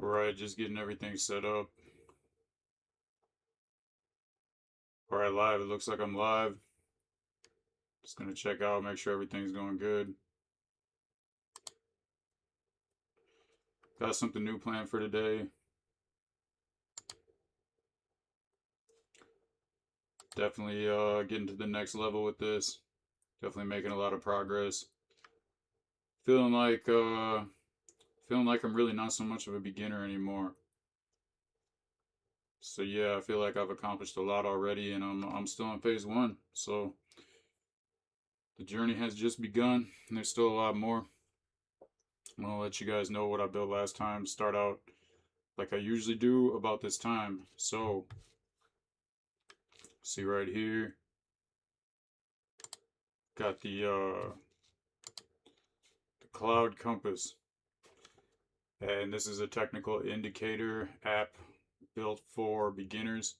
Alright, just getting everything set up. Alright, live. It looks like I'm live. Just gonna check out, make sure everything's going good. Got something new planned for today. Definitely getting to the next level with this. Definitely making a lot of progress. Feeling like I'm really not so much of a beginner anymore. So yeah, I feel like I've accomplished a lot already, and I'm still on phase 1. So the journey has just begun, and there's still a lot more. I'm gonna let you guys know what I built last time. Start out like I usually do about this time. So see right here, got the cloud compass, and this is a technical indicator app built for beginners,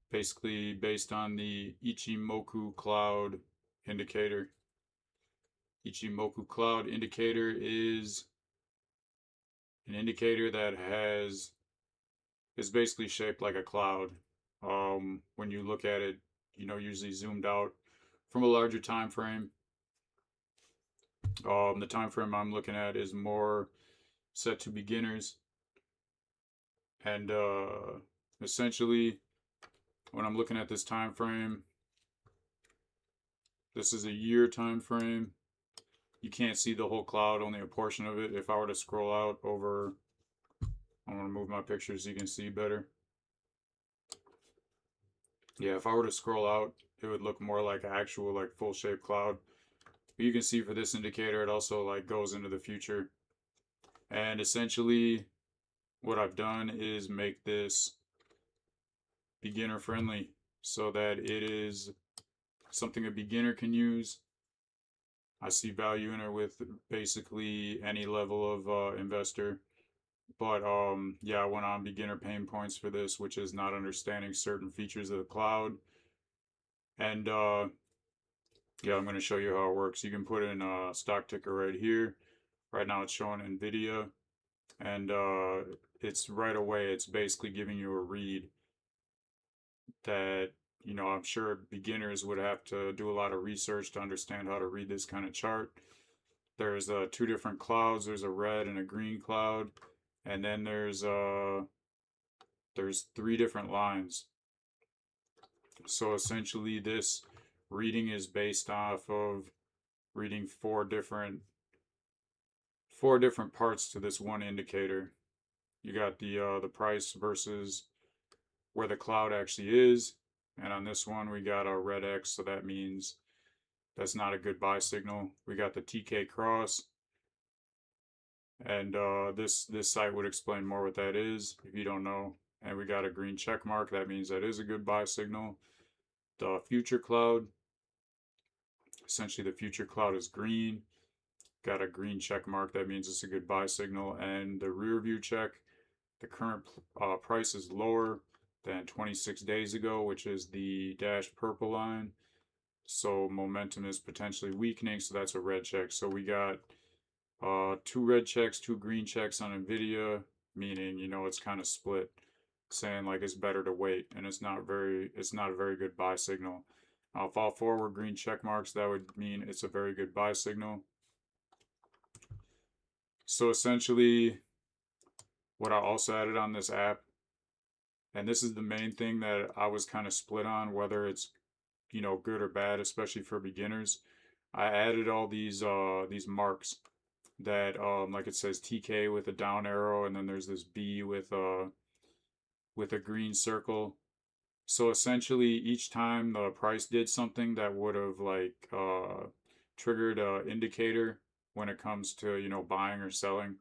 basically based on the Ichimoku cloud indicator. Ichimoku cloud indicator is an indicator that is basically shaped like a cloud. When you look at it, usually zoomed out from a larger time frame. The time frame I'm looking at is more set to beginners, and essentially, when I'm looking at this time frame, this is a year time frame. You can't see the whole cloud, only a portion of it. If I were to scroll out over, I'm gonna move my picture so you can see better. Yeah, if I were to scroll out, it would look more like an actual like full shape cloud. But you can see for this indicator, it also like goes into the future. And essentially, what I've done is make this beginner friendly so that it is something a beginner can use. I see value in it with basically any level of investor. But yeah, I went on beginner pain points for this, which is not understanding certain features of the cloud. And yeah, I'm going to show you how it works. You can put in a stock ticker right here. Right now it's showing NVIDIA, and it's right away, it's basically giving you a read that, I'm sure beginners would have to do a lot of research to understand how to read this kind of chart. There's two different clouds. There's a red and a green cloud, and then there's 3 different lines. So essentially, this reading is based off of reading four different parts to this one indicator. You got the price versus where the cloud actually is, and on this one we got a red X, so that means that's not a good buy signal. We got the TK cross, and this site would explain more what that is if you don't know. And we got a green check mark, that means that is a good buy signal. The future cloud, essentially the future cloud is green, got a green check mark, that means it's a good buy signal. And the rear view check, the current price is lower than 26 days ago, which is the dashed purple line. So momentum is potentially weakening, so that's a red check. So we got 2 red checks, 2 green checks on NVIDIA, meaning, it's kind of split, saying like it's better to wait, and it's not a very good buy signal. If all 4 were green check marks, that would mean it's a very good buy signal. So essentially, what I also added on this app, and this is the main thing that I was kind of split on, whether it's good or bad, especially for beginners. I added all these marks that like it says TK with a down arrow, and then there's this B with a green circle. So essentially, each time the price did something that would have like triggered an indicator when it comes to buying or selling,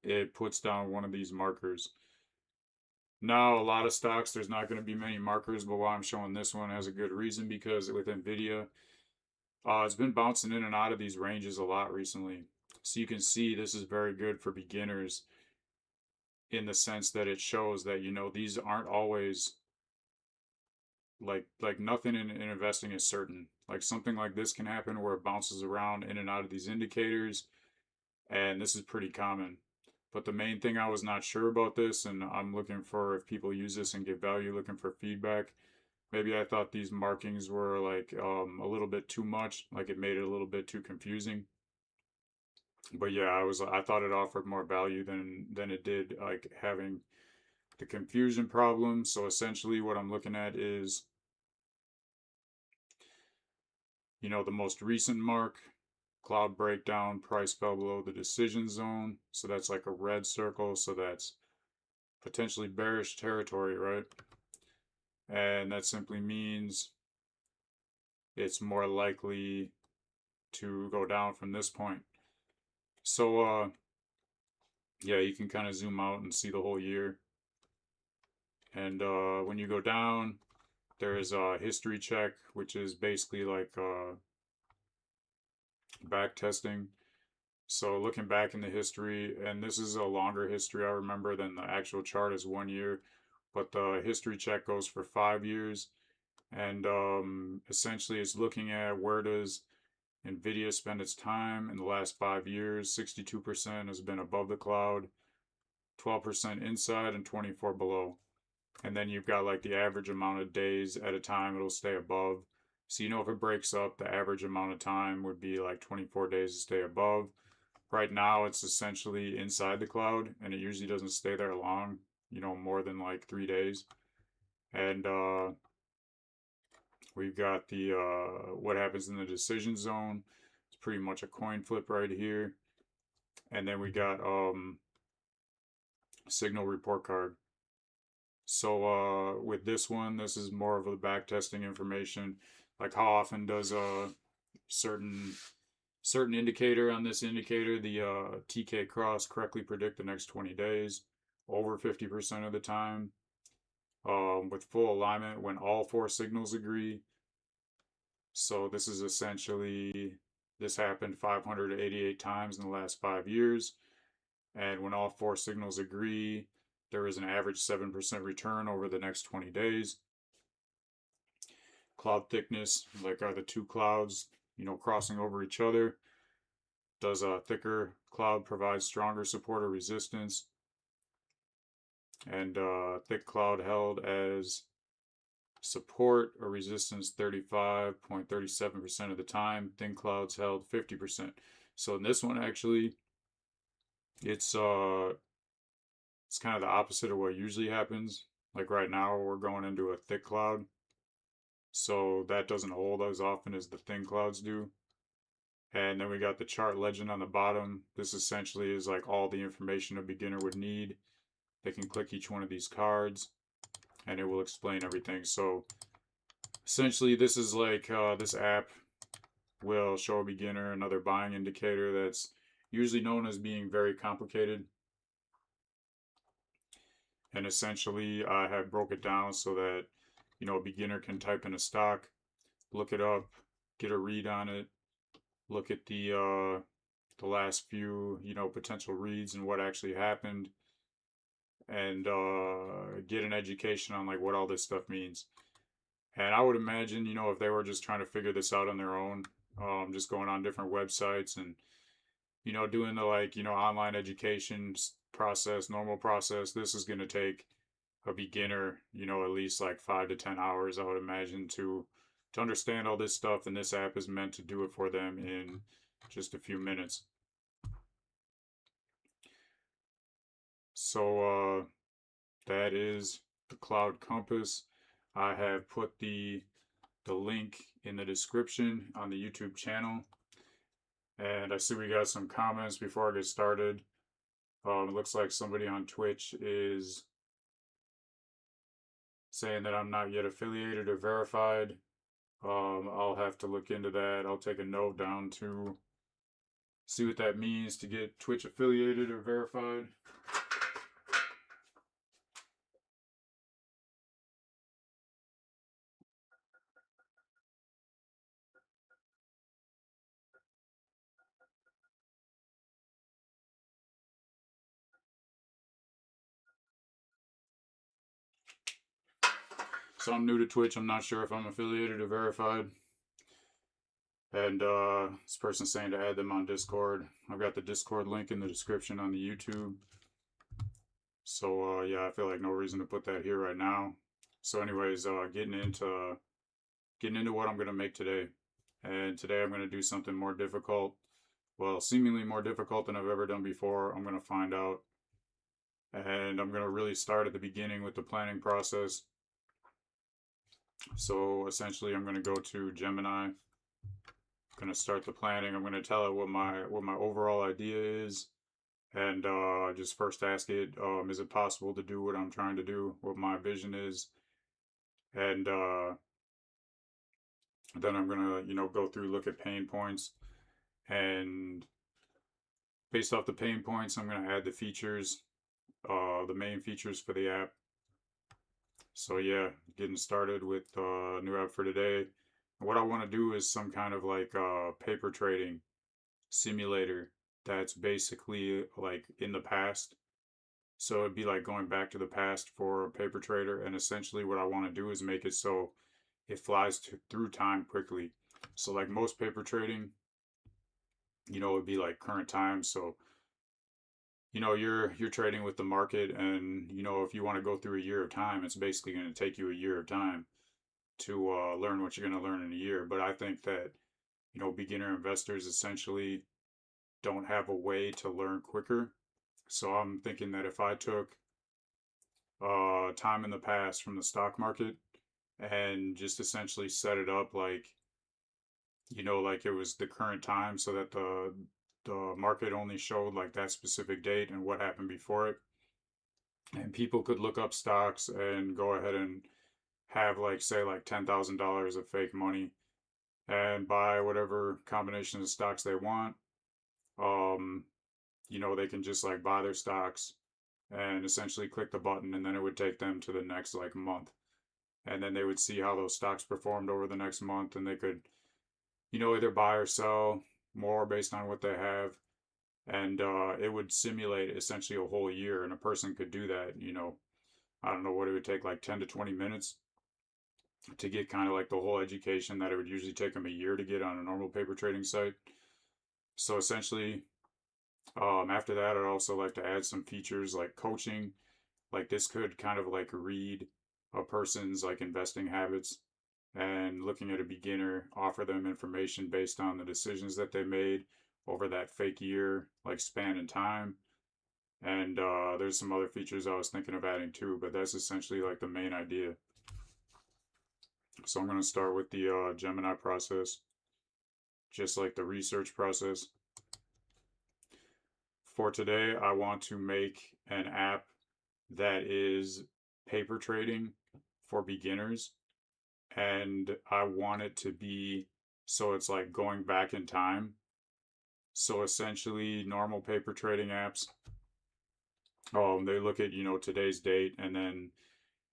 it puts down one of these markers. Now, a lot of stocks, there's not going to be many markers, but why I'm showing this one has a good reason, because with NVIDIA, it's been bouncing in and out of these ranges a lot recently. So you can see this is very good for beginners in the sense that it shows that, these aren't always like nothing in investing is certain. Like something like this can happen where it bounces around in and out of these indicators, and this is pretty common. But the main thing I was not sure about this, and I'm looking for if people use this and get value, looking for feedback. Maybe I thought these markings were like a little bit too much, like it made it a little bit too confusing. But yeah, I thought it offered more value than it did like having the confusion problem. So essentially what I'm looking at is, the most recent mark, cloud breakdown, price fell below the decision zone. So that's like a red circle. So that's potentially bearish territory, right? And that simply means it's more likely to go down from this point. So, yeah, you can kind of zoom out and see the whole year. And when you go down, there's a history check, which is basically like back testing. So looking back in the history, and this is a longer history I remember than the actual chart is 1 year, but the history check goes for 5 years. And essentially it's looking at where does NVIDIA spend its time in the last 5 years. 62% has been above the cloud, 12% inside, and 24 below. And then you've got like the average amount of days at a time it'll stay above. So if it breaks up, the average amount of time would be like 24 days to stay above. Right now it's essentially inside the cloud, and it usually doesn't stay there long, more than like 3 days. And we've got the what happens in the decision zone. It's pretty much a coin flip right here. And then we got signal report card. So with this one, this is more of a back testing information. Like how often does a certain indicator on this indicator, the TK cross, correctly predict the next 20 days? Over 50% of the time. With full alignment when all four signals agree. So this is essentially, this happened 588 times in the last 5 years. And when all four signals agree, there is an average 7% return over the next 20 days. Cloud thickness, like are the two clouds, crossing over each other? Does a thicker cloud provide stronger support or resistance? And thick cloud held as support or resistance 35.37% of the time. Thin clouds held 50%. So in this one, actually, it's kind of the opposite of what usually happens. Like right now, we're going into a thick cloud, so that doesn't hold as often as the thin clouds do. And then we got the chart legend on the bottom. This essentially is like all the information a beginner would need. They can click each one of these cards and it will explain everything. So essentially this is like this app will show a beginner another buying indicator that's usually known as being very complicated. And essentially I have broke it down so that a beginner can type in a stock, look it up, get a read on it, look at the last few potential reads and what actually happened, and get an education on like what all this stuff means. And I would imagine if they were just trying to figure this out on their own, just going on different websites and doing the like online education process, normal process, this is going to take a beginner at least like 5 to 10 hours, I would imagine, to understand all this stuff. And this app is meant to do it for them in just a few minutes. So that is the Cloud Compass. I have put the link in the description on the YouTube channel. And I see we got some comments before I get started. It looks like somebody on Twitch is saying that I'm not yet affiliated or verified. I'll have to look into that. I'll take a note down to see what that means to get Twitch affiliated or verified. So I'm new to Twitch. I'm not sure if I'm affiliated or verified. And this person's saying to add them on Discord. I've got the Discord link in the description on the YouTube. So yeah, I feel like no reason to put that here right now. So anyways, getting into what I'm gonna make today. And today I'm gonna do something more difficult. Well, seemingly more difficult than I've ever done before. I'm gonna find out. And I'm gonna really start at the beginning with the planning process. So essentially I'm gonna go to Gemini. I'm gonna start the planning. I'm gonna tell it what my overall idea is, and just first ask it, is it possible to do what I'm trying to do, what my vision is, and then I'm gonna go through, look at pain points, and based off the pain points, I'm gonna add the features, the main features for the app. So yeah, getting started with a new app for today. What I want to do is some kind of like paper trading simulator that's basically like in the past. So it'd be like going back to the past for a paper trader. And essentially what I want to do is make it so it flies through time quickly. So like most paper trading, it'd be like current time. So, you're trading with the market, and if you want to go through a year of time, it's basically going to take you a year of time to learn what you're going to learn in a year. But I think that, beginner investors essentially don't have a way to learn quicker. So I'm thinking that if I took time in the past from the stock market and just essentially set it up like, like it was the current time, so that the market only showed like that specific date and what happened before it, and people could look up stocks and go ahead and have like, say, like $10,000 of fake money and buy whatever combination of stocks they want. um they can just like buy their stocks and essentially click the button, and then it would take them to the next like month, and then they would see how those stocks performed over the next month, and they could either buy or sell more based on what they have. And it would simulate essentially a whole year, and a person could do that. I don't know what it would take, like 10 to 20 minutes to get kind of like the whole education that it would usually take them a year to get on a normal paper trading site. So essentially, after that, I'd also like to add some features like coaching. Like this could kind of like read a person's like investing habits, and looking at a beginner, offer them information based on the decisions that they made over that fake year like span in time. And there's some other features I was thinking of adding too, but that's essentially like the main idea. So I'm going to start with the Gemini process, just like the research process. For today, I want to make an app that is paper trading for beginners, and I want it to be so it's like going back in time. So essentially, normal paper trading apps, they look at today's date, and then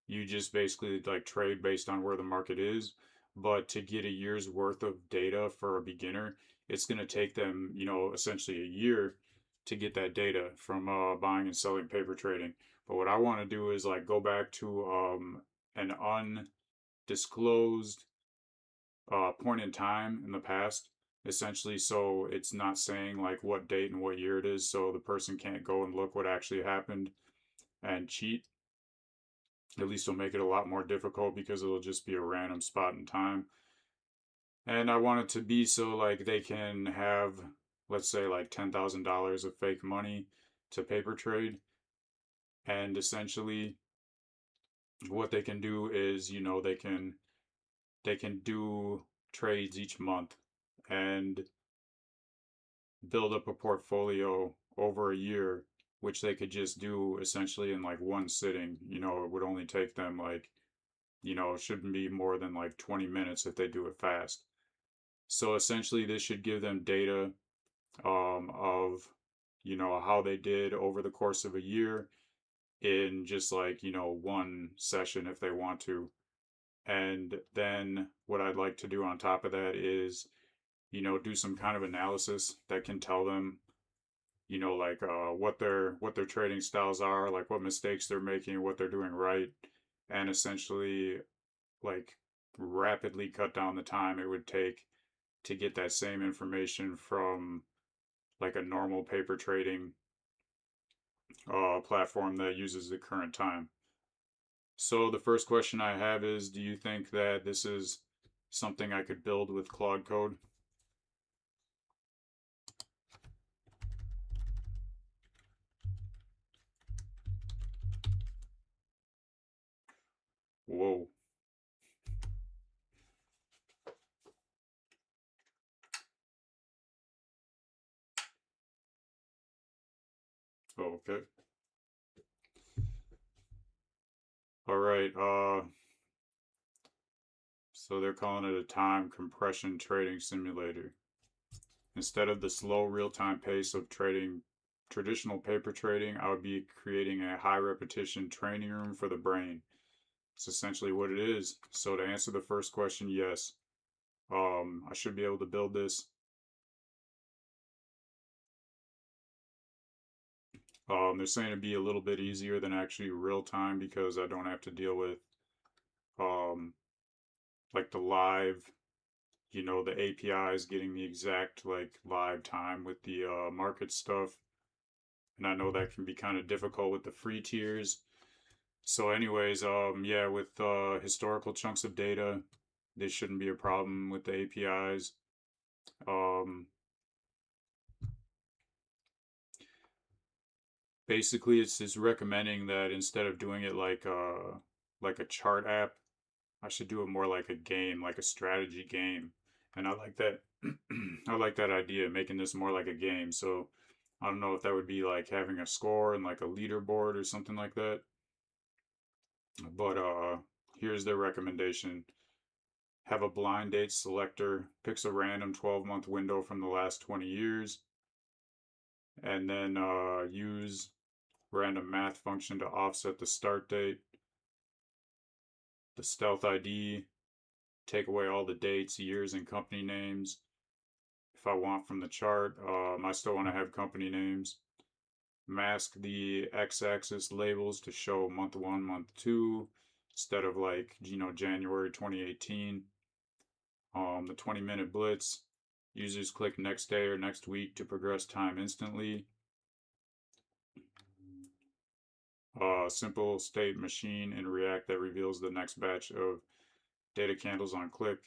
you just basically like trade based on where the market is. But to get a year's worth of data for a beginner, it's going to take them essentially a year to get that data from buying and selling paper trading. But what I want to do is like go back to an undisclosed point in time in the past, essentially, so it's not saying like what date and what year it is, so the person can't go and look what actually happened and cheat. At least it'll make it a lot more difficult because it'll just be a random spot in time. And I want it to be so like they can have, let's say, like $10,000 of fake money to paper trade, and essentially what they can do is they can do trades each month and build up a portfolio over a year, which they could just do essentially in like one sitting. It would only take them like, it shouldn't be more than like 20 minutes if they do it fast. So essentially, this should give them data of, how they did over the course of a year in just like, one session if they want to. And then what I'd like to do on top of that is, do some kind of analysis that can tell them, like what their trading styles are, like what mistakes they're making, what they're doing right, and essentially like rapidly cut down the time it would take to get that same information from like a normal paper trading platform that uses the current time. So the first question I have is, do you think that this is something I could build with Claude Code? Whoa. Okay. All right. So they're calling it a time compression trading simulator. Instead of the slow real-time pace of trading traditional paper trading, I would be creating a high repetition training room for the brain. It's essentially what it is. So to answer the first question, yes. I should be able to build this. They're saying it'd be a little bit easier than actually real time because I don't have to deal with um like the live, the APIs getting the exact like live time with the market stuff. And I know that can be kind of difficult with the free tiers. So anyways, yeah, with historical chunks of data, this shouldn't be a problem with the APIs. Um, Basically, it's just recommending that instead of doing it like a chart app, I should do it more like a game, like a strategy game. And I like that. I like that idea, making this more like a game. So I don't know if that would be like having a score and like a leaderboard or something like that. But here's their recommendation. Have a blind date selector, picks a random 12-month window from the last 20 years, and then use random math function to offset the start date, the stealth ID, take away all the dates, years, and company names. If I want from the chart, I still want to have company names. Mask the x-axis labels to show month 1, month 2, instead of like, January 2018. The 20-minute blitz. Users click next day or next week to progress time instantly. Simple state machine in React that reveals the next batch of data candles on click,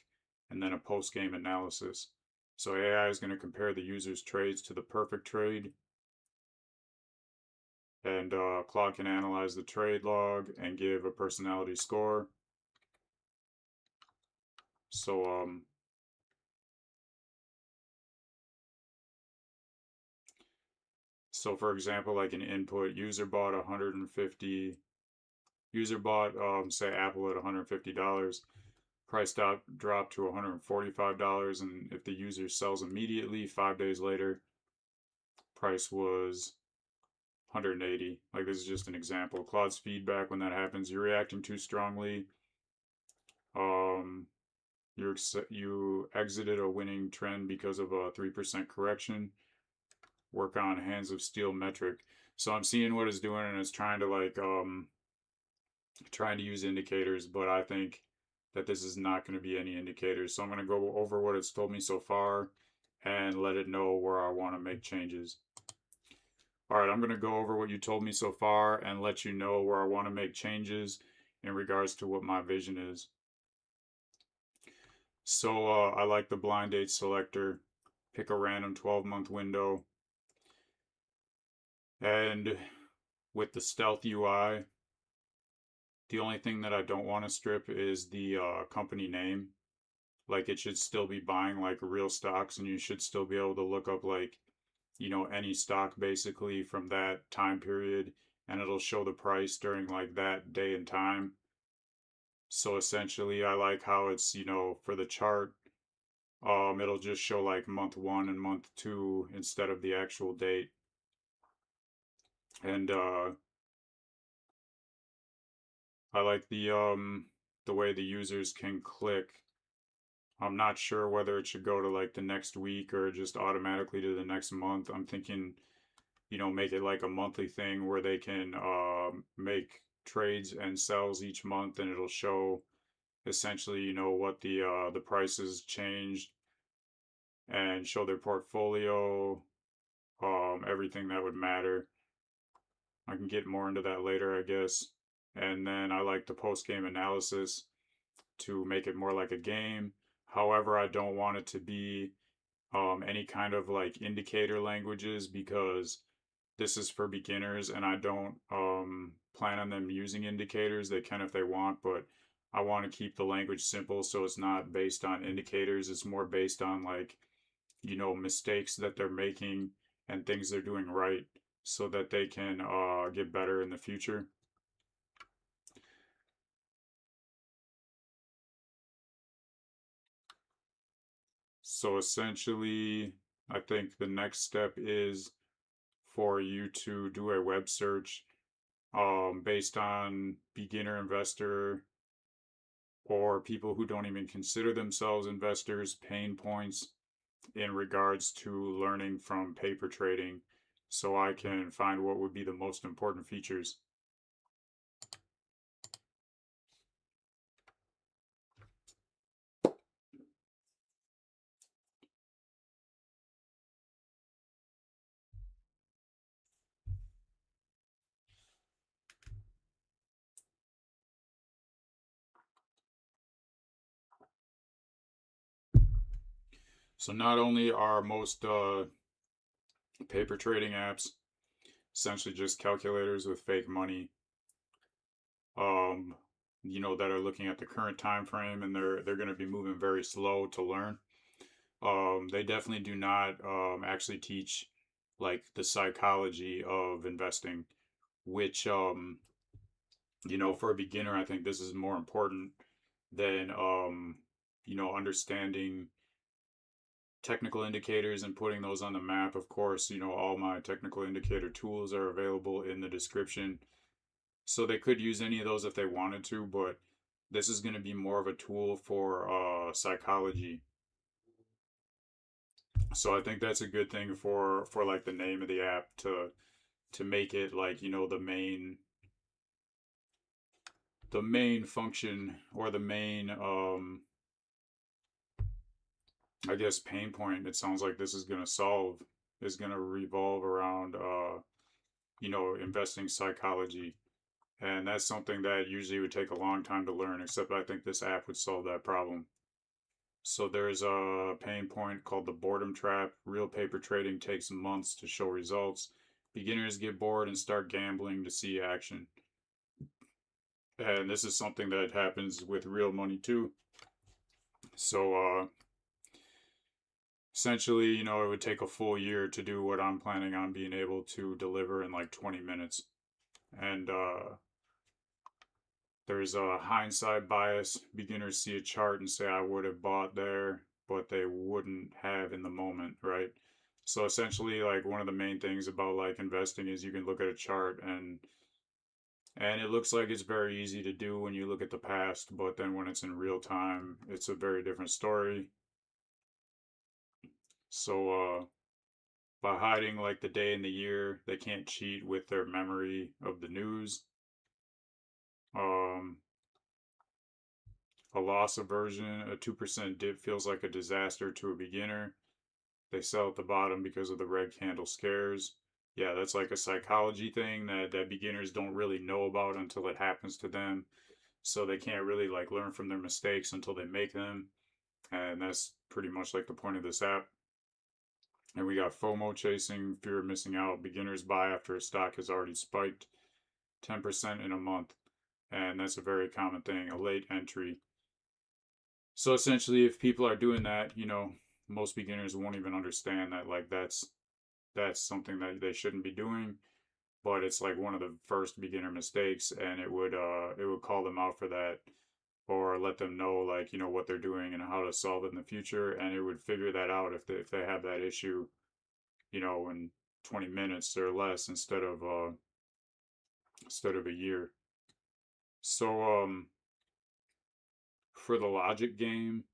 and then a post-game analysis. So AI is going to compare the user's trades to the perfect trade, and Claude can analyze the trade log and give a personality score. So so for example, like an input, user bought 150. User bought, say, Apple at $150. Price dropped to $145, and if the user sells immediately 5 days later, price was 180. Like, this is just an example. Claude's feedback when that happens: you're reacting too strongly. Um, you exited a winning trend because of a 3% correction. Work on hands of steel metric. So I'm seeing what it's doing, and it's trying to like trying to use indicators, but I think that this is not going to be any indicators. So I'm going to go over what it's told me so far and let it know where I want to make changes. All right, I'm going to go over what you told me so far and let you know where I want to make changes in regards to what my vision is. So I like the blind date selector. Pick a random 12-month window. And with the stealth UI, the only thing that I don't want to strip is the company name. Like, it should still be buying like real stocks, and you should still be able to look up like, any stock basically from that time period, and it'll show the price during like that day and time. So essentially, I like how it's, for the chart, it'll just show like month 1 and month 2 instead of the actual date. And I like the way the users can click. I'm not sure whether it should go to like the next week or just automatically to the next month. I'm thinking, make it like a monthly thing where they can make trades and sells each month, and it'll show essentially, what the prices changed and show their portfolio, everything that would matter. I can get more into that later, I guess. And then I like the post game analysis to make it more like a game. However, I don't want it to be any kind of like indicator languages because this is for beginners and I don't plan on them using indicators. They can if they want, but I want to keep the language simple so it's not based on indicators. It's more based on like, mistakes that they're making and things they're doing right so that they can get better in the future. So essentially, I think the next step is for you to do a web search based on beginner investor or people who don't even consider themselves investors, pain points in regards to learning from paper trading so I can find what would be the most important features. So not only are most paper trading apps essentially just calculators with fake money, um, that are looking at the current time frame and they're going to be moving very slow to learn. They definitely do not actually teach like the psychology of investing, which for a beginner, I think this is more important than understanding technical indicators and putting those on the map. Of course, all my technical indicator tools are available in the description. So they could use any of those if they wanted to, but this is going to be more of a tool for psychology. So I think that's a good thing for like the name of the app to make it like, the main function or the main I guess pain point it sounds like this is going to solve is going to revolve around investing psychology. And that's something that usually would take a long time to learn, except I think this app would solve that problem. So there's a pain point called the boredom trap. Real paper trading takes months to show results. Beginners get bored and start gambling to see action. And this is something that happens with real money too. So essentially, it would take a full year to do what I'm planning on being able to deliver in like 20 minutes. And there's a hindsight bias. Beginners see a chart and say, I would have bought there, but they wouldn't have in the moment, right? So essentially, like one of the main things about like investing is you can look at a chart and it looks like it's very easy to do when you look at the past, but then when it's in real time, it's a very different story. So by hiding like the day and the year, they can't cheat with their memory of the news. Um, a loss aversion, a 2% dip feels like a disaster to a beginner. They sell at the bottom because of the red candle scares. Yeah, that's like a psychology thing that beginners don't really know about until it happens to them. So they can't really like learn from their mistakes until they make them. And that's pretty much like the point of this app. And we got FOMO chasing, fear of missing out. Beginners buy after a stock has already spiked 10% in a month. And that's a very common thing, a late entry. So essentially, if people are doing that, most beginners won't even understand that like that's something that they shouldn't be doing, but it's like one of the first beginner mistakes and it would call them out for that or let them know like what they're doing and how to solve it in the future, and it would figure that out if they have that issue in 20 minutes or less instead of a year. So for the logic game,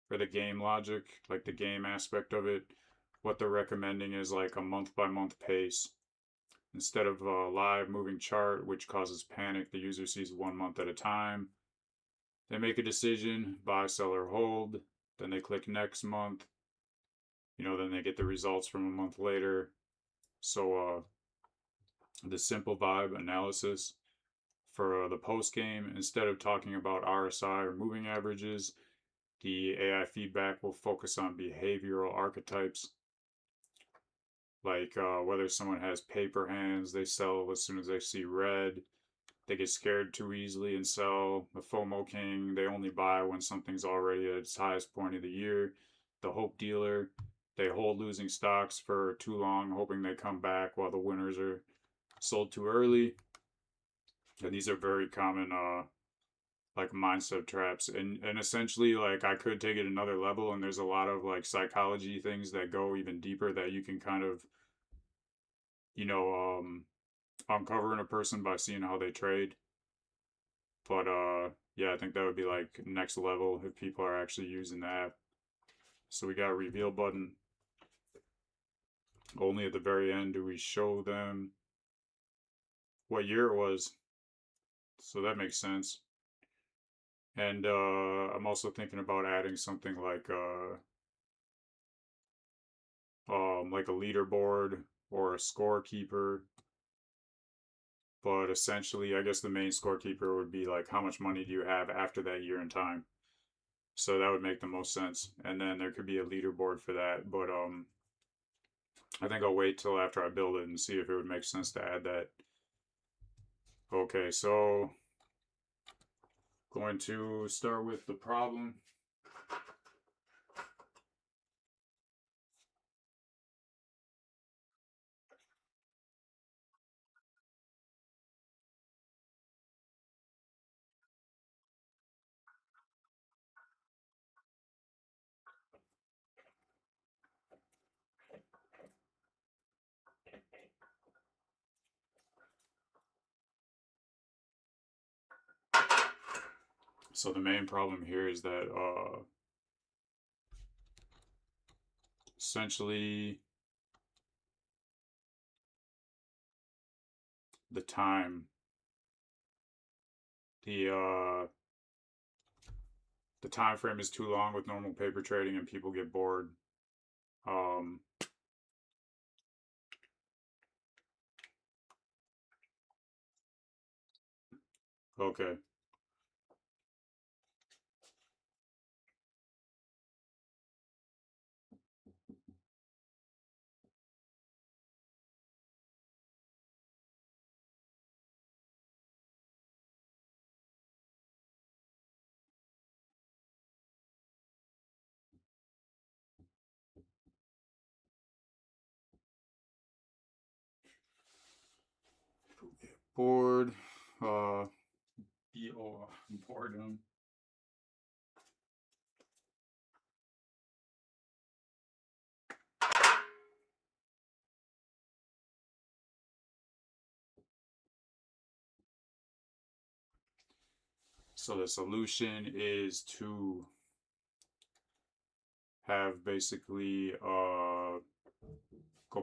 for the game logic, like the game aspect of it, what they're recommending is like a month by month pace. Instead of a live moving chart, which causes panic, the user sees 1 month at a time. They make a decision, buy, sell, or hold. Then they click next month. then they get the results from a month later. So the simple vibe analysis for the post game, instead of talking about RSI or moving averages, the AI feedback will focus on behavioral archetypes, like whether someone has paper hands, they sell as soon as they see red, they get scared too easily and sell. The FOMO king, they only buy when something's already at its highest point of the year. The hope dealer, they hold losing stocks for too long, hoping they come back while the winners are sold too early. And these are very common like mindset traps. And essentially, like, I could take it another level, and there's a lot of like psychology things that go even deeper that you can kind of, you know, uncover in a person by seeing how they trade. But yeah, I think that would be like next level if people are actually using the app. So we got a reveal button. Only at the very end do we show them what year it was. So that makes sense. And I'm also thinking about adding something like a leaderboard or a scorekeeper. But essentially, I guess the main scorekeeper would be like, how much money do you have after that year in time? So that would make the most sense. And then there could be a leaderboard for that. But I think I'll wait till after I build it and see if it would make sense to add that. Okay, so going to start with the problem. So the main problem here is that essentially the time, the the time frame is too long with normal paper trading, and people get bored. Um, okay. Bored. Boredom. So the solution is to have basically go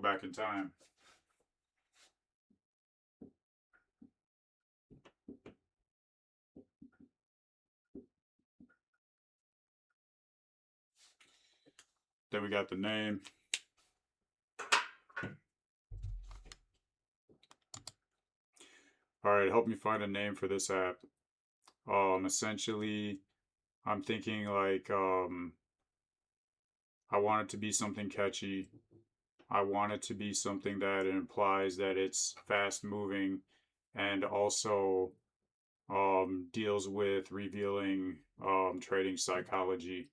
back in time. Then we got the name. All right, help me find a name for this app. Essentially, I'm thinking like I want it to be something catchy. I want it to be something that implies that it's fast moving and also deals with revealing trading psychology.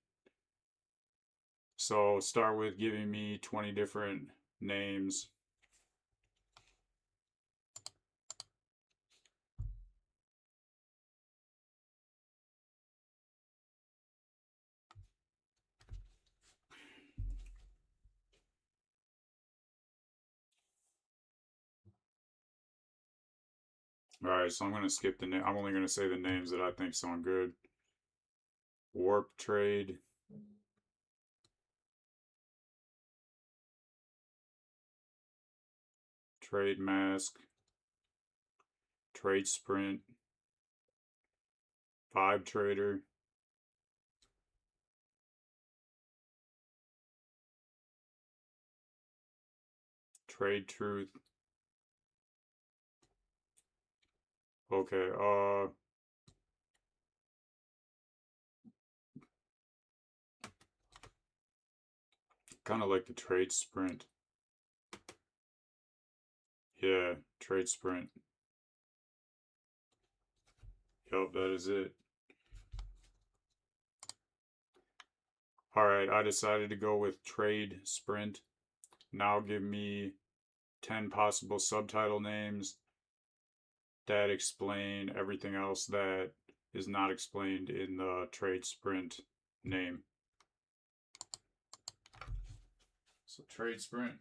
So start with giving me 20 different names. All right, so I'm going to skip the name. I'm only going to say the names that I think sound good. Warp Trade. Trade Mask. Trade Sprint. Vibe Trader. Trade truth. Okay, kind of like the trade sprint. Yeah, trade sprint. Yup, that is it. Alright, I decided to go with trade sprint. Now give me 10 possible subtitle names that explain everything else that is not explained in the trade sprint name. So trade sprint.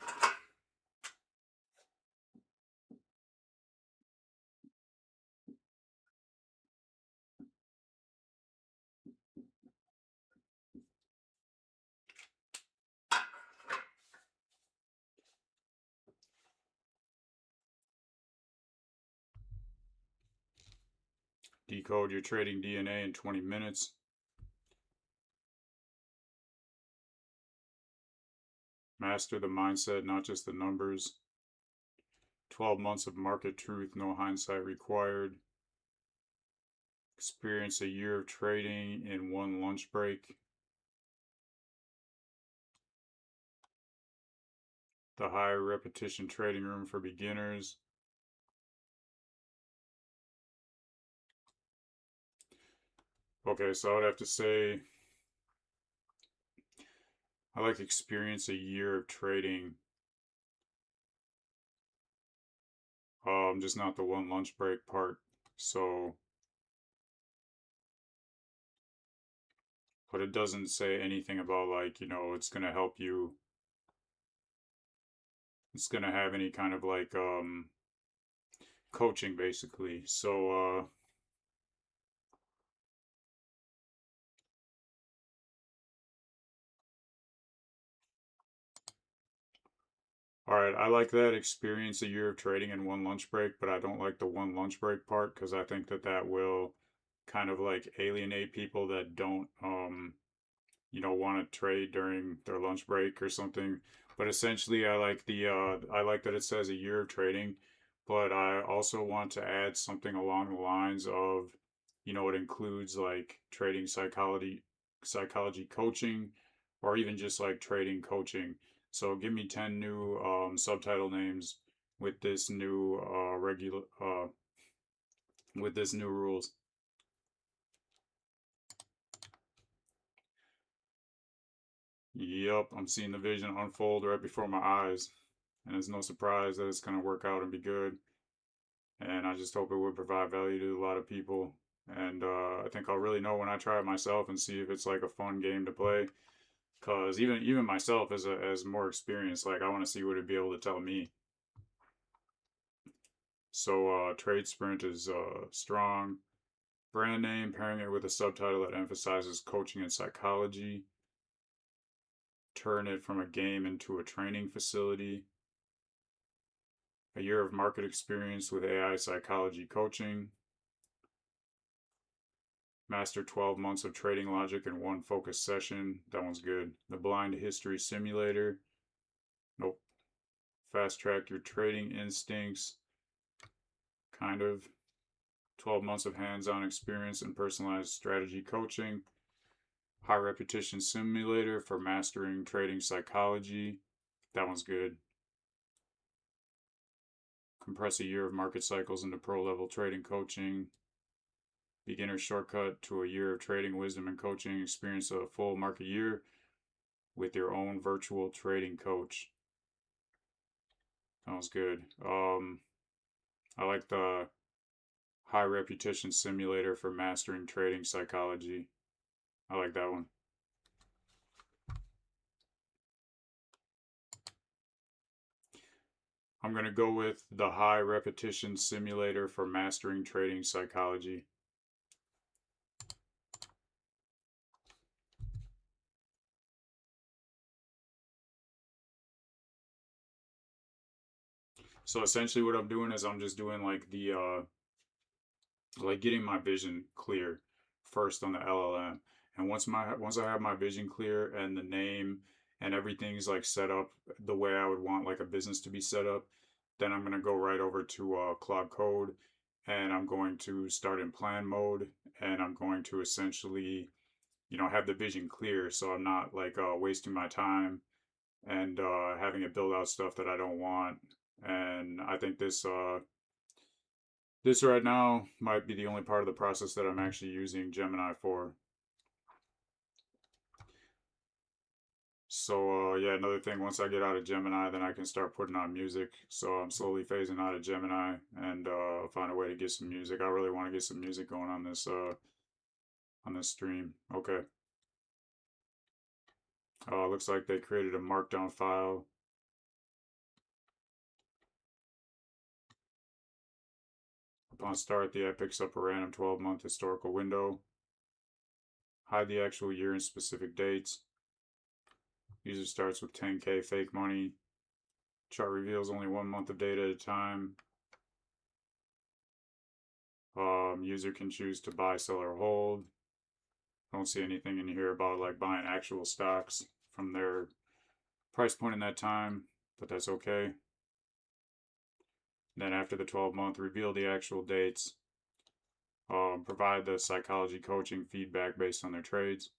Decode your trading DNA in 20 minutes. Master the mindset, not just the numbers. 12 months of market truth, no hindsight required. Experience a year of trading in one lunch break. The high repetition trading room for beginners. Okay, so I would have to say I like experience a year of trading. Just not the one lunch break part. So, but it doesn't say anything about like, you know, it's gonna help you. It's gonna have any kind of like coaching basically. So all right, I like that experience a year of trading in one lunch break, but I don't like the one lunch break part because I think that that will kind of like alienate people that don't you know, want to trade during their lunch break or something. But essentially, I like that it says a year of trading, but I also want to add something along the lines of, you know, it includes like trading psychology coaching, or even just like trading coaching. So give me 10 new subtitle names with this new with this new rules. Yep, I'm seeing the vision unfold right before my eyes. And it's no surprise that it's going to work out and be good. And I just hope it would provide value to a lot of people. And I think I'll really know when I try it myself and see if it's like a fun game to play. Cause even myself as more experience, like I want to see what it'd be able to tell me. So Trade Sprint is strong. Brand name, pairing it with a subtitle that emphasizes coaching and psychology. Turn it from a game into a training facility. A year of market experience with AI psychology coaching. Master 12 months of trading logic in one focused session. That one's good. The blind history simulator. Nope. Fast track your trading instincts. Kind of. 12 months of hands-on experience and personalized strategy coaching. High repetition simulator for mastering trading psychology. That one's good. Compress a year of market cycles into pro level trading coaching. Beginner shortcut to a year of trading wisdom and coaching. Experience a full market year with your own virtual trading coach. That was good. I like the high repetition simulator for mastering trading psychology. I like that one. I'm going to go with the high repetition simulator for mastering trading psychology. So essentially what I'm doing is I'm just doing like the like getting my vision clear first on the LLM. And once I have my vision clear and the name and everything's like set up the way I would want like a business to be set up, then I'm going to go right over to Claude Code, and I'm going to start in plan mode, and I'm going to essentially, have the vision clear, so I'm not like wasting my time and having it build out stuff that I don't want. And I think this right now might be the only part of the process that I'm actually using Gemini for. So yeah, another thing, once I get out of Gemini, then I can start putting on music. So I'm slowly phasing out of Gemini and find a way to get some music. I really want to get some music going on this stream. Okay. Looks like they created a markdown file. Upon start, the app picks up a random 12-month historical window. Hide the actual year and specific dates. User starts with 10K fake money. Chart reveals only 1 month of data at a time. User can choose to buy, sell, or hold. Don't see anything in here about like buying actual stocks from their price point in that time, but that's okay. Then after the 12-month, reveal the actual dates. Provide the psychology coaching feedback based on their trades.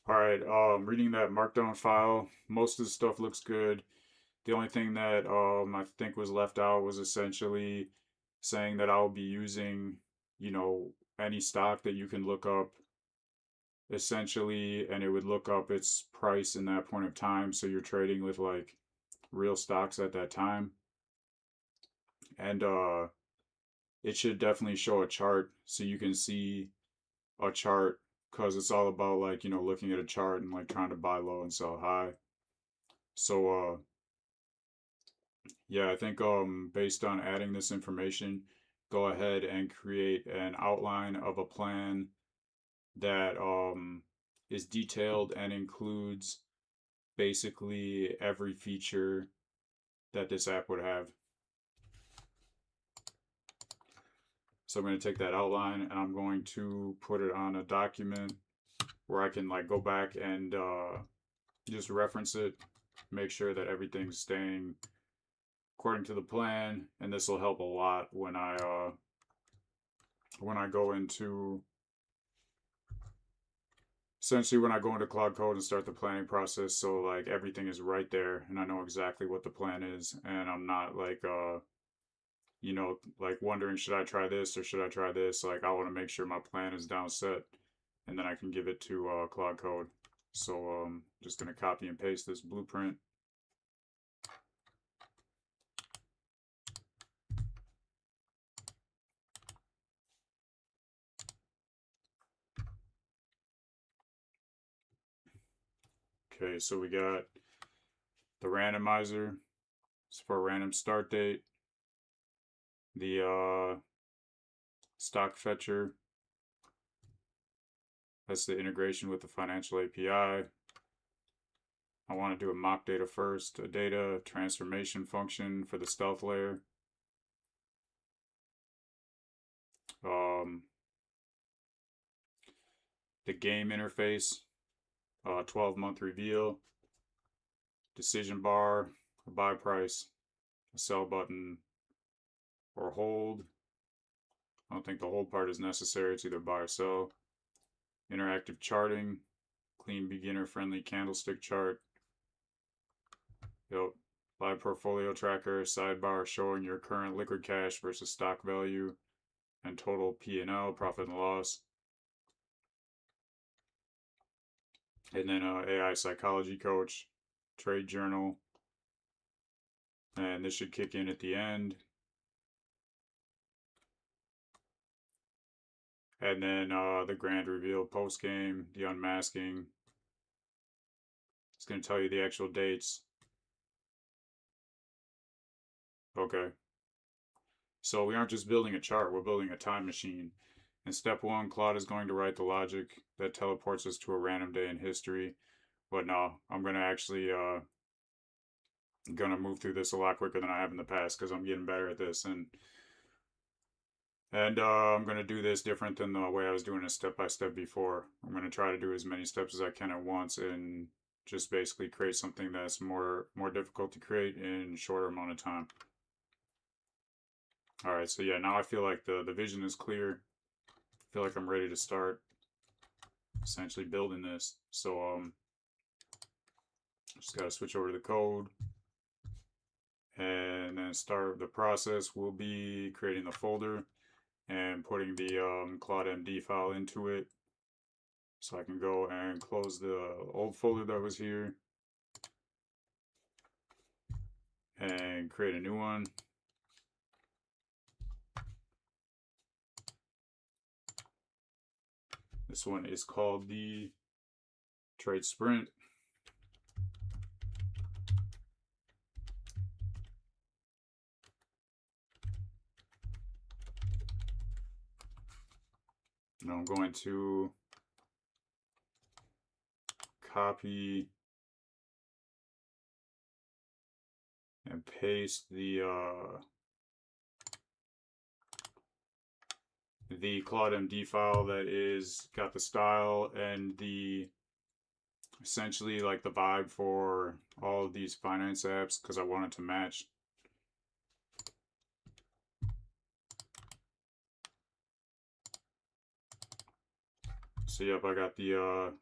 All right, reading that markdown file, most of the stuff looks good. The only thing that I think was left out was essentially saying that I'll be using, any stock that you can look up essentially, and it would look up its price in that point of time. So you're trading with like real stocks at that time. And it should definitely show a chart so you can see a chart, because it's all about like, looking at a chart and like trying to buy low and sell high. So yeah, I think based on adding this information, go ahead and create an outline of a plan that is detailed and includes basically every feature that this app would have. So I'm going to take that outline and I'm going to put it on a document where I can like go back and just reference it, make sure that everything's staying according to the plan, and this will help a lot when I go into Claude Code and start the planning process. So like everything is right there and I know exactly what the plan is, and I'm not like like wondering, should I try this or should I try this? Like I want to make sure my plan is down set, and then I can give it to Claude Code. So just gonna copy and paste this blueprint. Okay, so we got the randomizer. It's for a random start date. The stock fetcher. That's the integration with the financial API. I want to do a mock data first, a data transformation function for the stealth layer. The game interface, 12-month reveal, decision bar, a buy price, a sell button, or hold. I don't think the hold part is necessary. It's either buy or sell. Interactive charting, clean beginner friendly candlestick chart. Yep. Live portfolio tracker, sidebar showing your current liquid cash versus stock value and total P&L, profit and loss. And then AI psychology coach, trade journal. And this should kick in at the end. And then the grand reveal post game, the unmasking. It's going to tell you the actual dates. Okay. So we aren't just building a chart, we're building a time machine. In step one, Claude is going to write the logic that teleports us to a random day in history. But no, I'm going to actually gonna move through this a lot quicker than I have in the past because I'm getting better at this, and I'm gonna do this different than the way I was doing it step by step before. I'm gonna try to do as many steps as I can at once and just basically create something that's more difficult to create in a shorter amount of time. All right, so yeah, now I feel like the vision is clear. I feel like I'm ready to start essentially building this. So just gotta switch over to the code, and then start the process will be creating the folder and putting the Claude MD file into it. So I can go and close the old folder that was here and create a new one. This one is called the Trade Sprint. And I'm going to copy and paste the Claude MD file that is got the style and the essentially like the vibe for all of these finance apps because I want it to match. So yep, I got the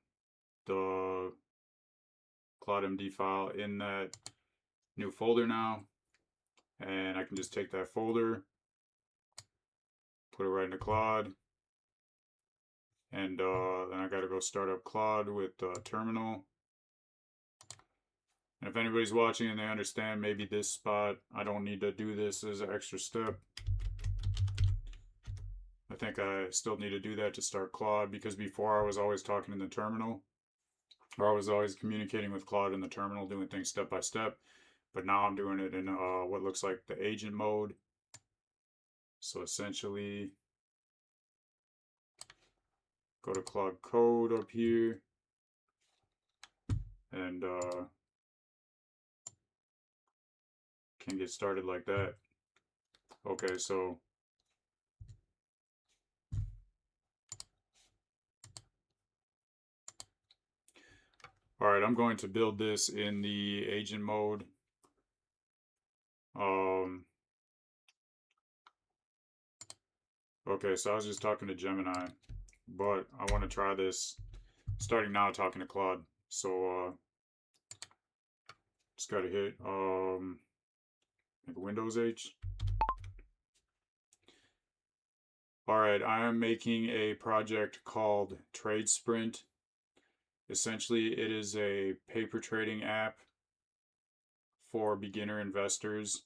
Claude MD file in that new folder now, and I can just take that folder, put it right into Claude, and then I gotta go start up Claude with terminal. And if anybody's watching and they understand maybe this spot, I don't need to do this as an extra step. I think I still need to do that to start Claude because before I was always talking in the terminal, or I was always communicating with Claude in the terminal, doing things step by step. But now I'm doing it in what looks like the agent mode. So essentially, go to Claude Code up here, and can get started like that. Okay, so all right, I'm going to build this in the agent mode. Okay, so I was just talking to Gemini, but I want to try this starting now talking to Claude. So just gotta hit make Windows H. All right, I am making a project called Trade Sprint. Essentially, it is a paper trading app for beginner investors.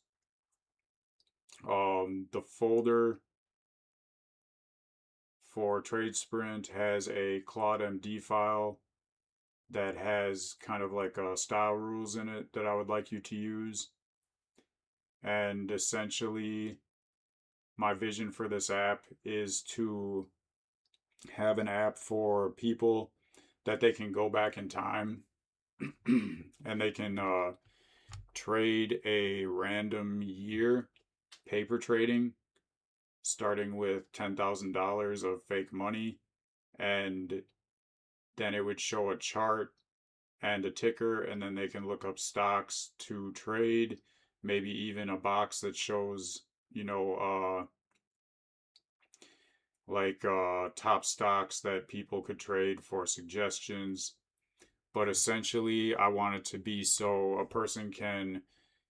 The folder for Trade Sprint has a Claude MD file that has kind of like style rules in it that I would like you to use. And essentially, my vision for this app is to have an app for people that they can go back in time and they can trade a random year paper trading starting with $10,000 of fake money, and then it would show a chart and a ticker, and then they can look up stocks to trade, maybe even a box that shows, you know, like top stocks that people could trade for suggestions. But essentially, I want it to be so a person can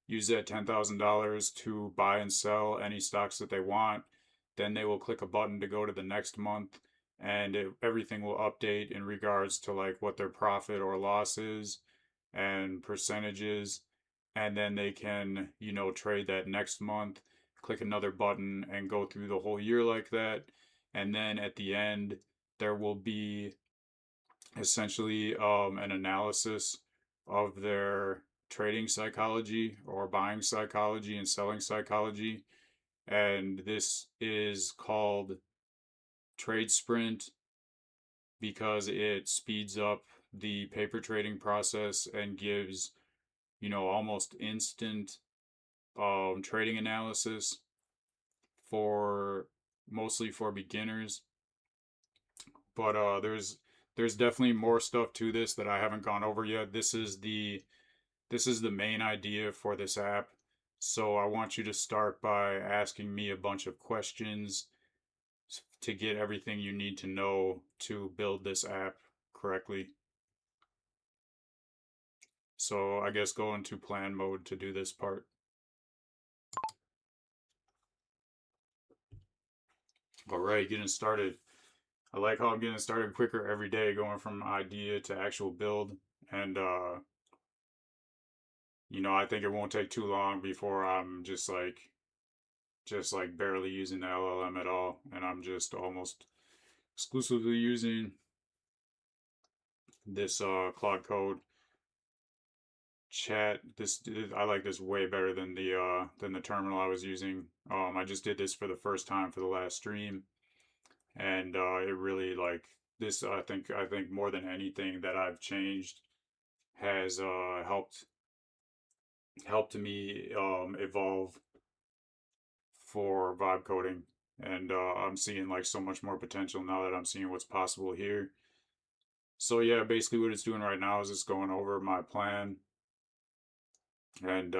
use that $10,000 to buy and sell any stocks that they want. Then they will click a button to go to the next month, and everything will update in regards to like what their profit or loss is and percentages. And then they can, you know, trade that next month, click another button, and go through the whole year like that. And then at the end, there will be essentially an analysis of their trading psychology or buying psychology and selling psychology. And this is called Trade Sprint because it speeds up the paper trading process and gives almost instant trading analysis for mostly for beginners. But there's definitely more stuff to this that I haven't gone over yet. This is the main idea for this app. So I want you to start by asking me a bunch of questions to get everything you need to know to build this app correctly. So I guess go into plan mode to do this part. All right, getting started. I like how I'm getting started quicker every day, going from idea to actual build. And, I think it won't take too long before I'm just like barely using the LLM at all. And I'm just almost exclusively using this Claude Code chat. I like this way better than the terminal I was using. I just did this for the first time for the last stream, and it really like this. I think more than anything that I've changed has helped me evolve for vibe coding, and I'm seeing like so much more potential now that I'm seeing what's possible here. So yeah, basically what it's doing right now is it's going over my plan, and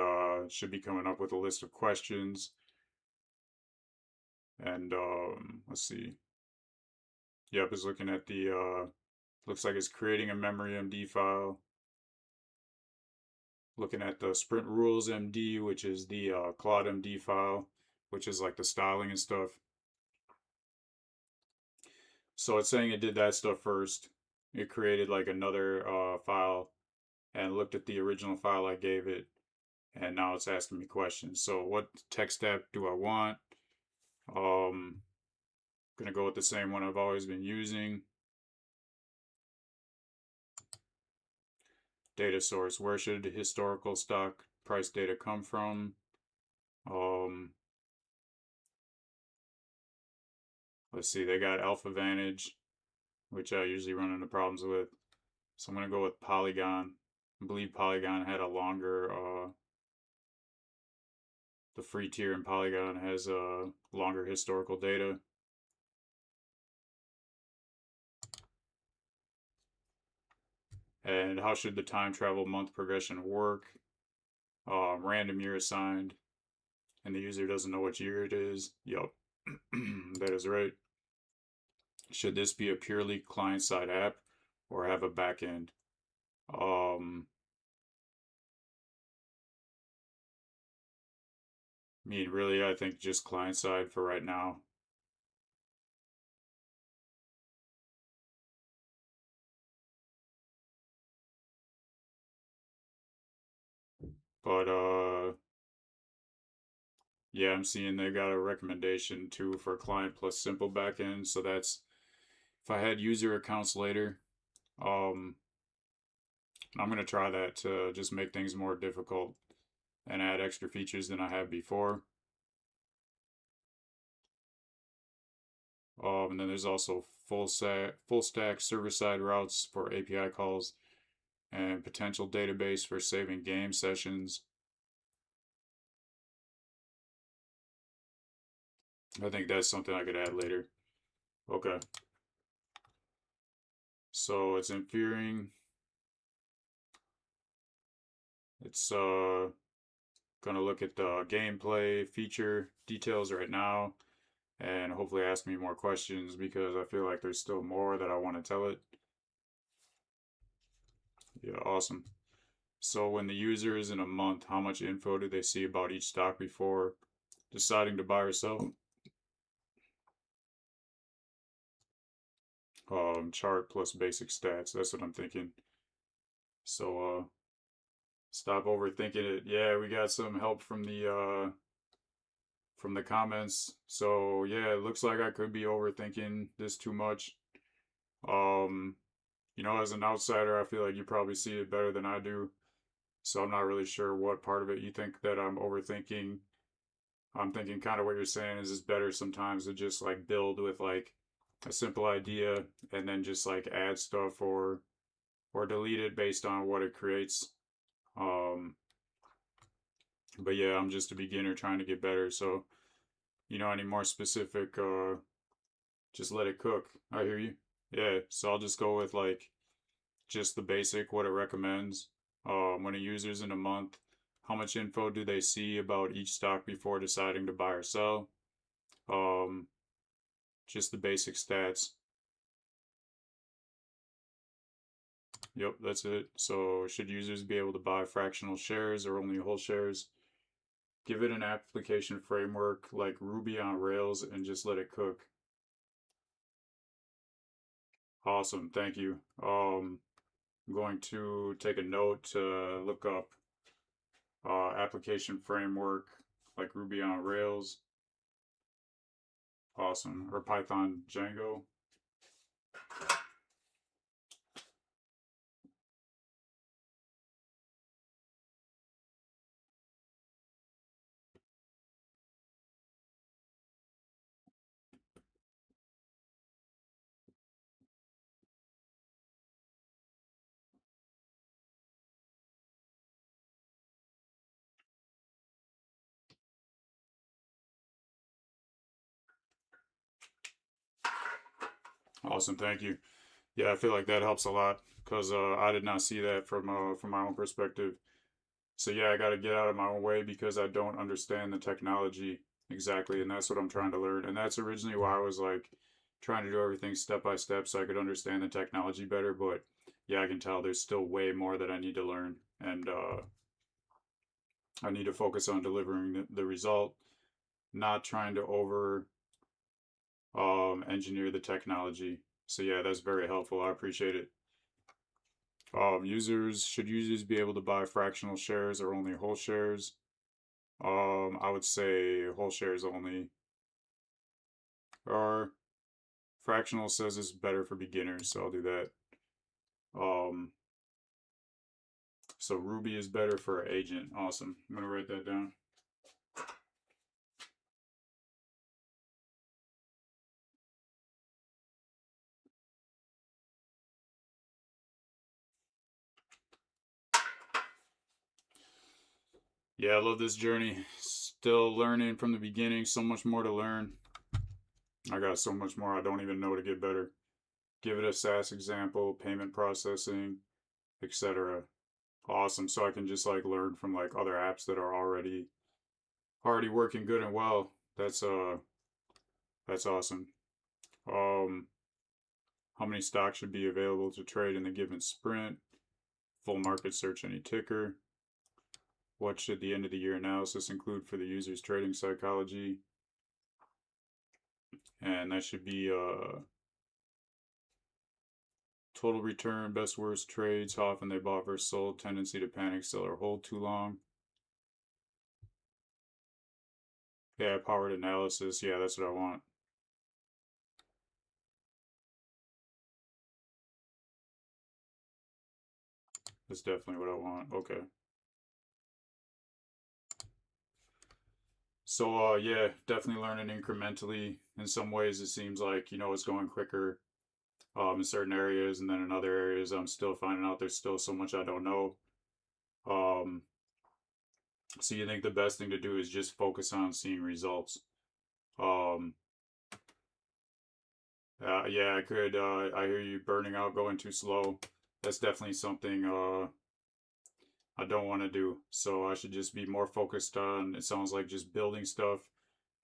should be coming up with a list of questions. And let's see. Yep, it's looking at the looks like it's creating a memory MD file. Looking at the sprint rules MD, which is the Claude MD file, which is like the styling and stuff. So it's saying it did that stuff first. It created like another file and looked at the original file I gave it, and now it's asking me questions. So what tech stack do I want? Gonna go with the same one I've always been using. Data source, where should historical stock price data come from? Let's see, they got Alpha Vantage, which I usually run into problems with. So I'm gonna go with Polygon. I believe Polygon had a longer the free tier in Polygon has longer historical data. And how should the time travel month progression work? Random year assigned, and the user doesn't know which year it is. Yup, that is right. Should this be a purely client-side app or have a backend? Really, I think just client-side for right now. But yeah, I'm seeing they got a recommendation too for client plus simple backend. So that's if I had user accounts later. I'm gonna try that to just make things more difficult and add extra features than I have before. And then there's also full stack server side routes for API calls and potential database for saving game sessions. I think that's something I could add later. Okay. So it's inferring. It's gonna look at the gameplay feature details right now and hopefully ask me more questions because I feel like there's still more that I want to tell it. Yeah, awesome. So when the user is in a month, how much info do they see about each stock before deciding to buy or sell? Chart plus basic stats. That's what I'm thinking. So stop overthinking it. Yeah, we got some help from the comments. So yeah, it looks like I could be overthinking this too much. As an outsider, I feel like you probably see it better than I do. So I'm not really sure what part of it you think that I'm overthinking. I'm thinking kind of what you're saying is it's better sometimes to just like build with like a simple idea and then just like add stuff or delete it based on what it creates. But yeah, I'm just a beginner trying to get better. So, any more specific, just let it cook. I hear you. Yeah, so I'll just go with like just the basic, what it recommends. When a user's in a month, how much info do they see about each stock before deciding to buy or sell? Um, just the basic stats. Yep, that's it. So, should users be able to buy fractional shares or only whole shares? Give it an application framework like Ruby on Rails and just let it cook. Awesome, thank you. I'm going to take a note to look up application framework like Ruby on Rails. Awesome. Or Python Django. Awesome, thank you. Yeah, I feel like that helps a lot because I did not see that from my own perspective. So yeah, I got to get out of my own way because I don't understand the technology exactly, and that's what I'm trying to learn. And that's originally why I was like trying to do everything step by step so I could understand the technology better. But yeah, I can tell there's still way more that I need to learn, and I need to focus on delivering the result, not trying to over engineer the technology. So yeah, that's very helpful. I appreciate it. Users should users be able to buy fractional shares or only whole shares? I would say whole shares only. Or fractional says it's better for beginners, so I'll do that. Um, so Ruby is better for agent. Awesome. I'm gonna write that down. Yeah, I love this journey. Still learning from the beginning. So much more to learn. I got so much more I don't even know to get better. Give it a SaaS example, payment processing, etc. Awesome. So I can just like learn from like other apps that are already working good and well. That's awesome. Um, how many stocks should be available to trade in a given sprint? Full market search any ticker. What should the end of the year analysis include for the user's trading psychology? And that should be total return, best worst trades, how often they bought versus sold, tendency to panic, sell or hold too long. Yeah, powered analysis. Yeah, that's what I want. That's definitely what I want. Okay. So yeah, definitely learning incrementally. In some ways it seems like, it's going quicker in certain areas, and then in other areas I'm still finding out there's still so much I don't know. Um so you think the best thing to do is just focus on seeing results. Um yeah, I could I hear you burning out, going too slow. That's definitely something I don't want to do. So I should just be more focused on, it sounds like, just building stuff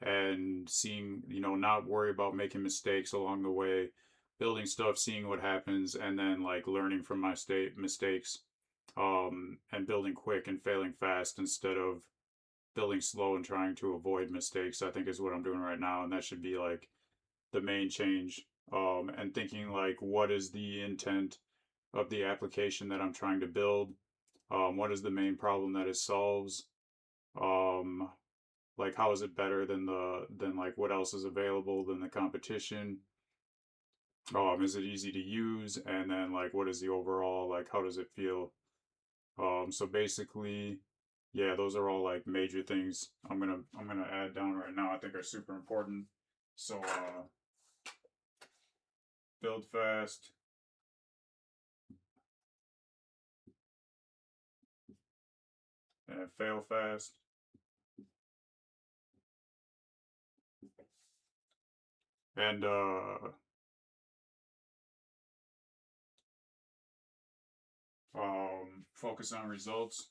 and seeing, not worry about making mistakes along the way, building stuff, seeing what happens, and then like learning from my mistakes, and building quick and failing fast instead of building slow and trying to avoid mistakes, I think is what I'm doing right now. And that should be like the main change. And thinking like, what is the intent of the application that I'm trying to build? What is the main problem that it solves? Um, like how is it better than like what else is available than the competition? Is it easy to use? And then like what is the overall, like how does it feel? So basically, yeah, those are all like major things I'm gonna add down right now. I think are super important. So build fast and fail fast. and focus on results.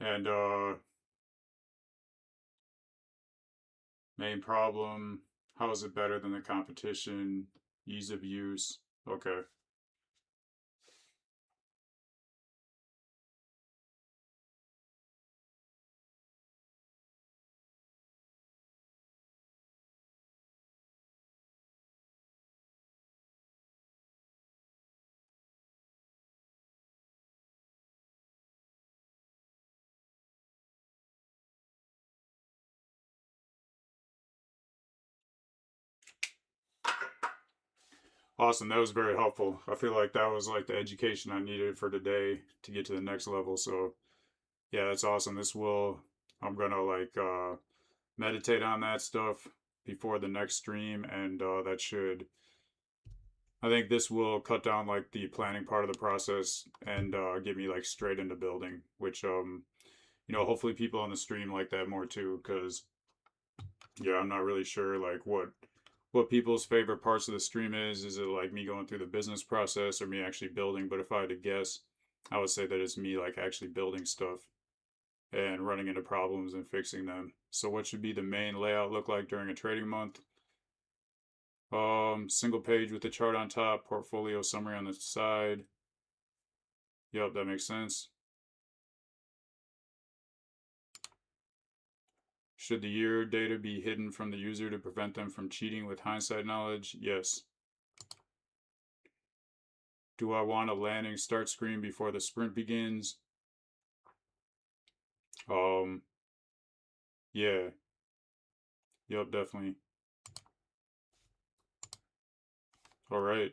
And main problem, how is it better than the competition? Ease of use. Okay. Awesome. That was very helpful. I feel like that was like the education I needed for today to get to the next level. So yeah, that's awesome. I'm gonna like meditate on that stuff before the next stream, and I think this will cut down like the planning part of the process and get me like straight into building, which hopefully people on the stream like that more too, because yeah, I'm not really sure like what people's favorite parts of the stream is. Is it like me going through the business process or me actually building? But if I had to guess, I would say that it's me like actually building stuff and running into problems and fixing them. So what should be the main layout look like during a trading month? Single page with the chart on top, portfolio summary on the side. Yep, that makes sense. Should the year data be hidden from the user to prevent them from cheating with hindsight knowledge? Yes. Do I want a landing start screen before the sprint begins? Um, yeah. Yep, definitely. All right.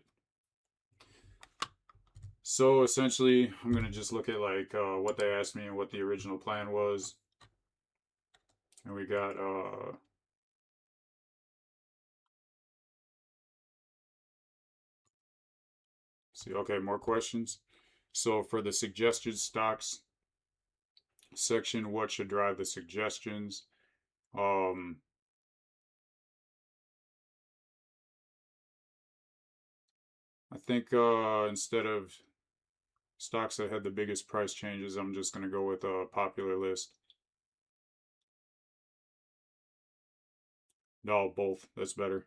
So essentially, I'm gonna just look at like what they asked me and what the original plan was, and we got see, okay, more questions. So for the suggested stocks section, what should drive the suggestions? Um, I think instead of stocks that had the biggest price changes, I'm just gonna go with a popular list. No, both. That's better.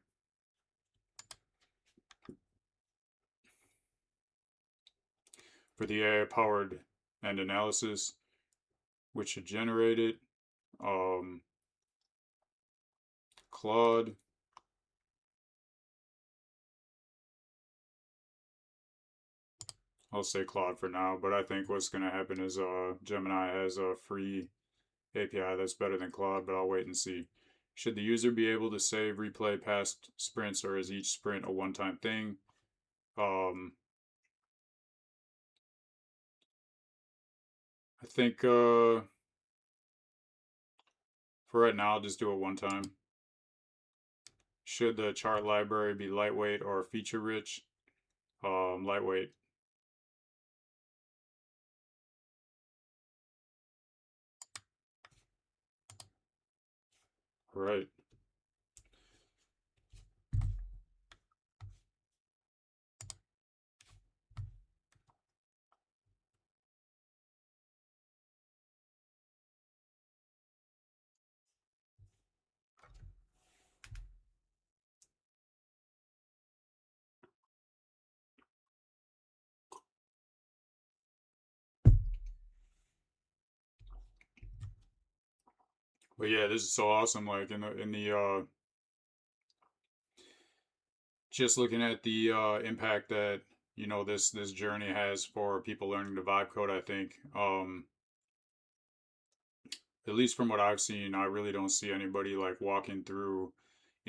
For the AI powered and analysis, which should generate it. Um, Claude. I'll say Claude for now, but I think what's going to happen is Gemini has a free API that's better than Claude, but I'll wait and see. Should the user be able to save replay past sprints, or is each sprint a one-time thing? I think for right now, I'll just do it one time. Should the chart library be lightweight or feature rich? Lightweight. Right. But yeah, this is so awesome. Like in the just looking at the impact that this journey has for people learning to vibe code, I think at least from what I've seen, I really don't see anybody like walking through.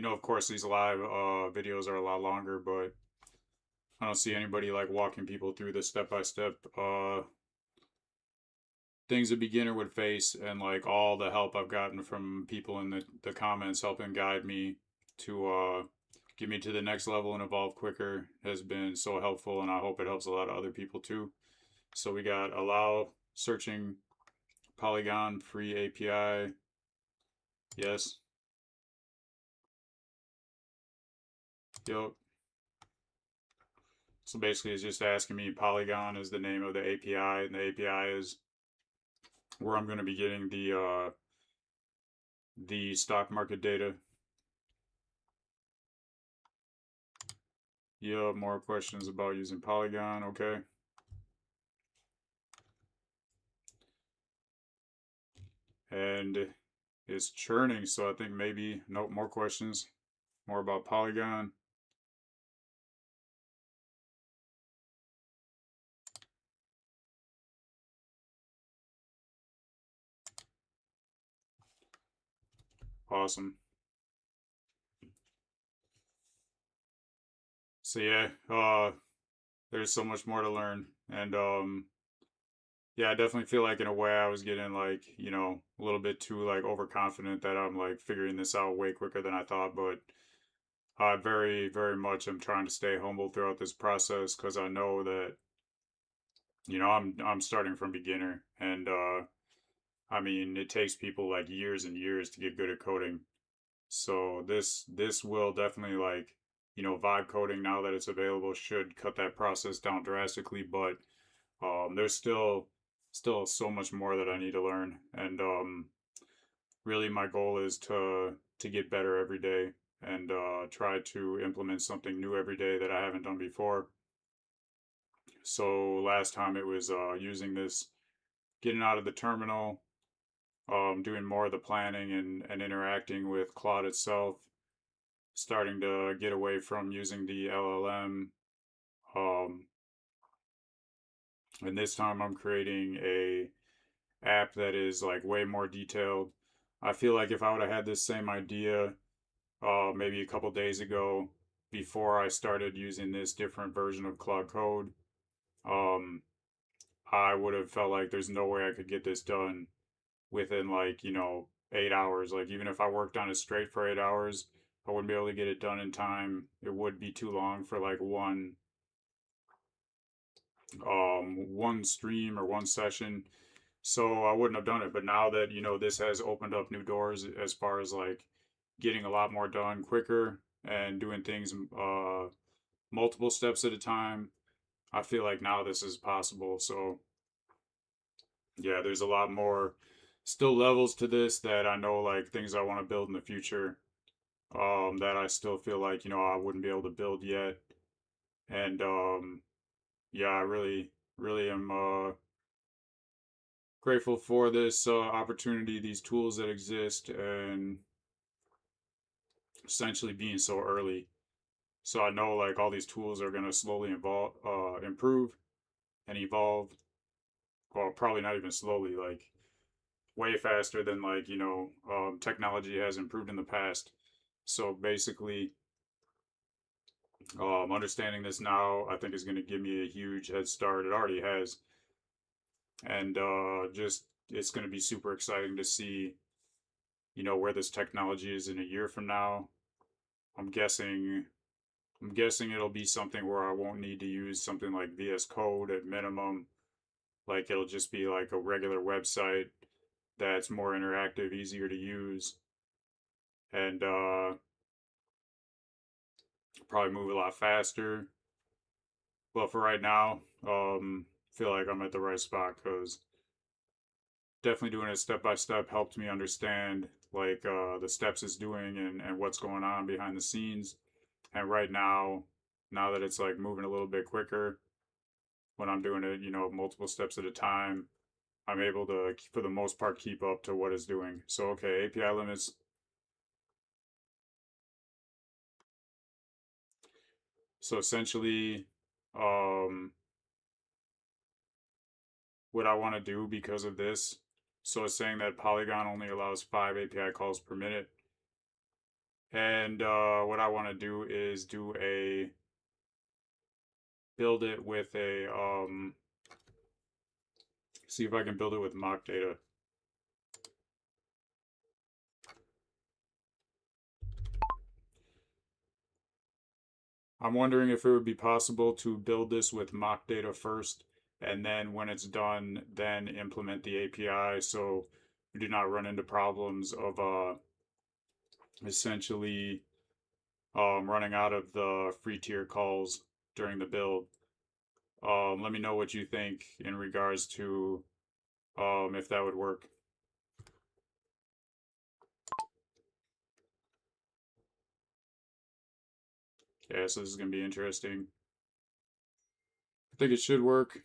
Of course, these live videos are a lot longer, but I don't see anybody like walking people through the step by step things a beginner would face, and like all the help I've gotten from people in the comments helping guide me to get me to the next level and evolve quicker has been so helpful, and I hope it helps a lot of other people too. So we got allow searching Polygon free API. Yes. Yep. So basically it's just asking me Polygon is the name of the API, and the API is where I'm going to be getting the stock market data. Yeah, more questions about using Polygon. Okay. And it's churning, so I think maybe, nope, more questions. More about Polygon. Awesome. So yeah, there's so much more to learn. And yeah, I definitely feel like in a way I was getting like, you know, a little bit too like overconfident that I'm like figuring this out way quicker than I thought, but I very, very much am trying to stay humble throughout this process because I know that, you know, I'm starting from beginner, and I mean it takes people like years and years to get good at coding. So this will definitely, like, you know, vibe coding, now that it's available, should cut that process down drastically, but there's still so much more that I need to learn, and really my goal is to get better every day, and try to implement something new every day that I haven't done before. So last time it was using this, getting out of the terminal, doing more of the planning and interacting with Claude itself, starting to get away from using the LLM. Um, and this time I'm creating a app that is like way more detailed. I feel like if I would have had this same idea maybe a couple days ago, before I started using this different version of Claude Code, um, I would have felt like there's no way I could get this done within, like, you know, 8 hours. Like, even if I worked on it straight for 8 hours, I wouldn't be able to get it done in time. It would be too long for like one stream or one session. So I wouldn't have done it. But now that, you know, this has opened up new doors as far as like getting a lot more done quicker and doing things multiple steps at a time, I feel like now this is possible. So yeah, there's a lot more still levels to this that I know, like things I want to build in the future, that I still feel like, you know, I wouldn't be able to build yet. And yeah, I really, really am grateful for this opportunity, these tools that exist, and essentially being so early. So I know like all these tools are gonna slowly improve and evolve. Well, probably not even slowly, like way faster than, like, you know, technology has improved in the past. So basically, understanding this now, I think, is going to give me a huge head start. It already has, and just it's going to be super exciting to see, you know, where this technology is in a year from now. I'm guessing. I'm guessing it'll be something where I won't need to use something like VS Code at minimum. Like, it'll just be like a regular website that's more interactive, easier to use, and probably move a lot faster. But for right now, feel like I'm at the right spot because definitely doing it step by step helped me understand like the steps it's doing, and what's going on behind the scenes. And right now, now that it's like moving a little bit quicker, when I'm doing it, you know, multiple steps at a time, I'm able to, for the most part, keep up to what it's doing. So, okay, API limits. So essentially, um, what I want to do because of this, so it's saying that Polygon only allows 5 API calls per minute. And what I want to do is build it with a, see if I can build it with mock data. I'm wondering if it would be possible to build this with mock data first, and then when it's done, then implement the API so we do not run into problems of essentially running out of the free tier calls during the build. Let me know what you think in regards to if that would work. Yeah, so this is going to be interesting. I think it should work.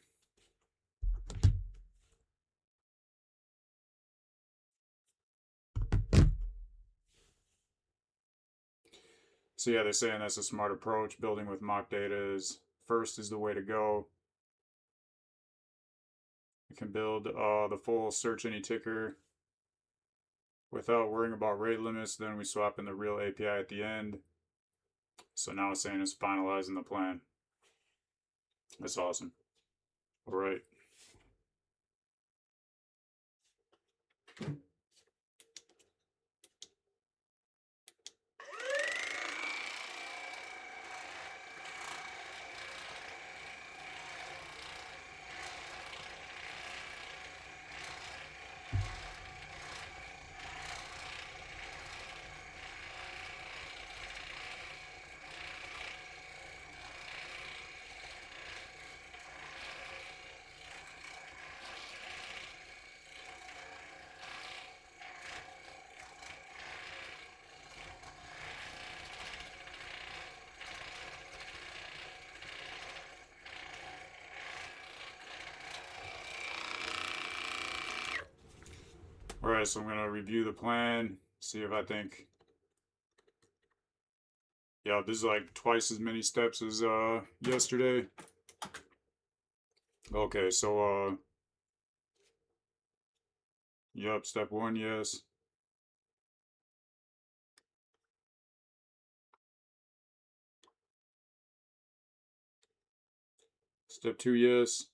So yeah, they're saying that's a smart approach. Building with mock data is first is the way to go. You can build the full search any ticker without worrying about rate limits. Then we swap in the real API at the end. So now it's saying it's finalizing the plan. That's awesome. All right. All right, so I'm going to review the plan, see if I think, yeah, this is like twice as many steps as yesterday. Okay, so yep, step one, yes. Step two, yes.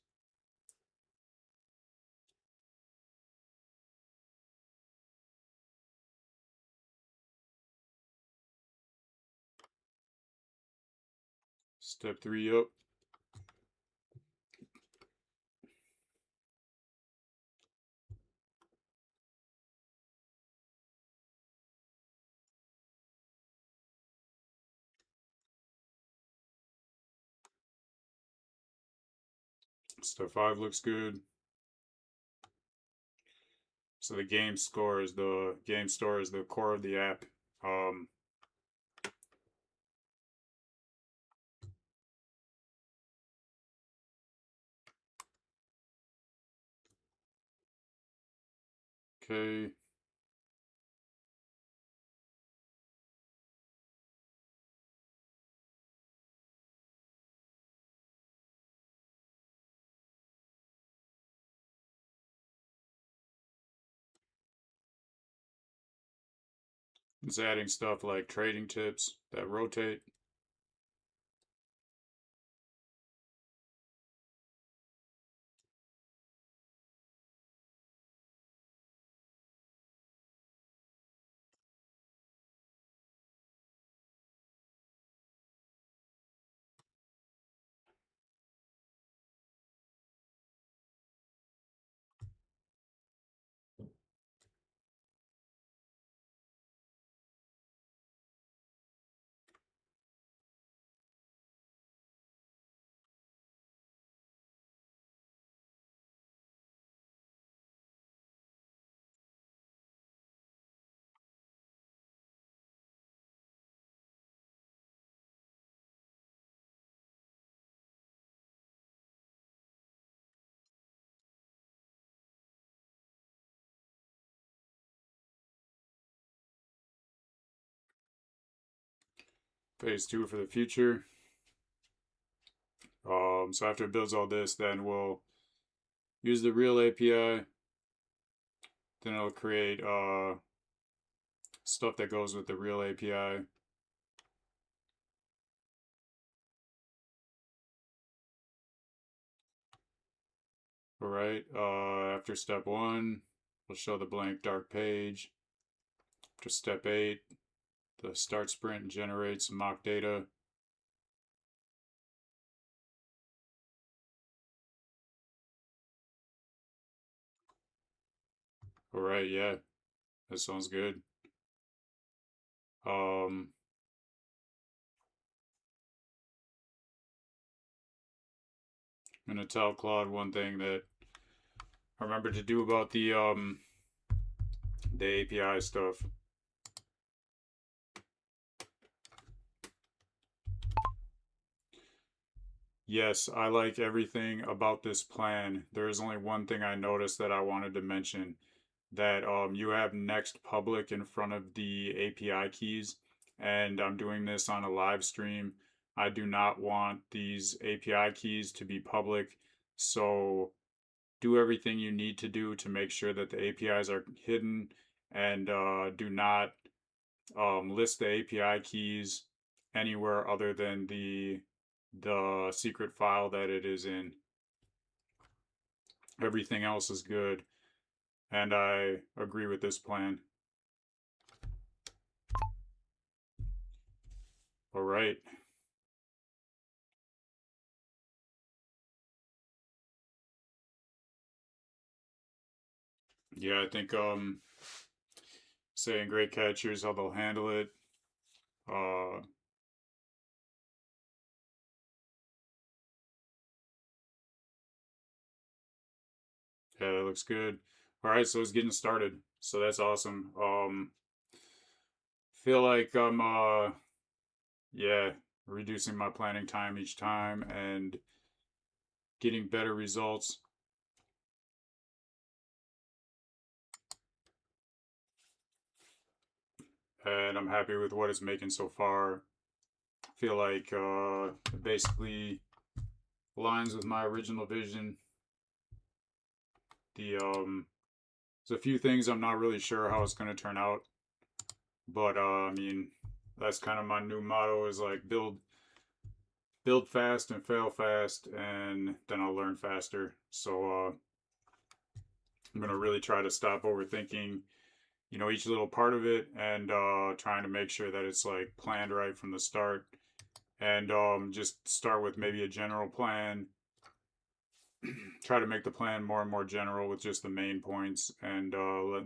Step three, yep. Step five looks good. So the game store is the core of the app. Okay. It's adding stuff like trading tips that rotate. Phase two for the future. So after it builds all this, then we'll use the real API. Then it'll create stuff that goes with the real API. All right. After step one, we'll show the blank dark page. After step eight, the start sprint generates mock data. All right, yeah, that sounds good. I'm gonna tell Claude one thing that I remember to do about the API stuff. Yes, I like everything about this plan. There is only one thing I noticed that I wanted to mention, that you have next public in front of the API keys, and I'm doing this on a live stream. I do not want these API keys to be public, so do everything you need to do to make sure that the APIs are hidden, and do not list the API keys anywhere other than the secret file that it is in. Everything else is good, and I agree with this plan. All right. Yeah, I think saying great catch, here's how they'll handle it. Uh yeah, that looks good. All right, so it's getting started. So that's awesome. Feel like I'm yeah, reducing my planning time each time and getting better results. And I'm happy with what it's making so far. Feel like it basically aligns with my original vision. There's a few things I'm not really sure how it's going to turn out, but I mean, that's kind of my new motto, is like build fast and fail fast, and then I'll learn faster. So I'm gonna really try to stop overthinking, each little part of it, and trying to make sure that it's like planned right from the start, and just start with maybe a general plan. Try to make the plan more and more general with just the main points, and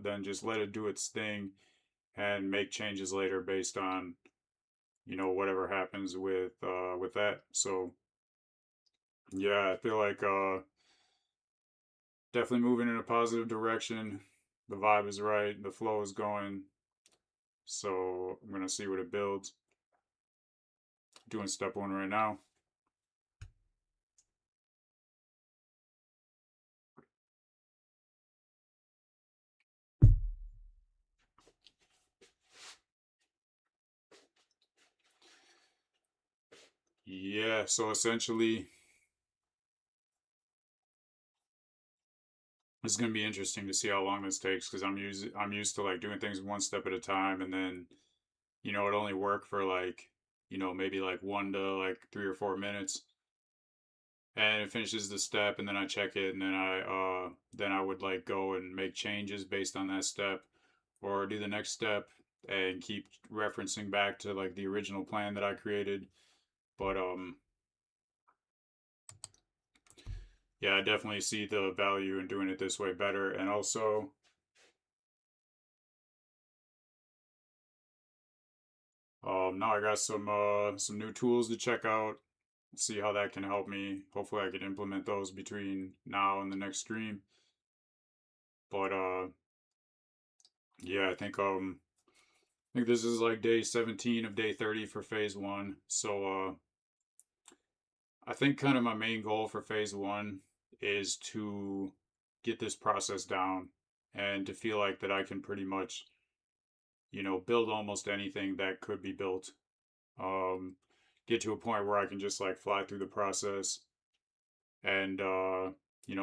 then just let it do its thing, and make changes later based on whatever happens with that. So yeah, I feel like definitely moving in a positive direction. The vibe is right, the flow is going. So I'm gonna see what it builds. Doing step one right now. Yeah, so essentially it's gonna be interesting to see how long this takes, because I'm used to like doing things one step at a time, and then it only work for like maybe like 1 to like 3 or 4 minutes, and it finishes the step, and then I check it, and then I would like go and make changes based on that step, or do the next step and keep referencing back to like the original plan that I created. But yeah, I definitely see the value in doing it this way better. And also now I got some new tools to check out, see how that can help me. Hopefully I can implement those between now and the next stream. But yeah, I think this is like day 17 of day 30 for phase one. So I think kind of my main goal for phase one is to get this process down, and to feel like that I can pretty much build almost anything that could be built. Um, get to a point where I can just like fly through the process, and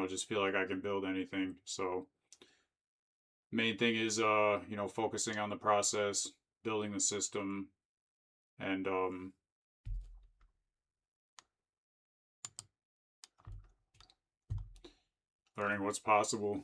just feel like I can build anything. So main thing is focusing on the process, building the system, and learning what's possible.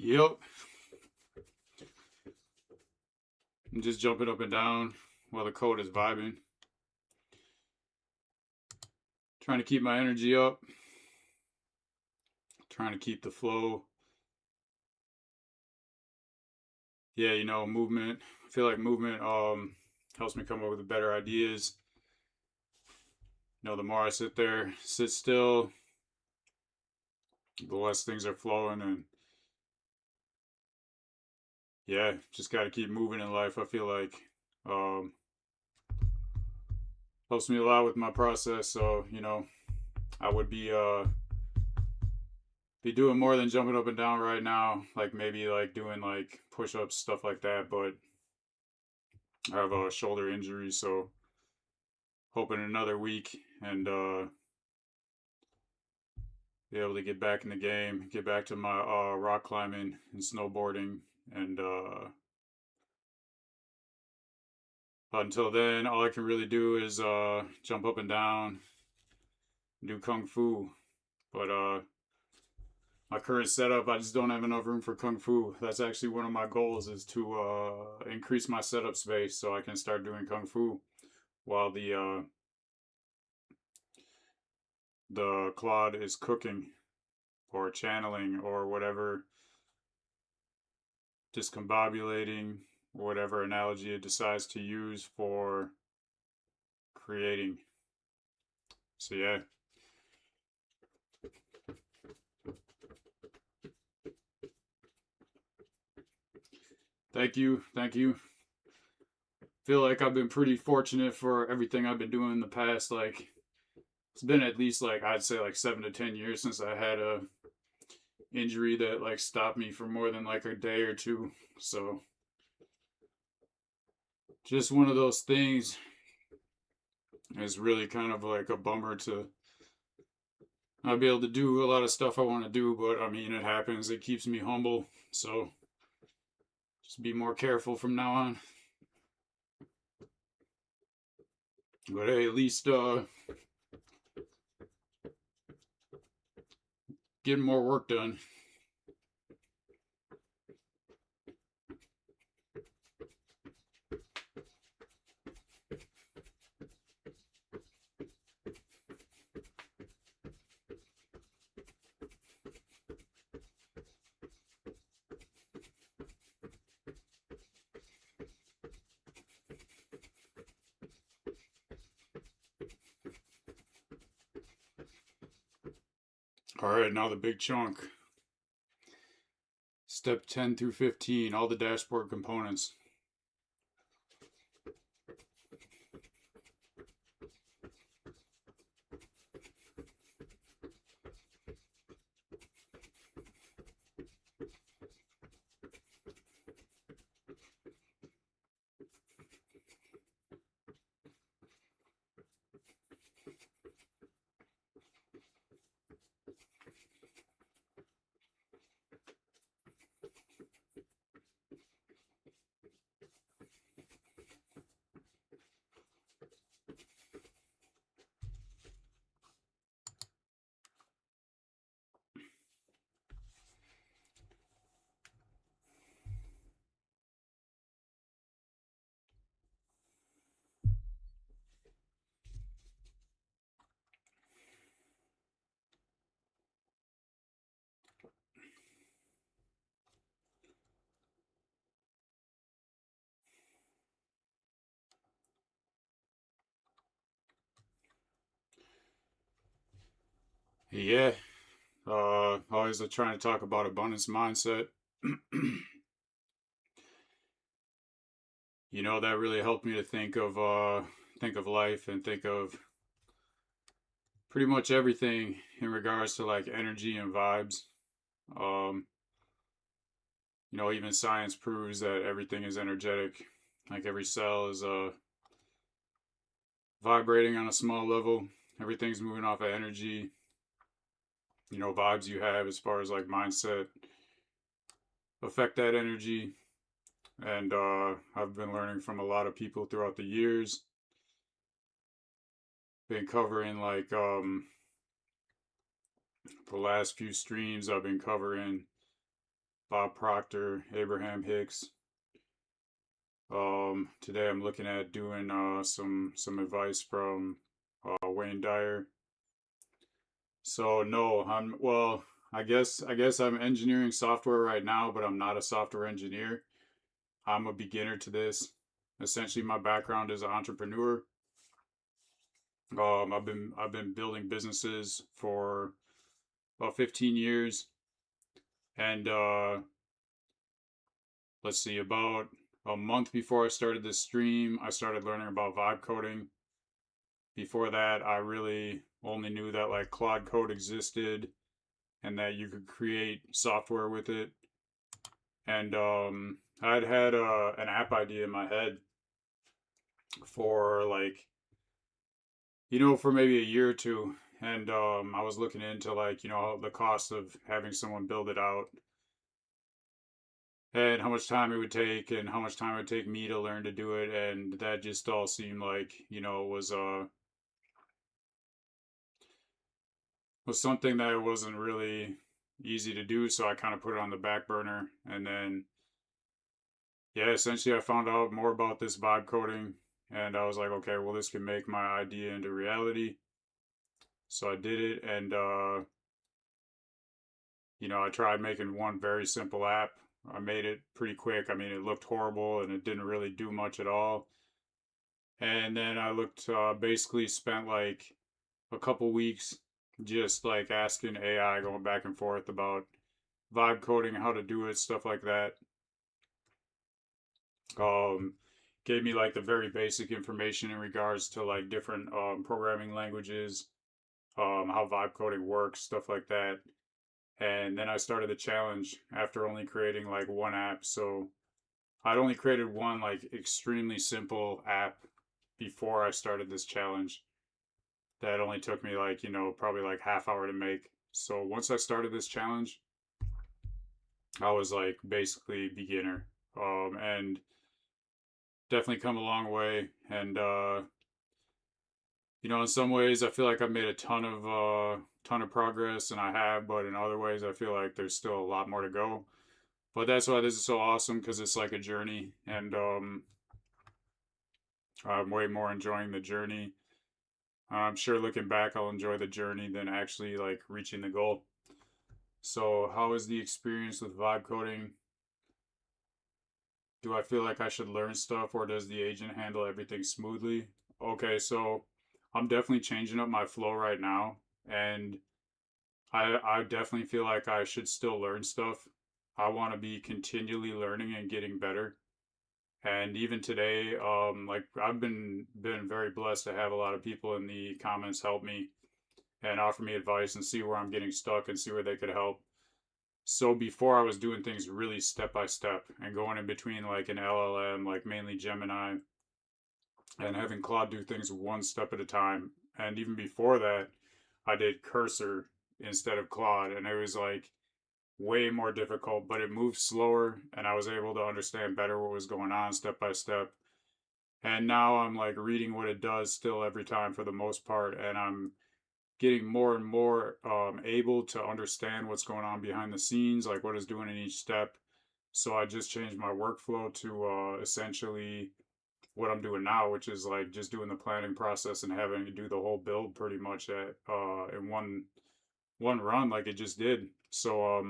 Yep. I'm just jumping up and down while the code is vibing. Trying to keep my energy up. Trying to keep the flow. Yeah, you know, movement. I feel like movement helps me come up with better ideas. You know, the more I sit still, the less things are flowing, and yeah, just got to keep moving in life. I feel like um, helps me a lot with my process. So you know, I would be doing more than jumping up and down right now. Like maybe like doing like push-ups, stuff like that. But I have a shoulder injury, so hoping another week and be able to get back in the game, get back to my rock climbing and snowboarding, and until then, all I can really do is jump up and down, do kung fu. But my current setup, I just don't have enough room for kung fu. That's actually one of my goals, is to increase my setup space so I can start doing kung fu while the Claude is cooking or channeling or whatever, discombobulating, whatever analogy it decides to use for creating. So yeah. Thank you. Thank you. Feel like I've been pretty fortunate for everything I've been doing in the past. Like, it's been at least like, I'd say like 7 to 10 years since I had a injury that like stopped me for more than like a day or two. So just one of those things. Is really kind of like a bummer to not be able to do a lot of stuff I want to do, but I mean, it happens. It keeps me humble. So just be more careful from now on. But hey, at least getting more work done. All right, now the big chunk. Step 10 through 15, all the dashboard components. Yeah, always trying to talk about abundance mindset. You know, that really helped me to think of life and think of pretty much everything in regards to like energy and vibes. Um, you know, even science proves that everything is energetic. Like every cell is vibrating on a small level. Everything's moving off of energy. You know, vibes you have as far as like mindset affect that energy. And I've been learning from a lot of people throughout the years. Been covering like the last few streams I've been covering Bob Proctor, Abraham Hicks. Today I'm looking at doing some advice from Wayne Dyer. So no, I guess I'm engineering software right now, but I'm not a software engineer. I'm a beginner to this. Essentially, my background is an entrepreneur. I've been building businesses for about 15 years, and let's see, about a month before I started this stream, I started learning about vibe coding. Before that, I really only knew that like Claude Code existed and that you could create software with it. And I'd had an app idea in my head for like, for maybe a year or two. And I was looking into like, the cost of having someone build it out and how much time it would take and how much time it would take me to learn to do it. And that just all seemed like, was something that wasn't really easy to do. So I kind of put it on the back burner. And then, yeah, essentially I found out more about this vibe coding and I was like, okay, well, this can make my idea into reality. So I did it, and I tried making one very simple app. I made it pretty quick. I mean, it looked horrible and it didn't really do much at all. And then I basically spent like a couple weeks just like asking AI, going back and forth about vibe coding, how to do it, stuff like that. Um, Gave me like the very basic information in regards to like different programming languages, how vibe coding works, stuff like that. And then I started the challenge after only creating like one app. So I'd only created one like extremely simple app before I started this challenge. That only took me like, probably like half hour to make. So once I started this challenge, I was like basically beginner. And definitely come a long way. And in some ways I feel like I've made a ton of progress, and I have, but in other ways I feel like there's still a lot more to go. But that's why this is so awesome, because it's like a journey, and I'm way more enjoying the journey. I'm sure looking back I'll enjoy the journey than actually like reaching the goal. So how is the experience with vibe coding? Do I feel like I should learn stuff, or does the agent handle everything smoothly? Okay, so I'm definitely changing up my flow right now, and I definitely feel like I should still learn stuff. I want to be continually learning and getting better. And even today, like I've been very blessed to have a lot of people in the comments help me and offer me advice and see where I'm getting stuck and see where they could help. So before I was doing things really step by step and going in between like an LLM, like mainly Gemini, and having Claude do things one step at a time. And even before that, I did Cursor instead of Claude, and it was like way more difficult, but it moved slower, and I was able to understand better what was going on step by step. And now I'm like reading what it does still every time for the most part, and I'm getting more and more able to understand what's going on behind the scenes, like what it's doing in each step. So I just changed my workflow to essentially what I'm doing now, which is like just doing the planning process and having to do the whole build pretty much at in one run, like it just did. So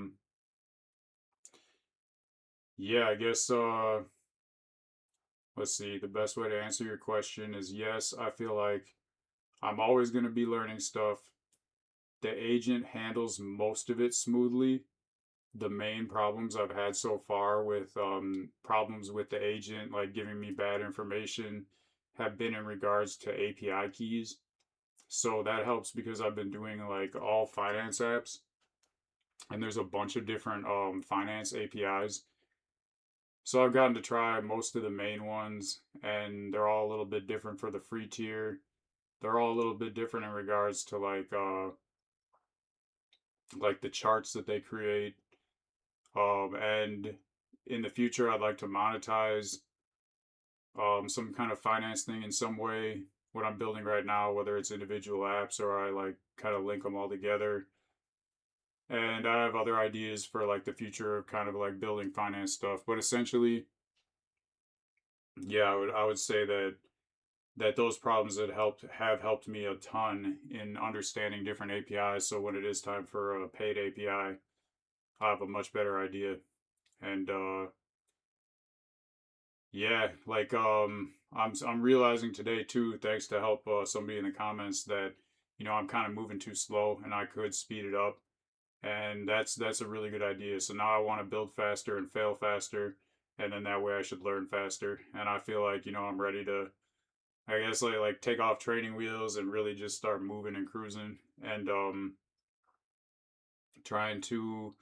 yeah, I guess let's see. The best way to answer your question is yes. I feel like I'm always going to be learning stuff. The agent handles most of it smoothly. The main problems I've had so far with problems with the agent, like giving me bad information, have been in regards to API keys. So that helps because I've been doing like all finance apps, and there's a bunch of different finance APIs. So I've gotten to try most of the main ones, and they're all a little bit different for the free tier. They're all a little bit different in regards to like the charts that they create. And in the future, I'd like to monetize some kind of finance thing in some way. What I'm building right now, whether it's individual apps or I like kind of link them all together. And I have other ideas for like the future of kind of like building finance stuff. But essentially, yeah, I would say that those problems have helped me a ton in understanding different APIs. So when it is time for a paid API, I have a much better idea. And yeah, like I'm realizing today too, thanks to help somebody in the comments, that I'm kind of moving too slow and I could speed it up. And that's a really good idea. So now I want to build faster and fail faster, and then that way I should learn faster. And I feel like I'm ready to, I guess, like take off training wheels and really just start moving and cruising, and trying to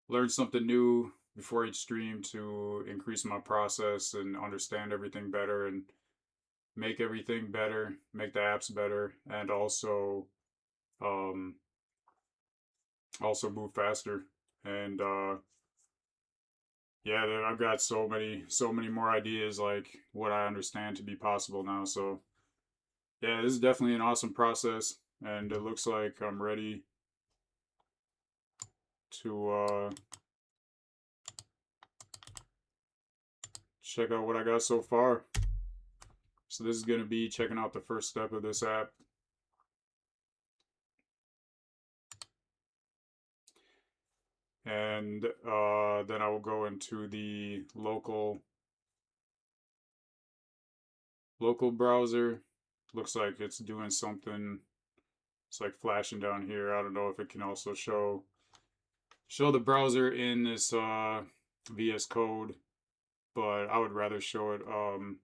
learn something new before each stream to increase my process and understand everything better and make everything better, make the apps better, and um also move faster. And yeah, I've got so many more ideas, like what I understand to be possible now. So yeah, this is definitely an awesome process, and it looks like I'm ready to check out what I got so far. So this is going to be checking out the first step of this app. And then I will go into the local browser. Looks like it's doing something. It's like flashing down here. I don't know if it can also show the browser in this VS Code, but I would rather show it on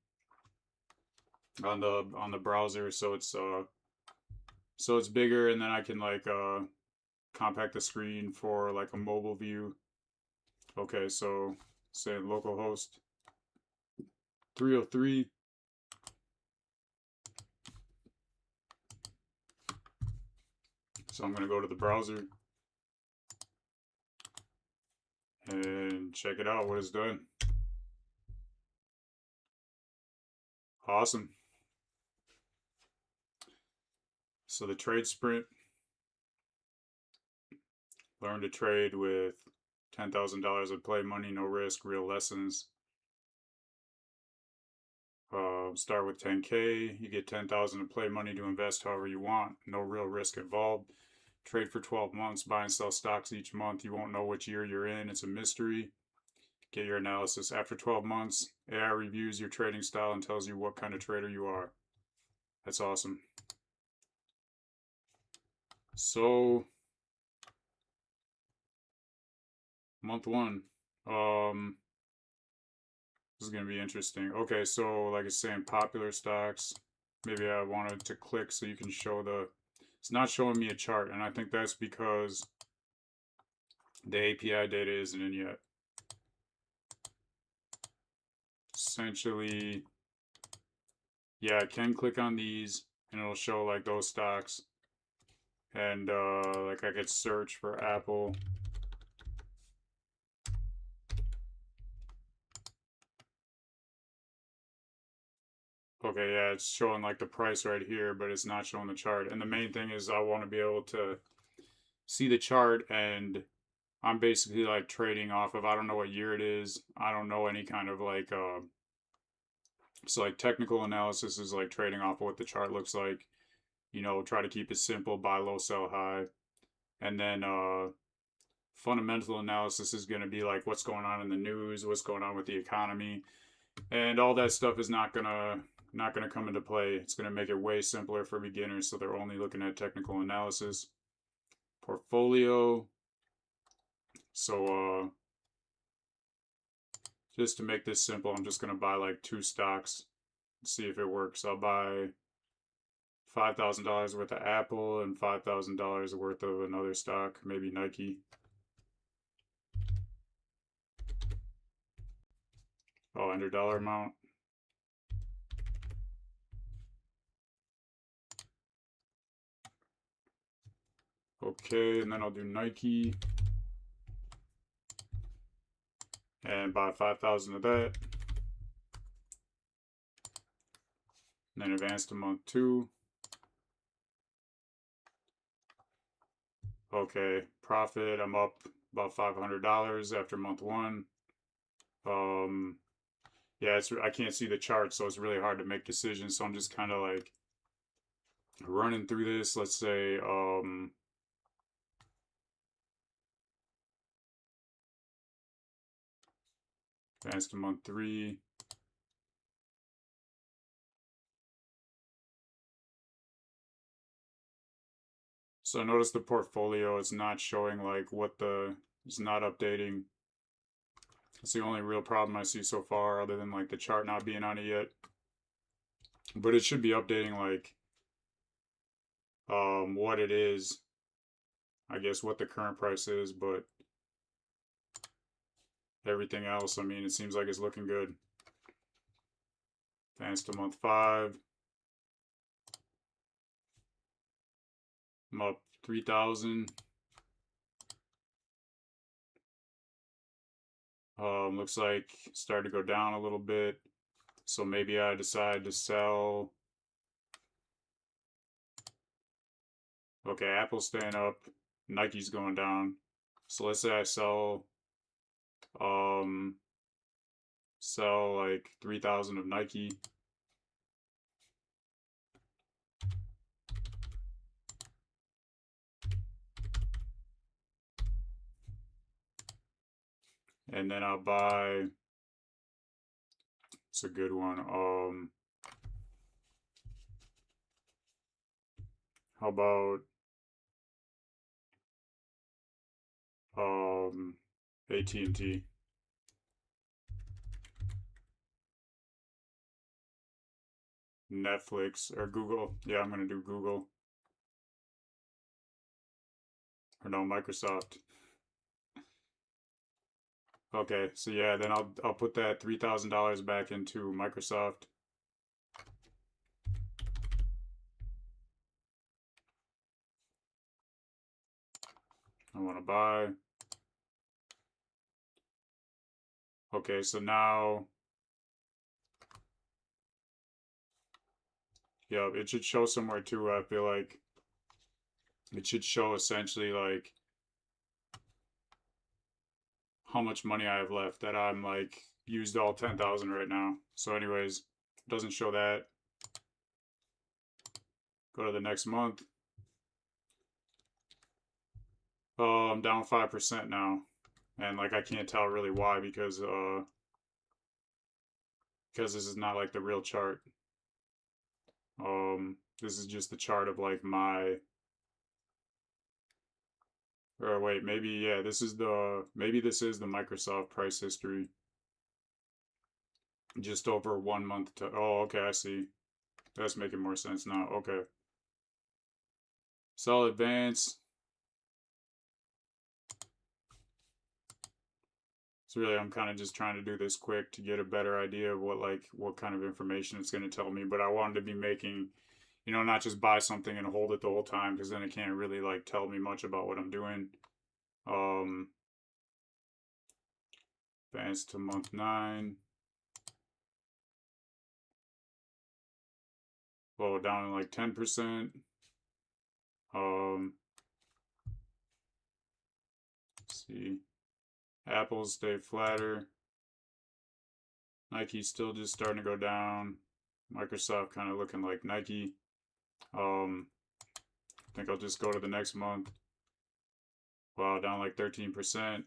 the browser, so it's bigger, and then I can like compact the screen for like a mobile view. Okay, so say localhost 303. So I'm going to go to the browser and check it out, what it's done. Awesome. So the trade sprint, learn to trade with $10,000 of play money, no risk, real lessons. Start with 10K, you get 10,000 of play money to invest however you want, no real risk involved. Trade for 12 months, buy and sell stocks each month. You won't know which year you're in, it's a mystery. Get your analysis. After 12 months, AI reviews your trading style and tells you what kind of trader you are. That's awesome. So, month one. This is going to be interesting. Okay, so like it's saying popular stocks. Maybe I wanted to click so you can show it's not showing me a chart, and I think that's because the API data isn't in yet. Essentially, yeah, I can click on these and it'll show like those stocks. And like I could search for Apple. Okay, yeah, it's showing like the price right here, but it's not showing the chart. And the main thing is I want to be able to see the chart, and I'm basically like trading off of, I don't know what year it is. I don't know any kind of like so like technical analysis is like trading off of what the chart looks like. Try to keep it simple, buy low, sell high. And then fundamental analysis is going to be like what's going on in the news, what's going on with the economy, and all that stuff is not gonna come into play. It's gonna make it way simpler for beginners, so they're only looking at technical analysis. Portfolio. So just to make this simple, I'm just gonna buy like 2 stocks, see if it works. I'll buy $5,000 worth of Apple and $5,000 worth of another stock, maybe Nike. Oh, under dollar amount. Okay, and then I'll do Nike and buy 5,000 of that. And then advance to month 2. Okay, profit, I'm up about $500 after month one. Yeah, I can't see the chart, so it's really hard to make decisions. So I'm just kind of like running through this. Let's say, advance to month three. So notice the portfolio is not showing like it's not updating. It's the only real problem I see so far, other than like the chart not being on it yet. But it should be updating like what it is, I guess what the current price is, but everything else, I mean, it seems like it's looking good. Advance to month five. I'm up 3,000. Looks like it started to go down a little bit. So maybe I decide to sell. Okay, Apple's staying up. Nike's going down. So let's say I um sell like 3,000 of Nike. And then I'll buy, it's a good one. How about AT&T? Netflix or Google. Yeah, I'm gonna do Google. Or no, Microsoft. Okay, so yeah, then I'll put that $3,000 back into Microsoft. I want to buy. Okay, so now, yeah, it should show somewhere too. I feel like it should show essentially like how much money I have left, that I'm like used all 10,000 right now. So anyways, doesn't show that. Go to the next month. Oh, I'm down 5% now. And like I can't tell really why, because this is not like the real chart. This is just the chart of like my, or wait, maybe yeah, maybe this is the Microsoft price history. Just over 1 month to, oh, okay, I see. That's making more sense now. Okay. Solid advance. So really, I'm kind of just trying to do this quick to get a better idea of what kind of information it's going to tell me. But I wanted to be making, not just buy something and hold it the whole time, because then it can't really like tell me much about what I'm doing. Um, Advance to month 9. Blow it down to like 10%. Let's see. Apple's stay flatter. Nike's still just starting to go down. Microsoft kind of looking like Nike. I think I'll just go to the next month. Wow, down like 13%.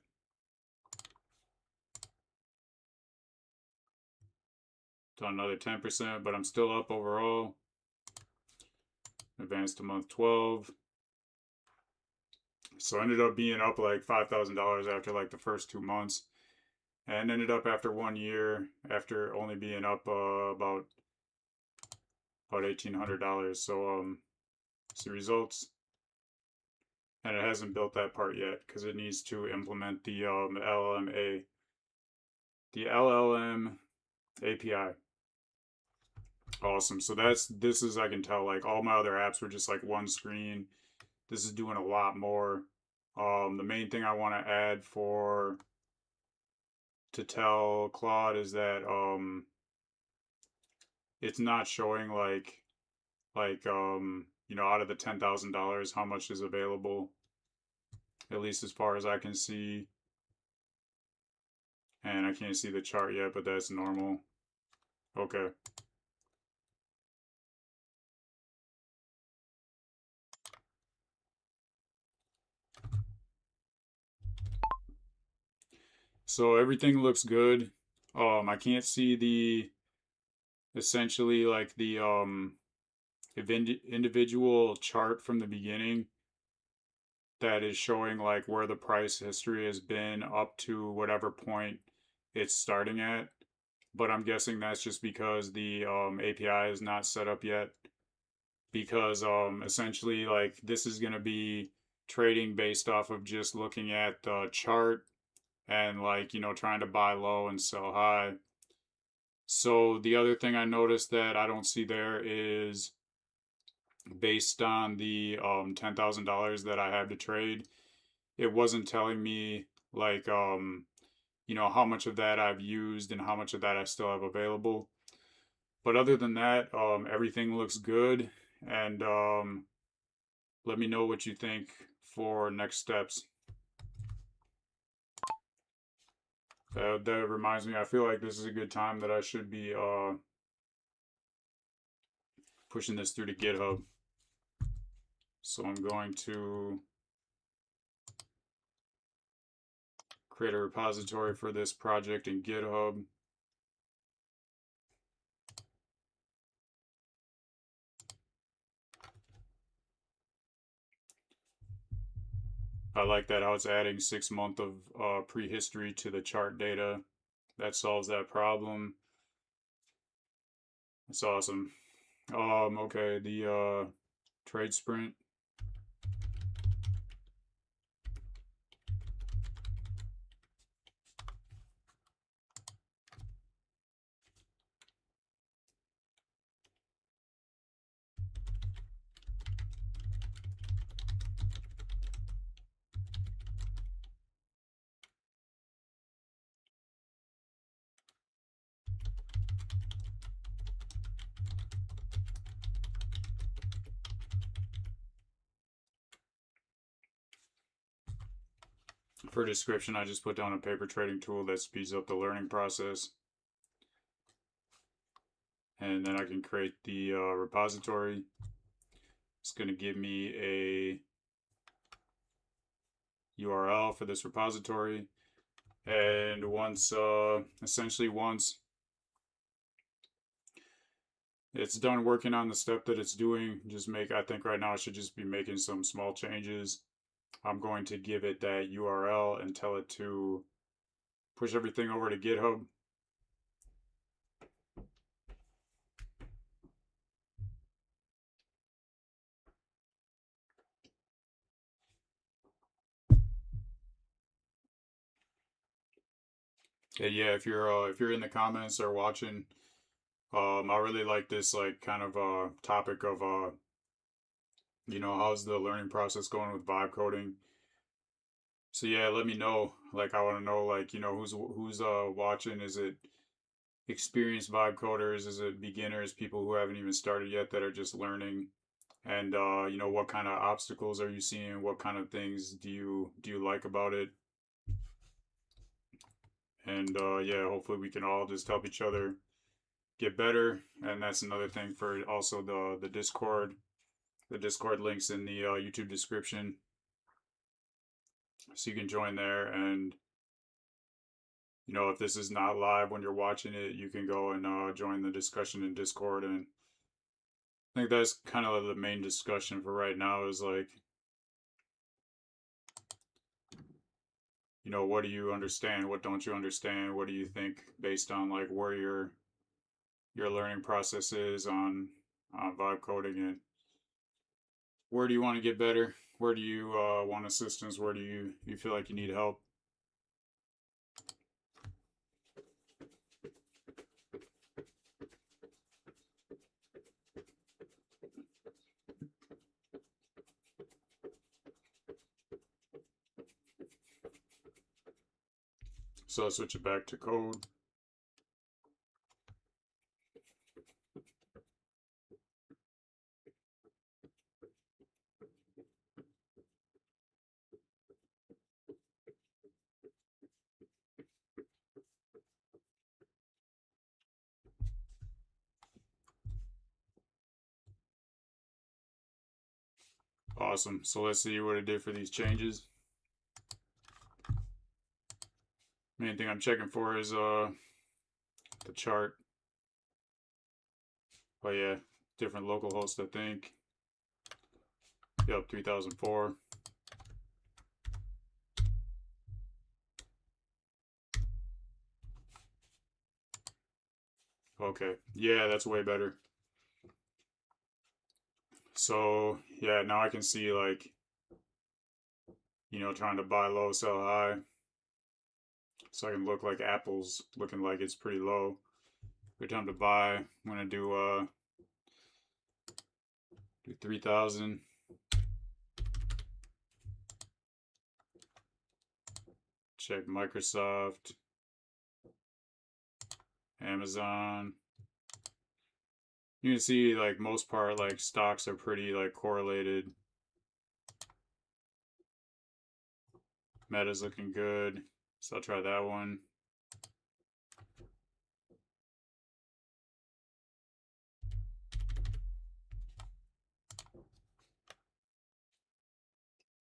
Down another 10%, but I'm still up overall. Advanced to month 12. So I ended up being up like $5,000 after like the first 2 months. And ended up after 1 year, after only being up about $1,800. So see results. And it hasn't built that part yet because it needs to implement the LLM API. Awesome. So this is, I can tell, like all my other apps were just like one screen. This is doing a lot more. The main thing I want to add to tell Claude is that it's not showing like out of the $10,000 how much is available. at least as far as I can see. And I can't see the chart yet, but that's normal. Okay. So everything looks good. I can't see the essentially like the individual chart from the beginning that is showing like where the price history has been up to whatever point it's starting at. But I'm guessing that's just because the API is not set up yet. Because essentially like this is gonna be trading based off of just looking at the chart and like trying to buy low and sell high. So the other thing I noticed that I don't see there is based on the $10,000 that I have to trade, it wasn't telling me like how much of that I've used and how much of that I still have available. But other than that, everything looks good, and let me know what you think for next steps. That reminds me, I feel like this is a good time that I should be pushing this through to GitHub. So I'm going to create a repository for this project in GitHub. I like that how it's adding 6 months of prehistory to the chart data. That solves that problem. That's awesome. Okay, the trade sprint. For description, I just put down a paper trading tool that speeds up the learning process. And then I can create the repository. It's going to give me a URL for this repository. And essentially once it's done working on the step that it's doing, I think right now I should just be making some small changes. I'm going to give it that URL and tell it to push everything over to GitHub. And yeah, if you're in the comments or watching, I really like this like kind of topic of how's the learning process going with vibe coding. So yeah, let me know. Like I want to know like who's watching. Is it experienced vibe coders? Is it beginners? People who haven't even started yet that are just learning? And what kind of obstacles are you seeing? What kind of things do you like about it? And yeah, hopefully we can all just help each other get better. And that's another thing for also the Discord. The Discord links in the YouTube description, so you can join there. And if this is not live when you're watching it, you can go and join the discussion in Discord. And I think that's kind of the main discussion for right now is like, what do you understand? What don't you understand? What do you think based on like where your learning process is on vibe coding, and where do you want to get better? Where do you want assistance? Where do you feel like you need help? So I'll switch it back to code. Awesome. So let's see what it did for these changes. Main thing I'm checking for is the chart. But yeah, different local host, I think. Yep, 3004. Okay, yeah, that's way better. So yeah, now I can see, like, you know, trying to buy low, sell high. So I can look like Apple's looking like it's pretty low. Good time to buy. I'm gonna do 3,000. Check Microsoft, Amazon. You can see, like, most part, like, stocks are pretty, like, correlated. Meta's looking good, so I'll try that one.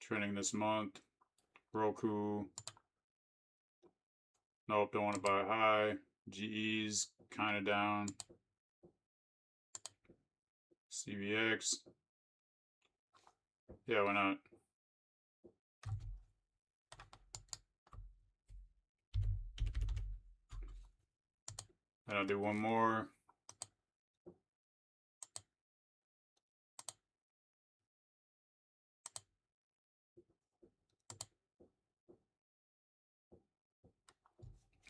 Trending this month. Roku. Nope, don't want to buy high. GE's kind of down. CVX. Yeah, why not? And I'll do one more.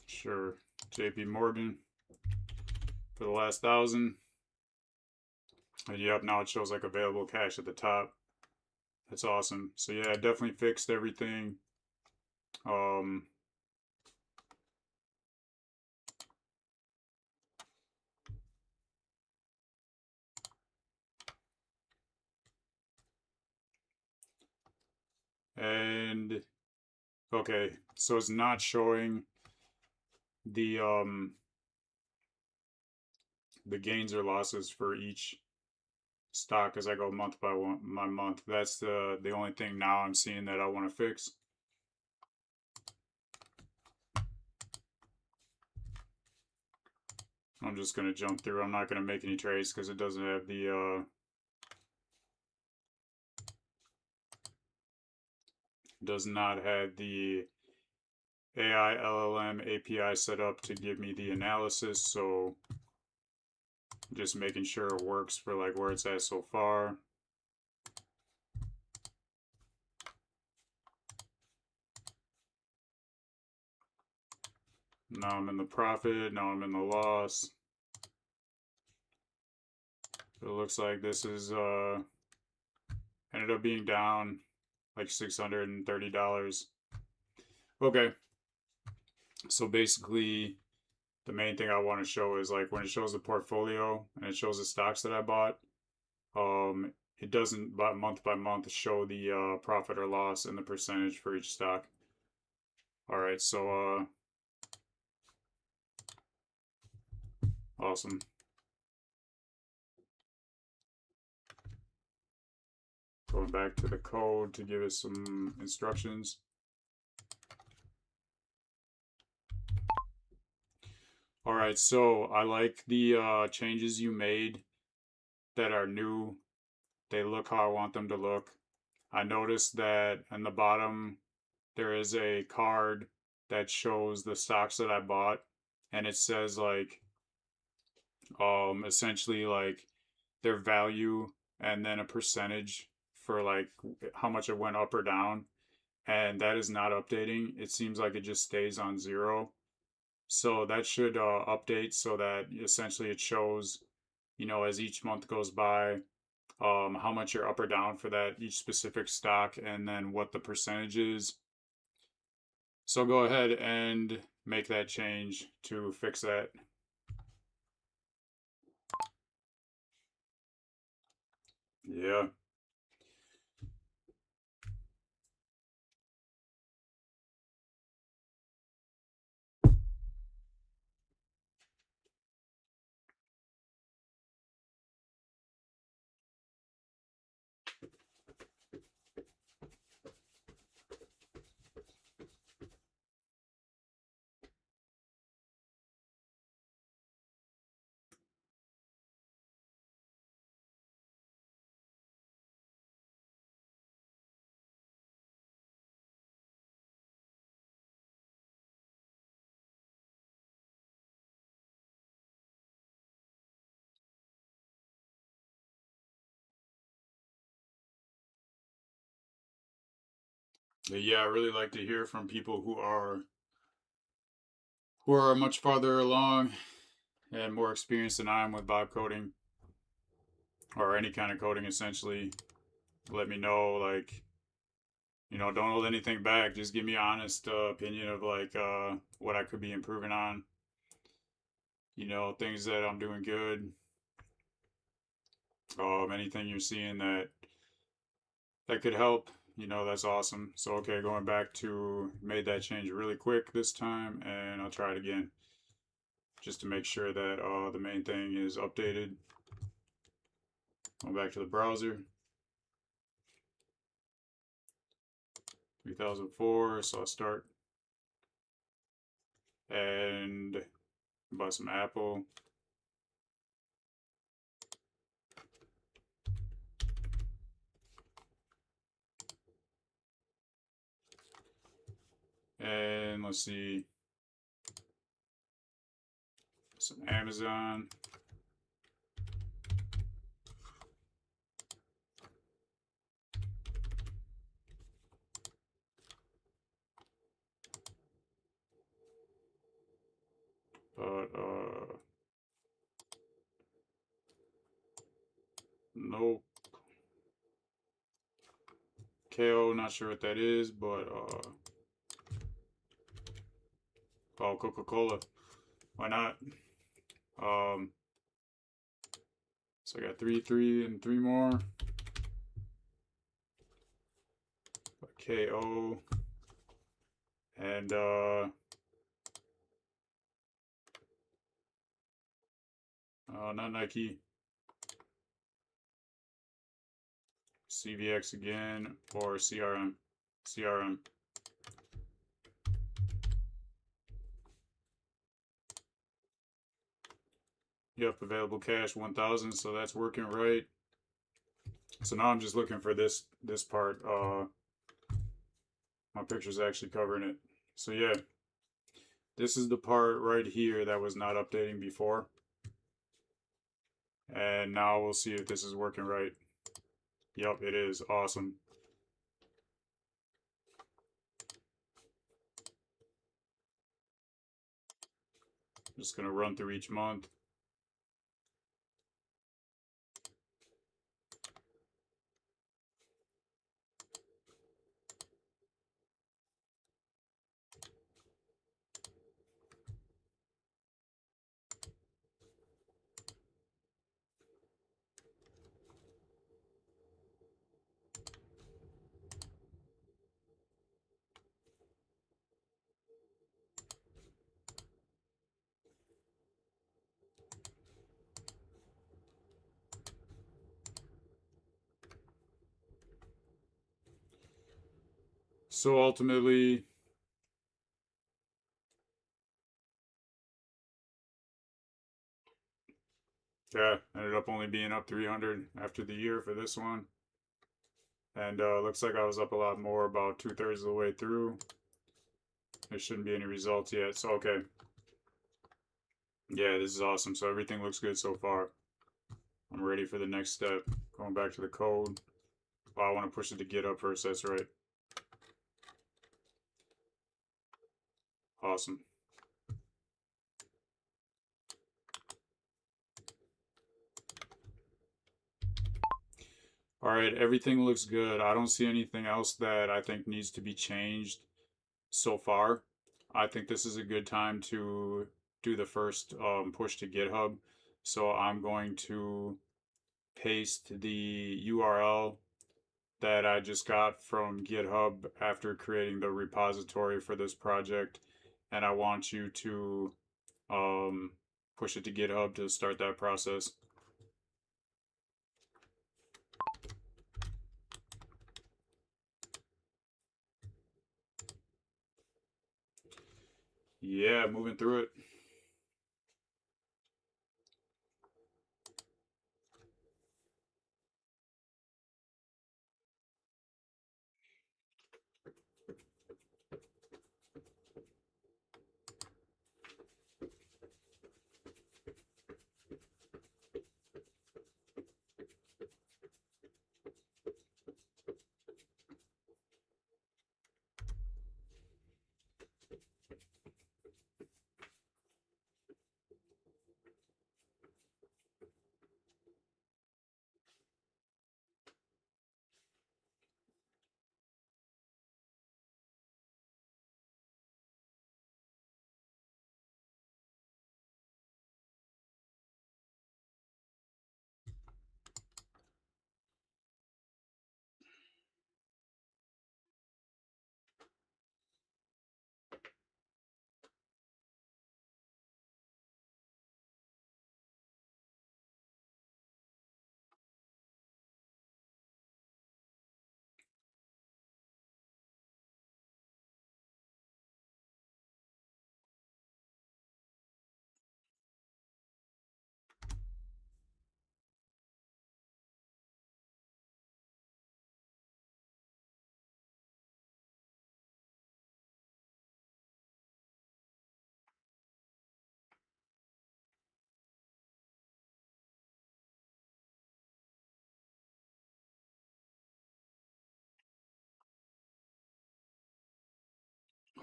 Sure. JP Morgan for the last 1,000. And yep, now it shows like available cash at the top. That's awesome. So yeah, I definitely fixed everything. And okay, so it's not showing the gains or losses for each stock as I go month by month. That's the only thing now I'm seeing that I want to fix. I'm just gonna jump through. I'm not gonna make any trades because it doesn't have the does not have the AI LLM API set up to give me the analysis, so just making sure it works for like where it's at so far. Now I'm in the profit, now I'm in the loss. It looks like this is ended up being down like $630. Okay. So basically the main thing I want to show is like when it shows the portfolio and it shows the stocks that I bought, it doesn't month by month show the profit or loss and the percentage for each stock. All right, so awesome. Going back to the code to give us some instructions. All right, so I like the changes you made that are new. They look how I want them to look. I noticed that in the bottom there is a card that shows the stocks that I bought, and it says like essentially like their value and then a percentage for like how much it went up or down, and that is not updating. It seems like it just stays on 0. So that should update so that essentially it shows, you know, as each month goes by, how much you're up or down for that each specific stock and then what the percentage is. So go ahead and make that change to fix that. Yeah. But yeah, I really like to hear from people who are much farther along and more experienced than I am with vibe coding or any kind of coding essentially. Let me know, like, don't hold anything back. Just give me an honest opinion of like what I could be improving on. Things that I'm doing good. Anything you're seeing that could help. That's awesome. So okay, going back to made that change really quick this time, and I'll try it again just to make sure that the main thing is updated. Going back to the browser. 3004. So I'll start and buy some Apple. And let's see, some Amazon. But nope. KO, not sure what that is, but oh, Coca-Cola. Why not? So I got 3, and 3 more. KO. And not Nike. CVX again, or CRM. CRM. Yep, available cache 1000, so that's working right. So now I'm just looking for this part. My picture's actually covering it. So yeah, this is the part right here that was not updating before. And now we'll see if this is working right. Yep, it is. Awesome. Just gonna run through each month. So ultimately, yeah, ended up only being up 300 after the year for this one. And looks like I was up a lot more about 2/3 of the way through. There shouldn't be any results yet. So, okay. Yeah, this is awesome. So everything looks good so far. I'm ready for the next step. Going back to the code. Oh, I want to push it to GitHub first. That's right. Awesome. All right, everything looks good. I don't see anything else that I think needs to be changed so far. I think this is a good time to do the first push to GitHub. So I'm going to paste the URL that I just got from GitHub after creating the repository for this project. And I want you to push it to GitHub to start that process. Yeah, moving through it.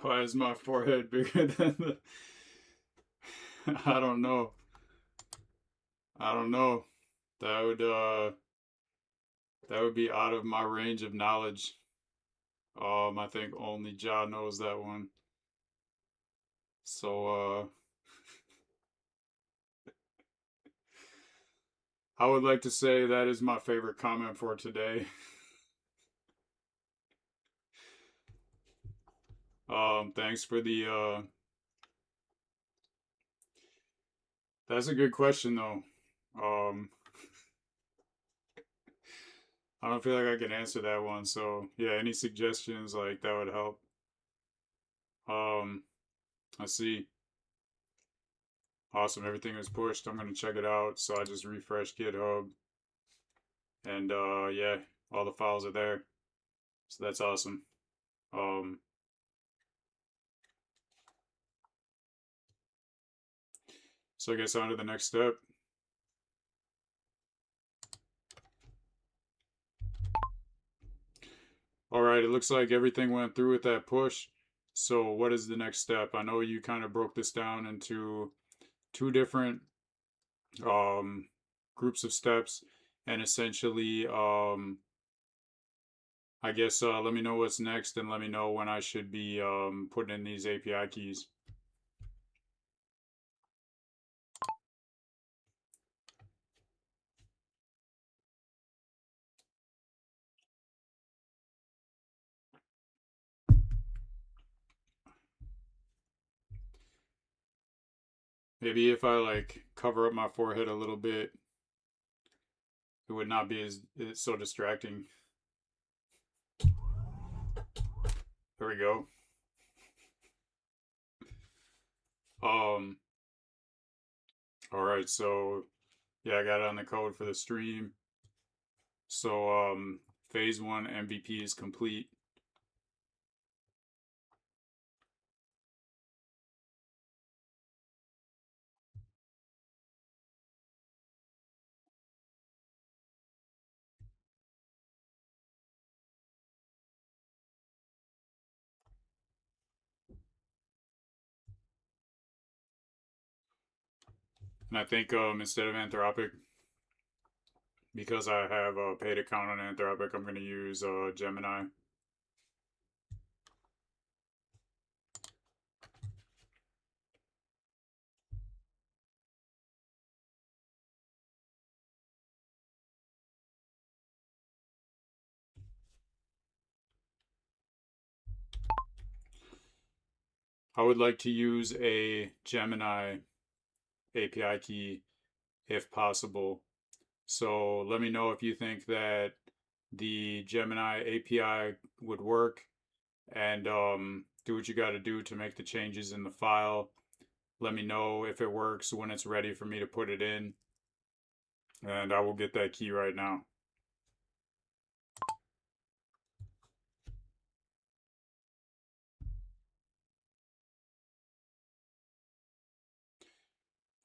Why is my forehead bigger than the... I don't know. I don't know. That would that would be out of my range of knowledge. I think only Jah knows that one. So I would like to say that is my favorite comment for today. Thanks for the that's a good question though. Um I don't feel like I can answer that one. So yeah, any suggestions like that would help. Um Let's see. Awesome, everything is pushed. I'm gonna check it out. So I just refreshed GitHub and yeah, all the files are there. So that's awesome. Um so I guess on to the next step. All right, it looks like everything went through with that push. So what is the next step? I know you kind of broke this down into two different um, groups of steps, and essentially, I guess let me know what's next, and let me know when I should be putting in these API keys. Maybe if I like cover up my forehead a little bit, it would not be as it's so distracting. There we go. Um, all right, so yeah, I got it on the code for the stream. So phase 1 MVP is complete. And I think instead of Anthropic, because I have a paid account on Anthropic, I'm going to use Gemini. I would like to use a Gemini API key if possible. So let me know if you think that the Gemini API would work, and do what you got to do to make the changes in the file. Let me know if it works when it's ready for me to put it in, and I will get that key right now.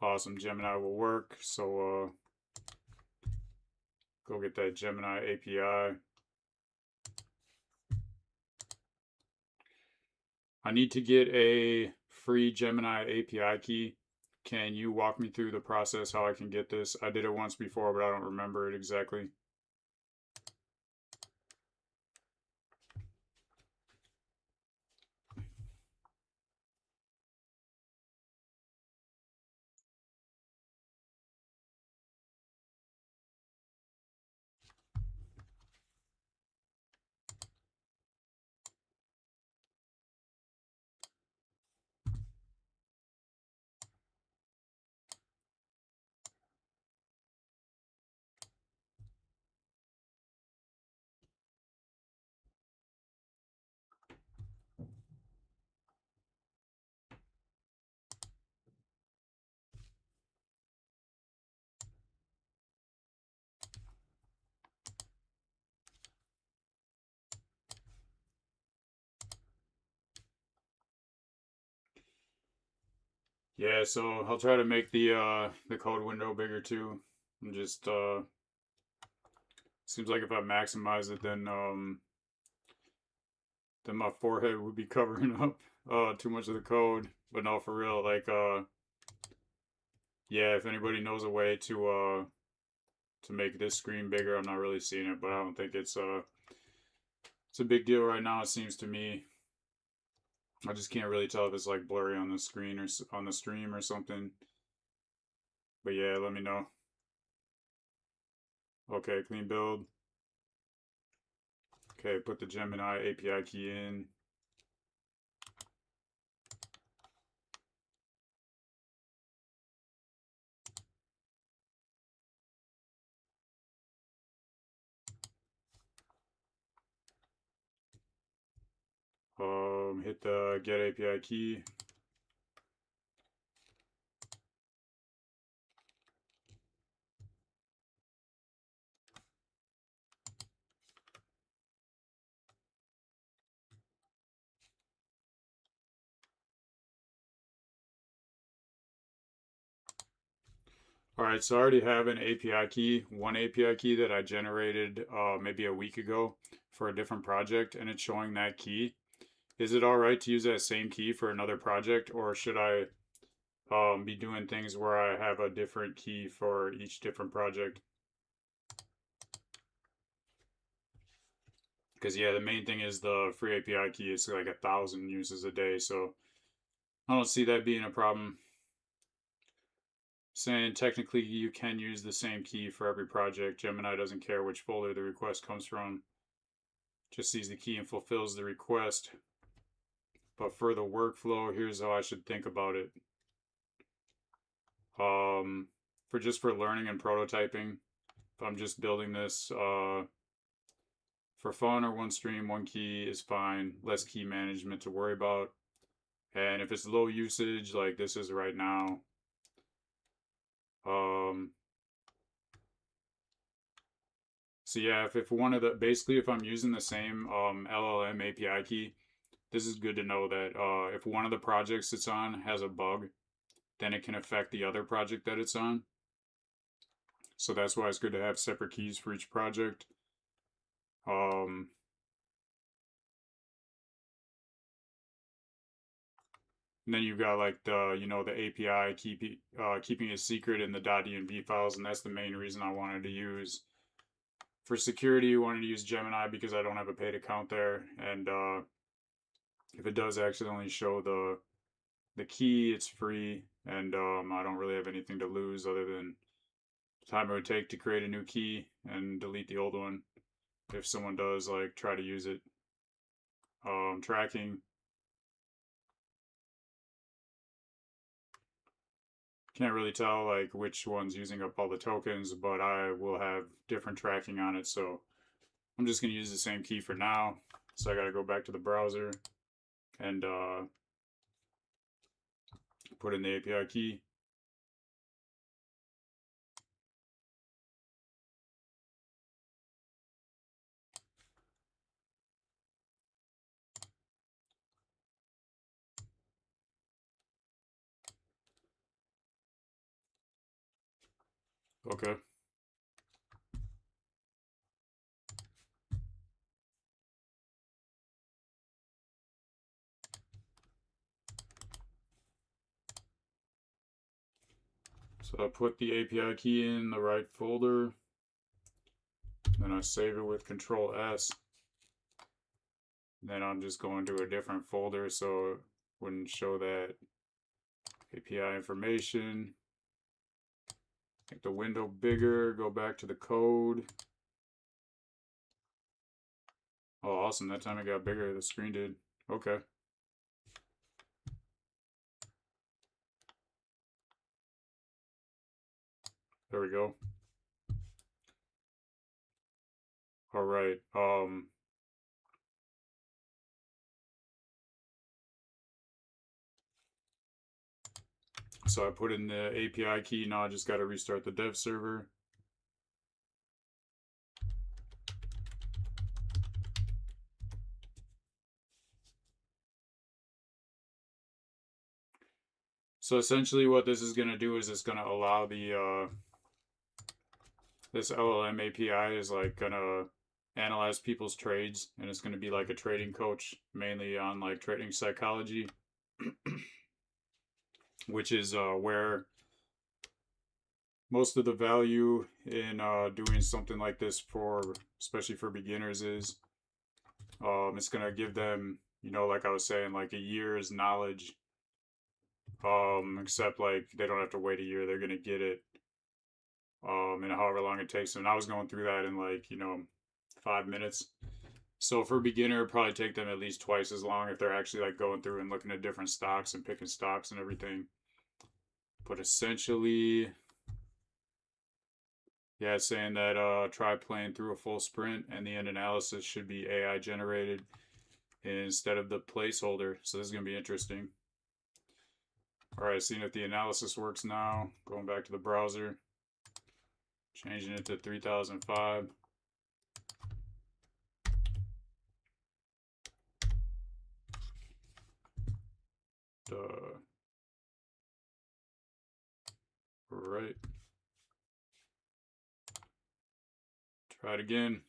Awesome, Gemini will work. So go get that Gemini API. I need to get a free Gemini API key. Can you walk me through the process how I can get this? I did it once before, but I don't remember it exactly. Yeah, so I'll try to make the code window bigger too. And just seems like if I maximize it, then then my forehead would be covering up too much of the code. But no, for real, like yeah, if anybody knows a way to make this screen bigger, I'm not really seeing it, but I don't think it's a big deal right now, it seems to me. I just can't really tell if it's like blurry on the screen or on the stream or something. But yeah, let me know. Okay, clean build. Okay, put the Gemini API key in. Hit the get API key. All right, so I already have an API key, one API key that I generated maybe a week ago for a different project, and it's showing that key. Is it all right to use that same key for another project, or should I be doing things where I have a different key for each different project? Because yeah, the main thing is the free API key is like 1,000 uses a day, so I don't see that being a problem. Saying technically you can use the same key for every project. Gemini doesn't care which folder the request comes from, just sees the key and fulfills the request. But for the workflow, here's how I should think about it. For learning and prototyping, if I'm just building this for fun or one stream, one key is fine. Less key management to worry about. And if it's low usage, like this is right now, so yeah, if one of the, basically if I'm using the same LLM API key, this is good to know that if one of the projects it's on has a bug, then it can affect the other project that it's on. So that's why it's good to have separate keys for each project. And then you've got like the, the API keeping it secret in the .env files, and that's the main reason I wanted to use. For security, I wanted to use Gemini because I don't have a paid account there, and if it does accidentally show the key, it's free, and I don't really have anything to lose other than the time it would take to create a new key and delete the old one if someone does like try to use it. Tracking. Can't really tell like which one's using up all the tokens, but I will have different tracking on it, so I'm just going to use the same key for now. So I got to go back to the browser and put in the API key. Okay. So I put the API key in the right folder. Then I save it with Control S. Then I'm just going to a different folder so it wouldn't show that API information. Make the window bigger, go back to the code. Oh, awesome. That time it got bigger, the screen did. Okay. There we go. All right. So I put in the API key. Now I just got to restart the dev server. So essentially what this is going to do is it's going to allow the this LLM API is like going to analyze people's trades, and it's going to be like a trading coach, mainly on like trading psychology, which is where most of the value in doing something like this for, especially for beginners, is it's going to give them, you know, like I was saying, like a year's knowledge, except like they don't have to wait a year, they're going to get it in however long it takes them. And I was going through that in like, you know, 5 minutes. So for a beginner, it'd probably take them at least twice as long if they're actually like going through and looking at different stocks and picking stocks and everything. But essentially, yeah, it's saying that try playing through a full sprint and the end analysis should be AI generated instead of the placeholder. So this is going to be interesting. All right, seeing if the analysis works now. Going back to the browser, changing it to 3005. Right. Try it again.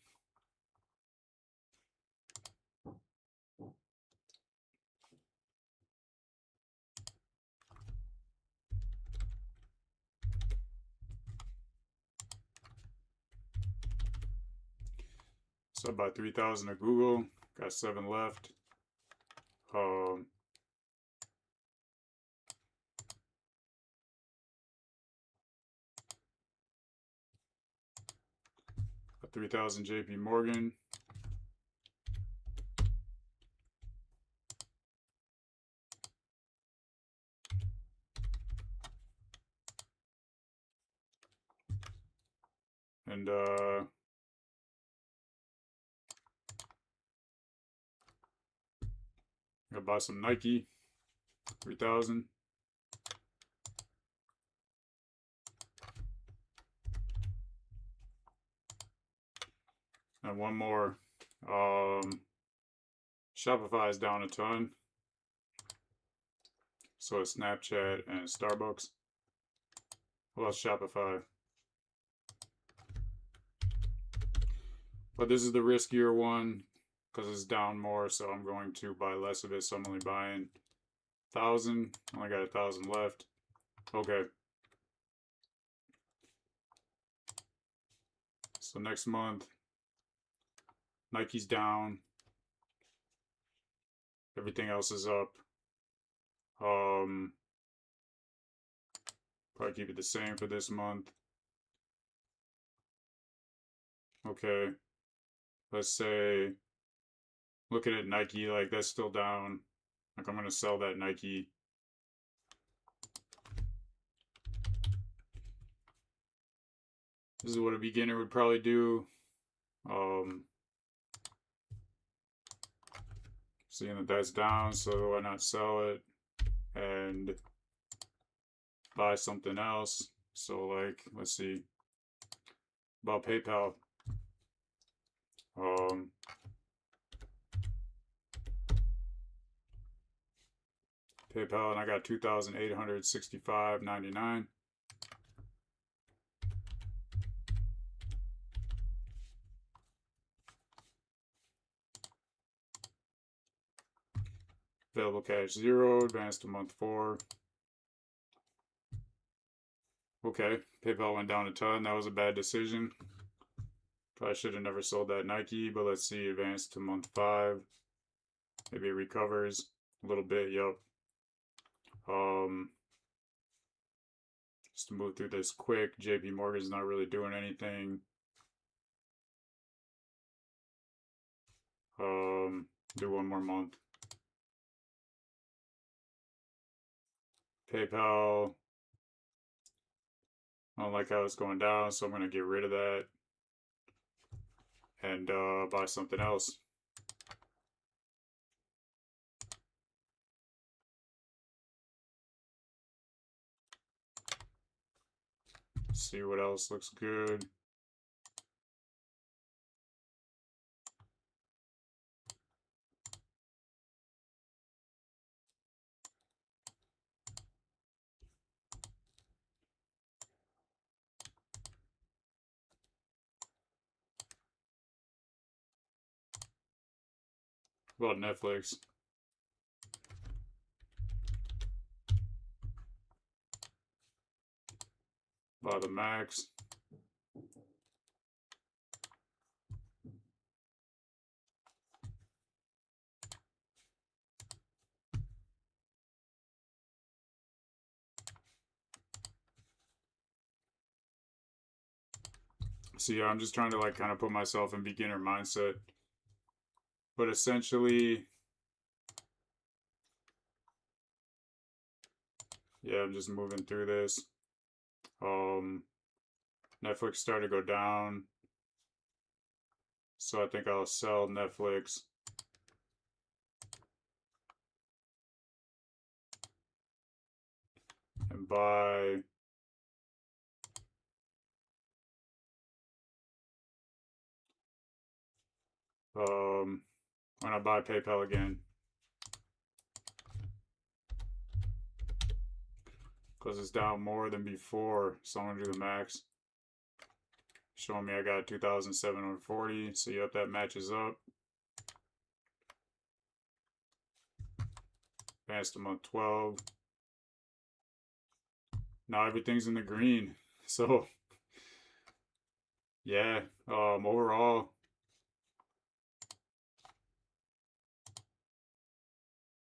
So about 3,000 at Google. Got 7 left. 3,000 JP Morgan. And gonna buy some Nike. 3,000. And one more. Shopify is down a ton. So is Snapchat and Starbucks. Well, Shopify. But this is the riskier one because it's down more, so I'm going to buy less of it. So I'm only buying 1,000. Only got 1,000 left. Okay. So next month, Nike's down. Everything else is up. Probably keep it the same for this month. Okay. Let's say, looking at Nike, like that's still down. Like I'm gonna sell that Nike. This is what a beginner would probably do. Seeing that that's down, so why not sell it and buy something else? So like, let's see, about PayPal. PayPal, and I got 2,865.99. Available cash 0, advanced to month 4. Okay, PayPal went down a ton. That was a bad decision. Probably should have never sold that Nike, but let's see, advanced to month 5. Maybe it recovers a little bit, yup. Just to move through this quick, JP Morgan's not really doing anything. Do one more month. PayPal, I don't like how it's going down, so I'm going to get rid of that and buy something else. See what else looks good. About Netflix. Buy the max. So yeah, I'm just trying to like kind of put myself in beginner mindset. But essentially, yeah, I'm just moving through this. Netflix started to go down. So I think I'll sell Netflix. And buy when I buy PayPal again. Because it's down more than before. So I'm gonna do the max. Showing me I got 2,740. So yep, that matches up. Advanced to month 12. Now everything's in the green. So yeah, overall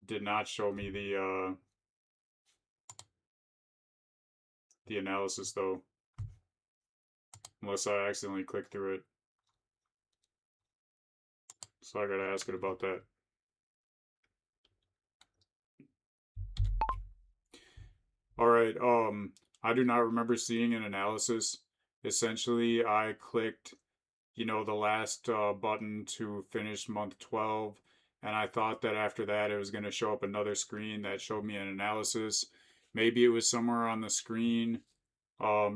did not show me the analysis though, unless I accidentally clicked through it. So I gotta ask it about that. All right, I do not remember seeing an analysis. Essentially, I clicked, the last button to finish month 12, and I thought that after that it was going to show up another screen that showed me an analysis. Maybe it was somewhere on the screen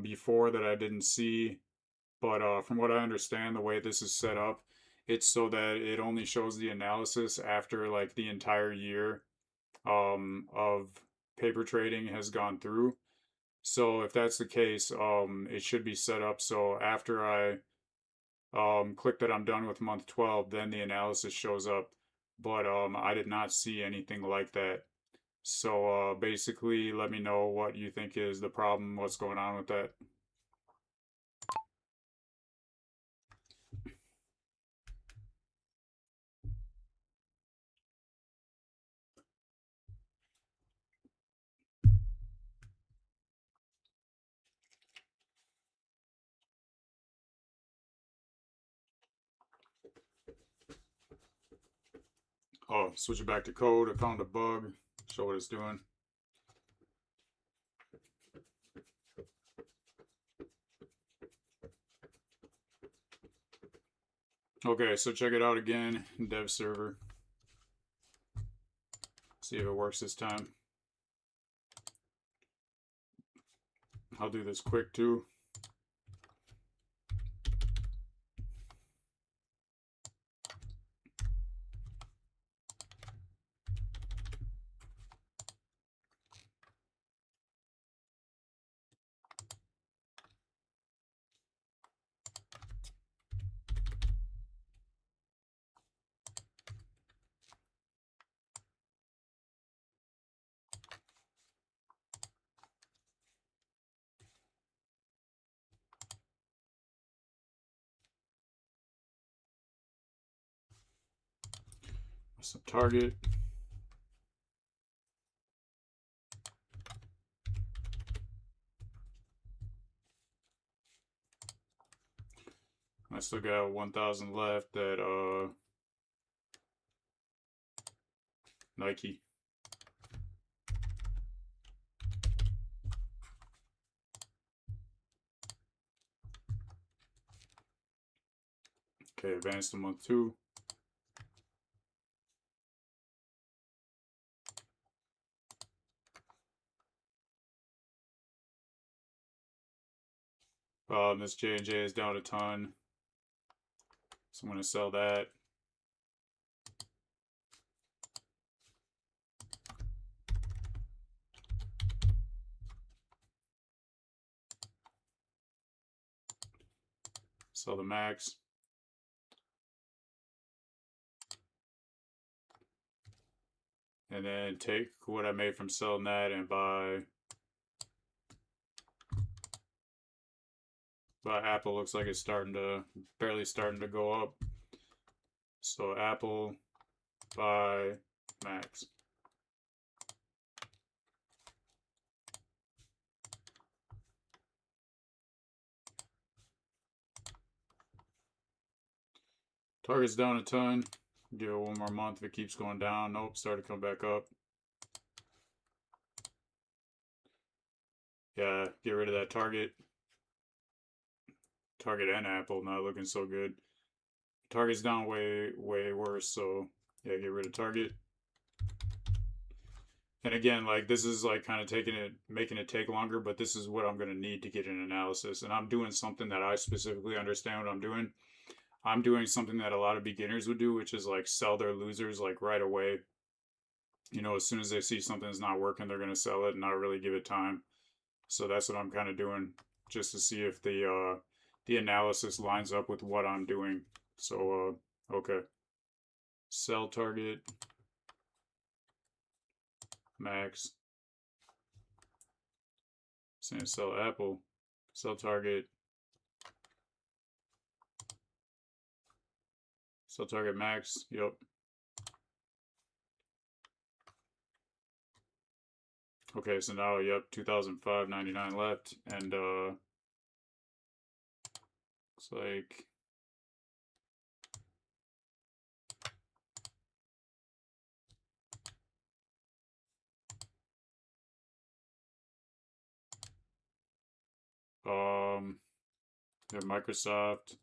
before that I didn't see, but from what I understand, the way this is set up, it's so that it only shows the analysis after like the entire year of paper trading has gone through. So if that's the case, it should be set up so after I click that I'm done with month 12, then the analysis shows up. But I did not see anything like that. So basically, let me know what you think is the problem, what's going on with that. Oh, switch it back to code. I found a bug. Show what it's doing. Okay, so check it out again in dev server. See if it works this time. I'll do this quick too. Some target. I still got 1,000 left at Nike. Okay, advance to month 2. This J&J is down a ton, so I'm going to sell that. Sell the max. and then take what I made from SellNet and buy Apple. Looks like it's barely starting to go up. So Apple by Max. Target's down a ton. Give it one more month. If it keeps going down, nope, started to come back up. Yeah, get rid of that Target. Target and Apple not looking so good. Target's down way worse, so yeah, get rid of Target. And again, like this is like kind of making it take longer, but this is what I'm going to need to get an analysis. And I'm doing something that I specifically understand what I'm doing. I'm doing something that a lot of beginners would do, which is like sell their losers like right away. You know, as soon as they see something's not working, they're going to sell it and not really give it time. So that's what I'm kind of doing, just to see if the analysis lines up with what I'm doing. So okay, sell Target Max. Saying sell Apple, sell Target, sell Target Max. Yep. Okay, so now, yep, 2005.99 left, and looks like Microsoft.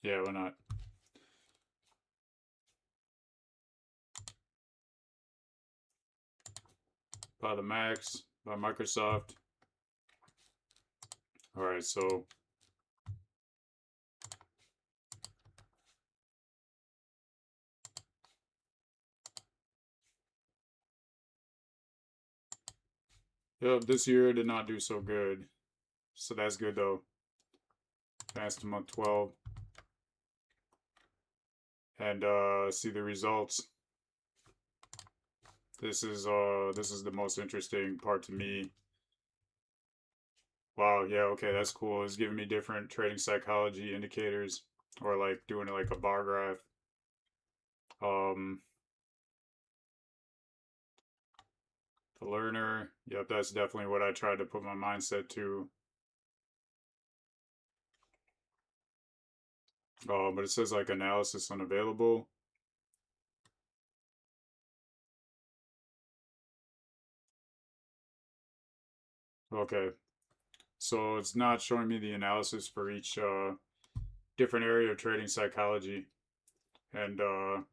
Yeah, why not? Buy the Max, by Microsoft. All right, so yep, this year did not do so good. So that's good though. Advanced to month 12. And see the results. This is the most interesting part to me. Wow, yeah, okay, that's cool. It's giving me different trading psychology indicators, or like doing it like a bar graph. The learner, yep, that's definitely what I tried to put my mindset to. But it says like analysis unavailable. Okay, so it's not showing me the analysis for each different area of trading psychology, and that's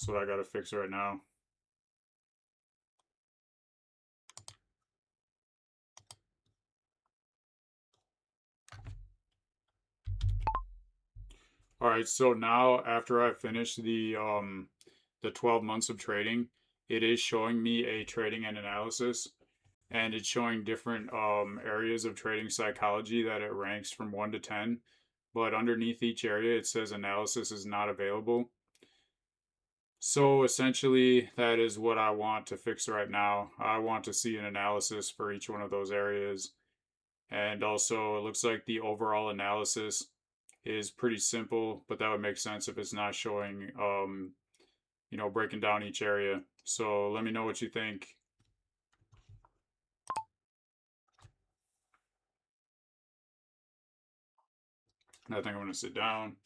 what I got to fix right now. All right, so now after I finish the 12 months of trading, it is showing me a trading and analysis, and it's showing different areas of trading psychology that it ranks from 1 to 10. But underneath each area, it says analysis is not available. So essentially, that is what I want to fix right now. I want to see an analysis for each one of those areas. And also, it looks like the overall analysis is pretty simple, but that would make sense if it's not showing, you know, breaking down each area. So let me know what you think. I think I'm going to sit down.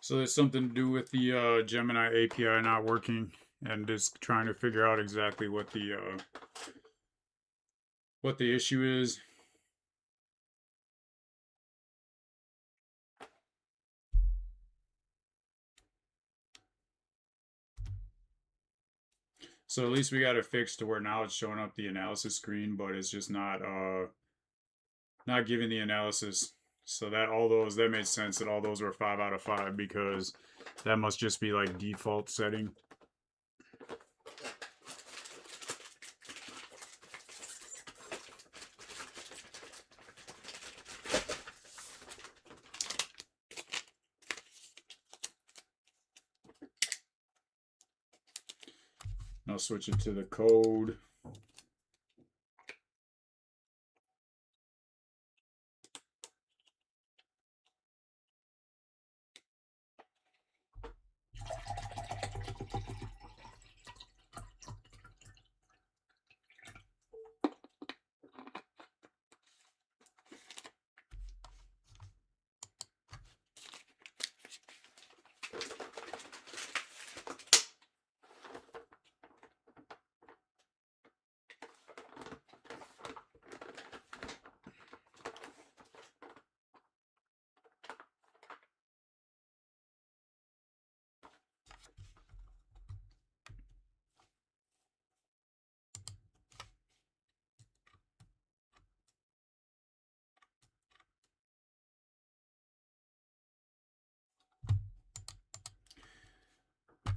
So there's something to do with the Gemini API not working, and just trying to figure out exactly what the issue is. So at least we got it fixed to where now it's showing up the analysis screen, but it's just not giving the analysis. So that all those, that made sense that all those were 5 out of 5, because that must just be like default setting. I'll switch it to the code.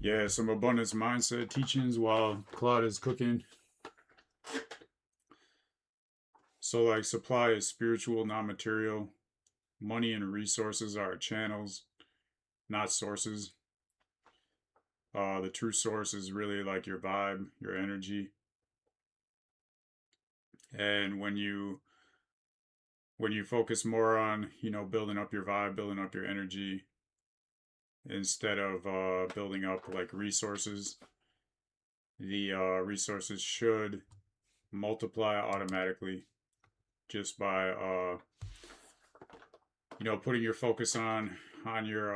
Yeah, some abundance mindset teachings while Claude is cooking. So, like, supply is spiritual, not material. Money and resources are channels, not sources. The true source is really like your vibe, your energy. And when you focus more on, building up your vibe, building up your energy, instead of building up like resources, the resources should multiply automatically just by putting your focus on your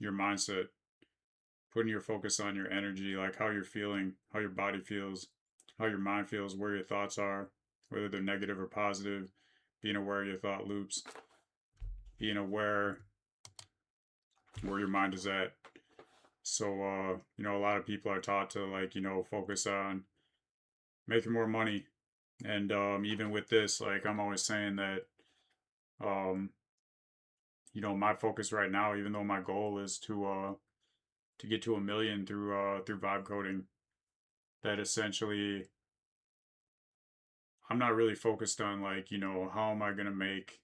mindset, putting your focus on your energy, like how you're feeling, how your body feels, how your mind feels, where your thoughts are, whether they're negative or positive, being aware of your thought loops, being aware where your mind is at. So a lot of people are taught to focus on making more money. And even with this, like I'm always saying that um my focus right now, even though my goal is to get to 1 million through vibe coding, that essentially I'm not really focused on how am I gonna make,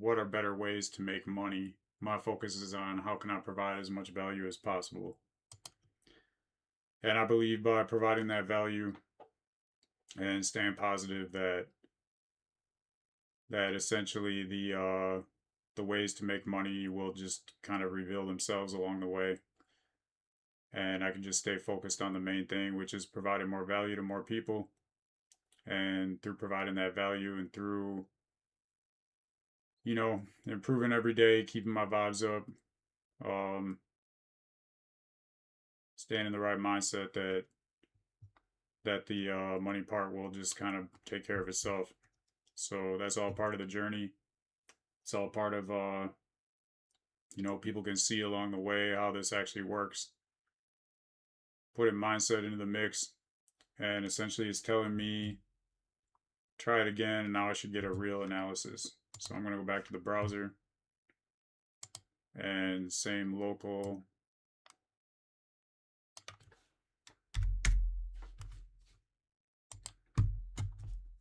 what are better ways to make money. My focus is on how can I provide as much value as possible. And I believe by providing that value and staying positive that essentially the ways to make money will just kind of reveal themselves along the way. And I can just stay focused on the main thing, which is providing more value to more people. And through providing that value and through, improving every day, keeping my vibes up, staying in the right mindset, that the money part will just kind of take care of itself. So that's all part of the journey. It's all part of people can see along the way how this actually works. Putting mindset into the mix, and essentially it's telling me try it again, and now I should get a real analysis. So I'm going to go back to the browser and same local.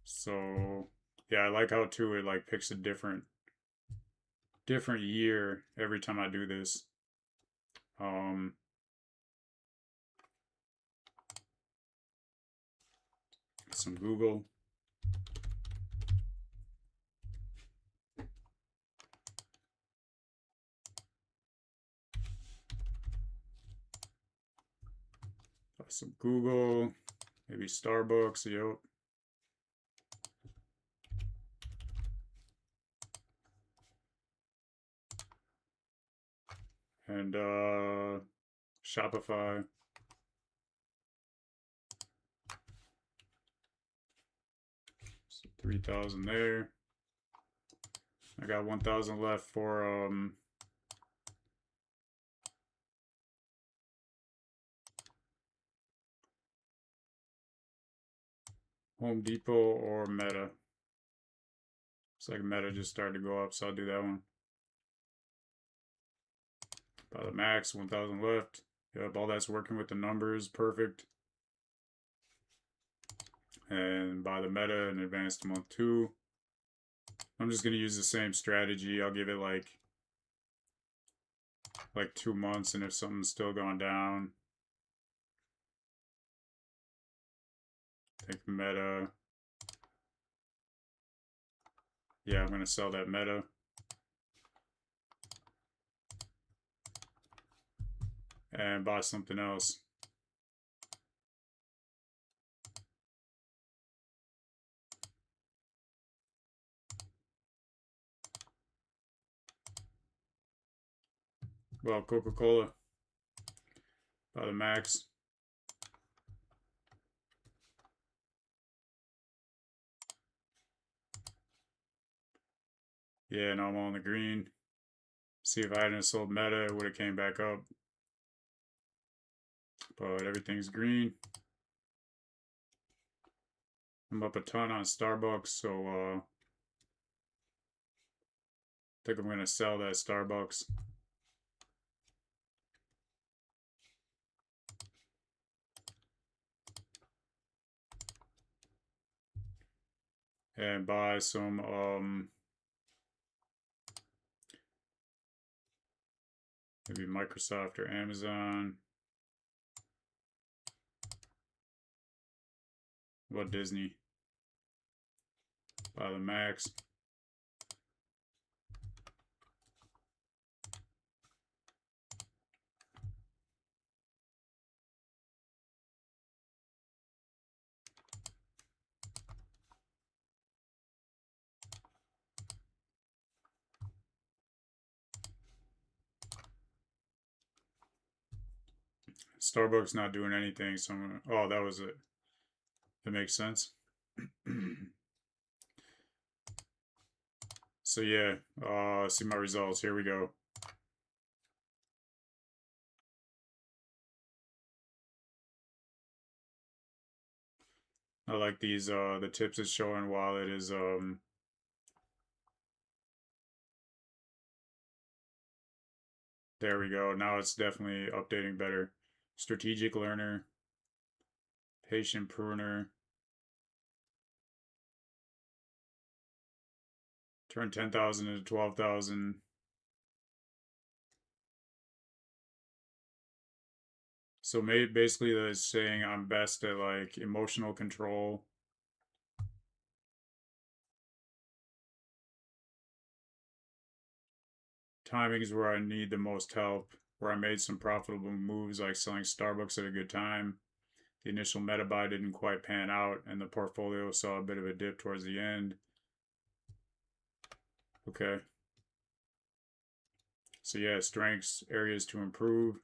So yeah, I like how too it like picks a different year every time I do this. Some Google. Some Google, maybe Starbucks, yep. And Shopify. So 3,000 there. I got 1,000 left for Home Depot or Meta. Looks like Meta just started to go up, so I'll do that one. By the max, 1,000 left. Yep, all that's working with the numbers, perfect. And by the Meta and advanced month 2. I'm just gonna use the same strategy. I'll give it like 2 months, and if something's still gone down, take Meta. Yeah, I'm gonna sell that Meta. And buy something else. Well, Coca-Cola by the max. Yeah, now I'm on the green. See, if I hadn't sold Meta, it would have came back up. But everything's green. I'm up a ton on Starbucks, so I think I'm gonna sell that Starbucks. And buy some maybe Microsoft or Amazon. What Disney? By the max. Starbucks not doing anything, so I'm gonna, oh, that was it. That makes sense. So yeah, see my results. Here we go. I like these, the tips it's showing while it is, there we go. Now it's definitely updating better. Strategic learner, patient pruner, turn 10,000 into 12,000. So maybe basically that's saying I'm best at like emotional control. Timing is where I need the most help, where I made some profitable moves like selling Starbucks at a good time. The initial meta buy didn't quite pan out, and the portfolio saw a bit of a dip towards the end. Okay. So yeah, strengths, areas to improve.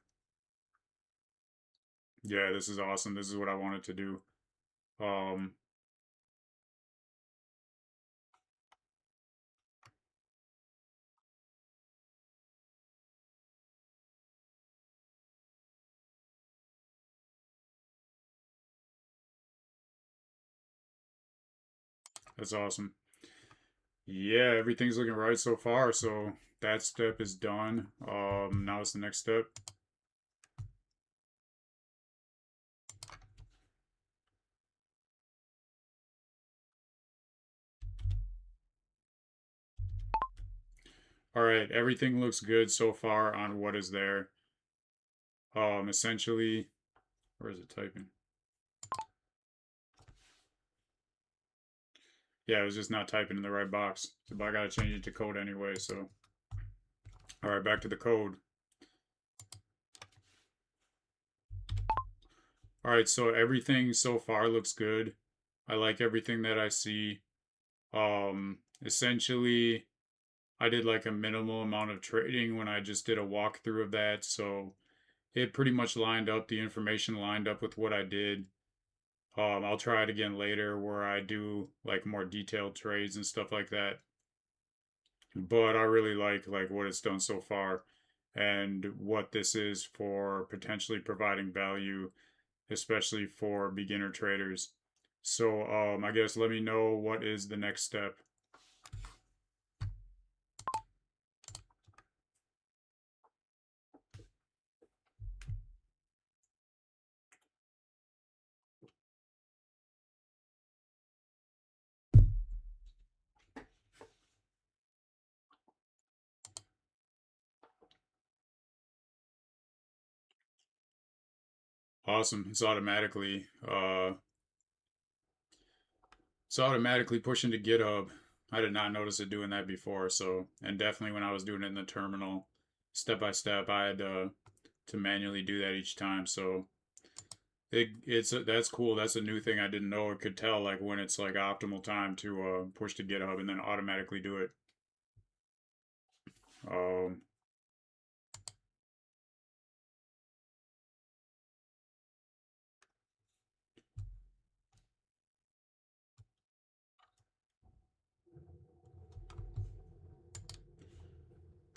Yeah, this is awesome. This is what I wanted to do. Um, that's awesome. Yeah, everything's looking right so far. So that step is done. Now it's the next step. All right, everything looks good so far on what is there. Essentially, where is it typing? Yeah, it was just not typing in the right box. So, but I gotta change it to code anyway. So, all right, back to the code. All right, so everything so far looks good. I like everything that I see. Essentially, I did like a minimal amount of trading when I just did a walkthrough of that. So it pretty much lined up, the information lined up with what I did. I'll try it again later where I do like more detailed trades and stuff like that. But I really like what it's done so far and what this is for potentially providing value, especially for beginner traders. So I guess let me know what is the next step. Awesome. It's automatically pushing to GitHub. I did not notice it doing that before. So, and definitely when I was doing it in the terminal, step by step, I had to manually do that each time. So that's cool. That's a new thing I didn't know. It could tell like when it's like optimal time to push to GitHub and then automatically do it. Um,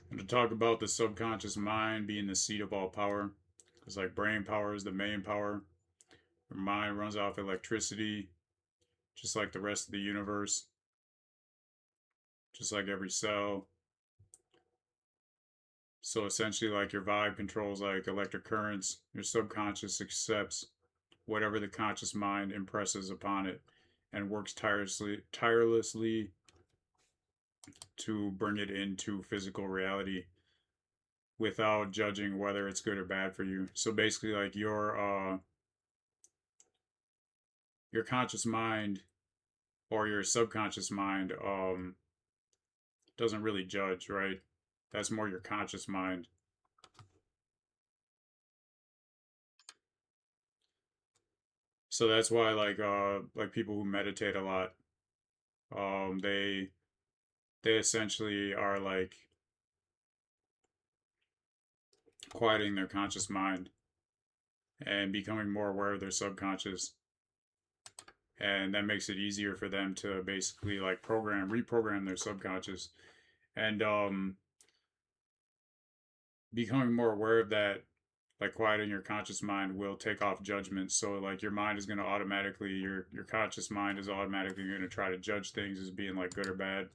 and to talk about the subconscious mind being the seat of all power, because like brain power is the main power. Your mind runs off electricity, just like the rest of the universe, just like every cell. So essentially, like your vibe controls like electric currents. Your subconscious accepts whatever the conscious mind impresses upon it, and works tirelessly to bring it into physical reality without judging whether it's good or bad for you. So basically, like your conscious mind or your subconscious mind doesn't really judge, right? That's more your conscious mind. So that's why like people who meditate a lot, um they they essentially are like quieting their conscious mind and becoming more aware of their subconscious. And that makes it easier for them to basically like reprogram their subconscious. And becoming more aware of that, like quieting your conscious mind will take off judgment. So like your mind is going to automatically your conscious mind is automatically going to try to judge things as being like good or bad.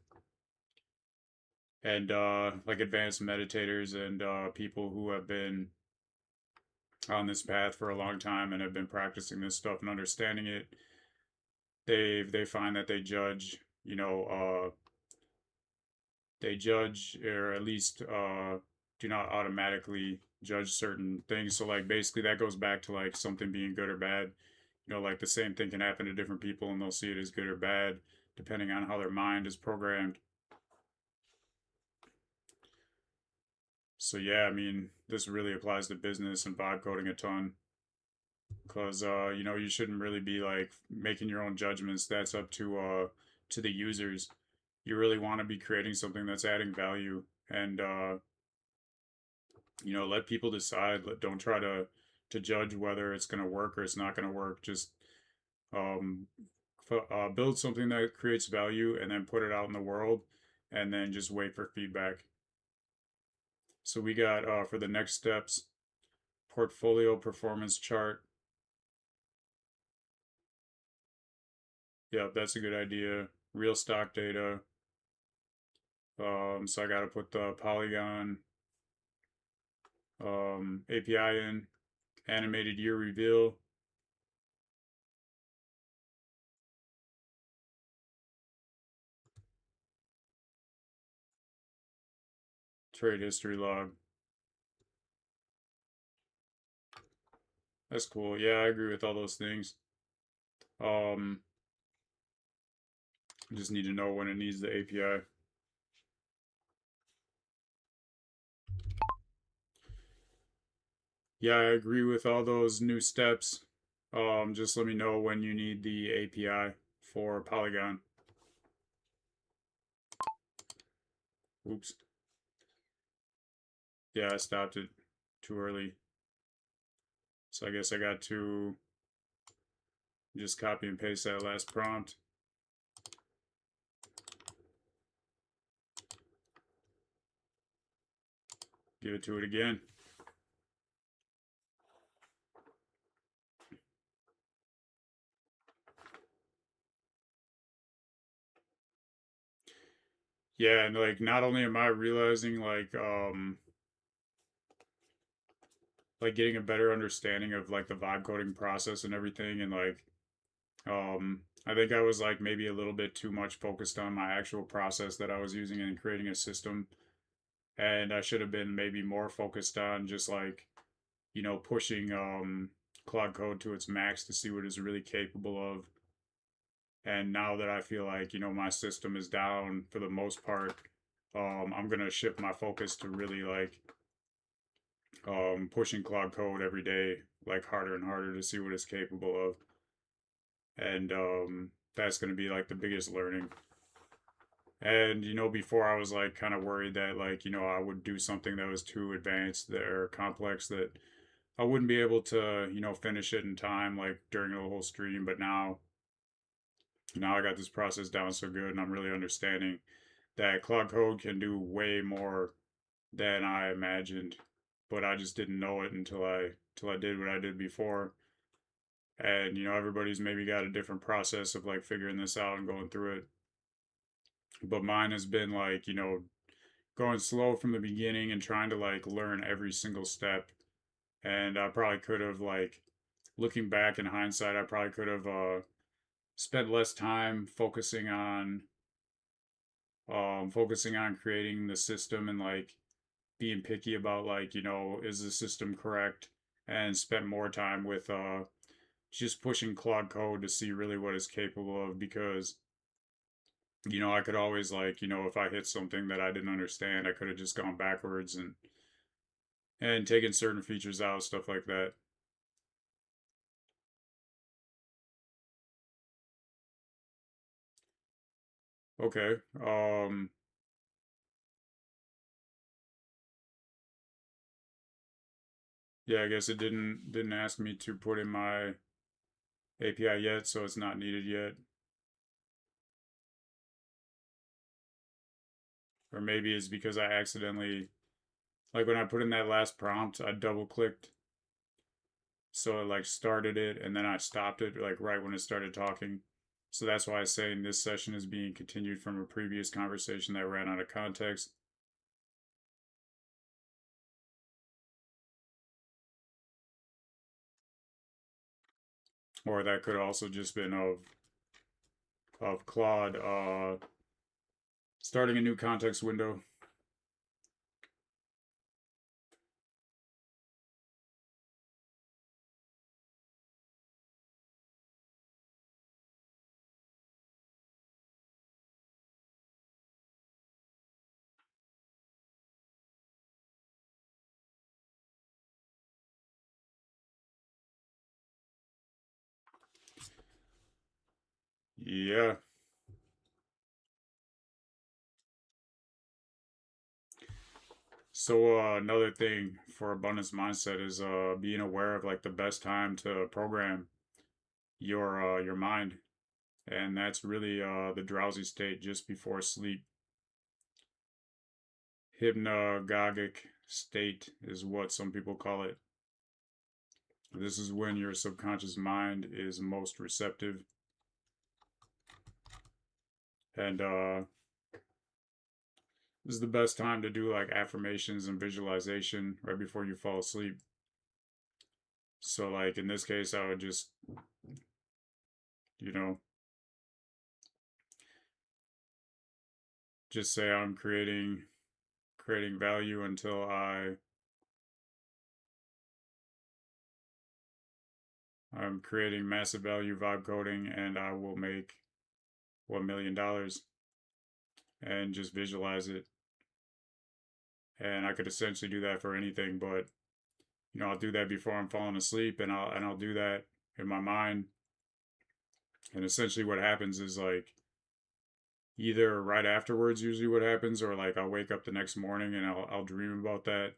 And like advanced meditators and people who have been on this path for a long time and have been practicing this stuff and understanding it, they find that they judge or at least do not automatically judge certain things. So like basically that goes back to like something being good or bad. Like the same thing can happen to different people and they'll see it as good or bad depending on how their mind is programmed. So yeah, I mean, this really applies to business and vibe coding a ton because you shouldn't really be like making your own judgments. That's up to the users. You really want to be creating something that's adding value and let people decide. Don't try to judge whether it's going to work or it's not going to work. Just um, build something that creates value and then put it out in the world and then just wait for feedback. So we got for the next steps, portfolio performance chart. Yeah, that's a good idea. Real stock data. So I got to put the Polygon API in. Animated year reveal. Trade history log. That's cool. Yeah, I agree with all those things. Um, just need to know when it needs the API. Yeah, I agree with all those new steps. Just let me know when you need the API for Polygon. Oops. Yeah, I stopped it too early. So I guess I got to just copy and paste that last prompt. Give it to it again. Yeah, and like not only am I realizing like getting a better understanding of like the vibe coding process and everything, and like I think I was like maybe a little bit too much focused on my actual process that I was using in creating a system, and I should have been maybe more focused on just like, you know, pushing Claude Code to its max to see what it's really capable of. And now that I feel like, you know, my system is down for the most part, I'm gonna shift my focus to really like pushing Claude Code every day, like harder and harder to see what it's capable of. And that's gonna be like the biggest learning. And you know, before I was like kind of worried that like, you know, I would do something that was too advanced or complex that I wouldn't be able to, you know, finish it in time like during the whole stream. But now I got this process down so good, and I'm really understanding that Claude Code can do way more than I imagined, but I just didn't know it until I did what I did before. And you know, everybody's maybe got a different process of like figuring this out and going through it. But mine has been like, you know, going slow from the beginning and trying to like learn every single step. And I probably could have like, looking back in hindsight, I probably could have spent less time focusing on creating the system and like being picky about like, you know, is the system correct, and spent more time with just pushing Claude Code to see really what it's capable of. Because you know, I could always like, you know, if I hit something that I didn't understand, I could have just gone backwards and taken certain features out, stuff like that. Okay. Yeah, I guess it didn't ask me to put in my API yet, so it's not needed yet. Or maybe it's because I accidentally, like when I put in that last prompt, I double clicked, so it like started it and then I stopped it like right when it started talking. So that's why I'm saying this session is being continued from a previous conversation that ran out of context. Or that could also just been of Claude starting a new context window. Yeah. So another thing for abundance mindset is being aware of like the best time to program your mind, and that's really the drowsy state just before sleep. Hypnagogic state is what some people call it. This is when your subconscious mind is most receptive, and this is the best time to do like affirmations and visualization right before you fall asleep. So like in this case, I would just, you know, just say I'm creating value until I'm creating massive value vibe coding, and I will make $1 million, and just visualize it. And I could essentially do that for anything, but you know, I'll do that before I'm falling asleep, and I'll do that in my mind. And essentially what happens is like either right afterwards, usually what happens, or like I'll wake up the next morning and I'll dream about that,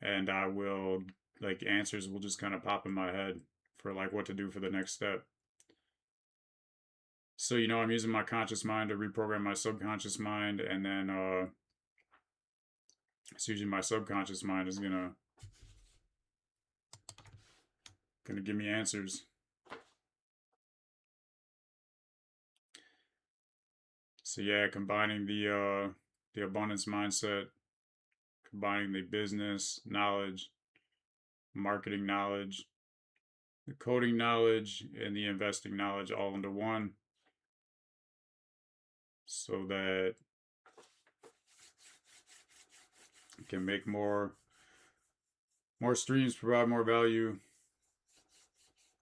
and I will, like, answers will just kind of pop in my head for like what to do for the next step. So you know, I'm using my conscious mind to reprogram my subconscious mind, and then it's usually my subconscious mind is gonna give me answers. So yeah, combining the abundance mindset, combining the business knowledge, marketing knowledge, the coding knowledge, and the investing knowledge all into one, so that you can make more streams, provide more value,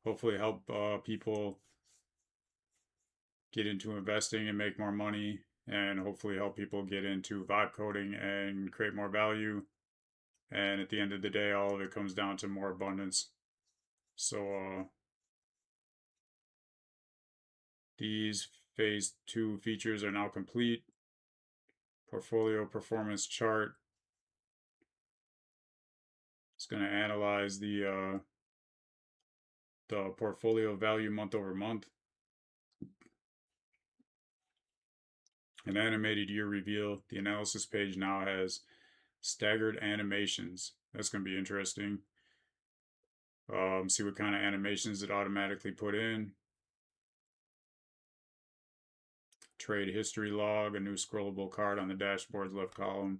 hopefully help people get into investing and make more money, and hopefully help people get into vibe coding and create more value. And at the end of the day, all of it comes down to more abundance. So these phase 2 features are now complete. Portfolio performance chart. It's going to analyze the portfolio value month over month. An animated year reveal. The analysis page now has staggered animations. That's going to be interesting. See what kind of animations it automatically put in. Trade history log, a new scrollable card on the dashboard's left column.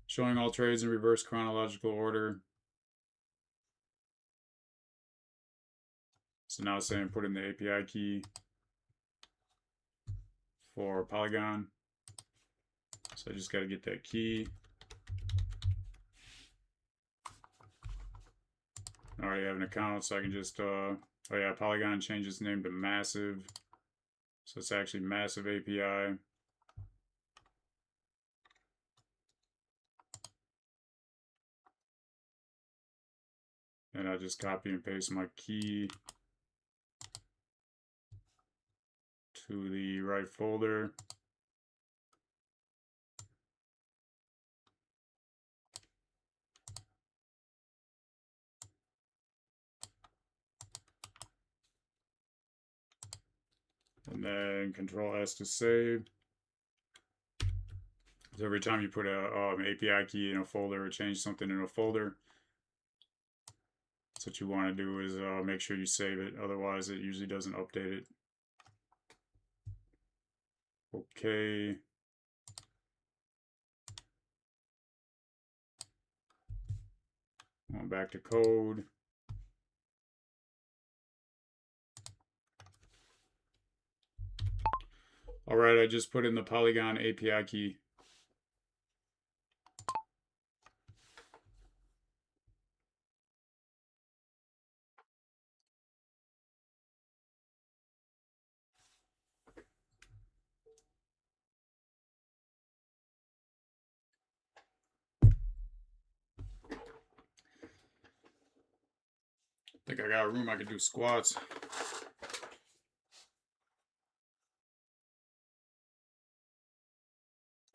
Showing all trades in reverse chronological order. So now it's saying put in the API key for Polygon. So I just got to get that key. I already have an account, so I can just, oh yeah, Polygon changed its name to Massive. So it's actually Massive API. And I just copy and paste my key to the right folder. And then Control S to save. So every time you put an API key in a folder or change something in a folder, that's what you want to do is make sure you save it. Otherwise, it usually doesn't update it. Okay. Going back to code. All right, I just put in the Polygon API key. I think I got a room I could do squats.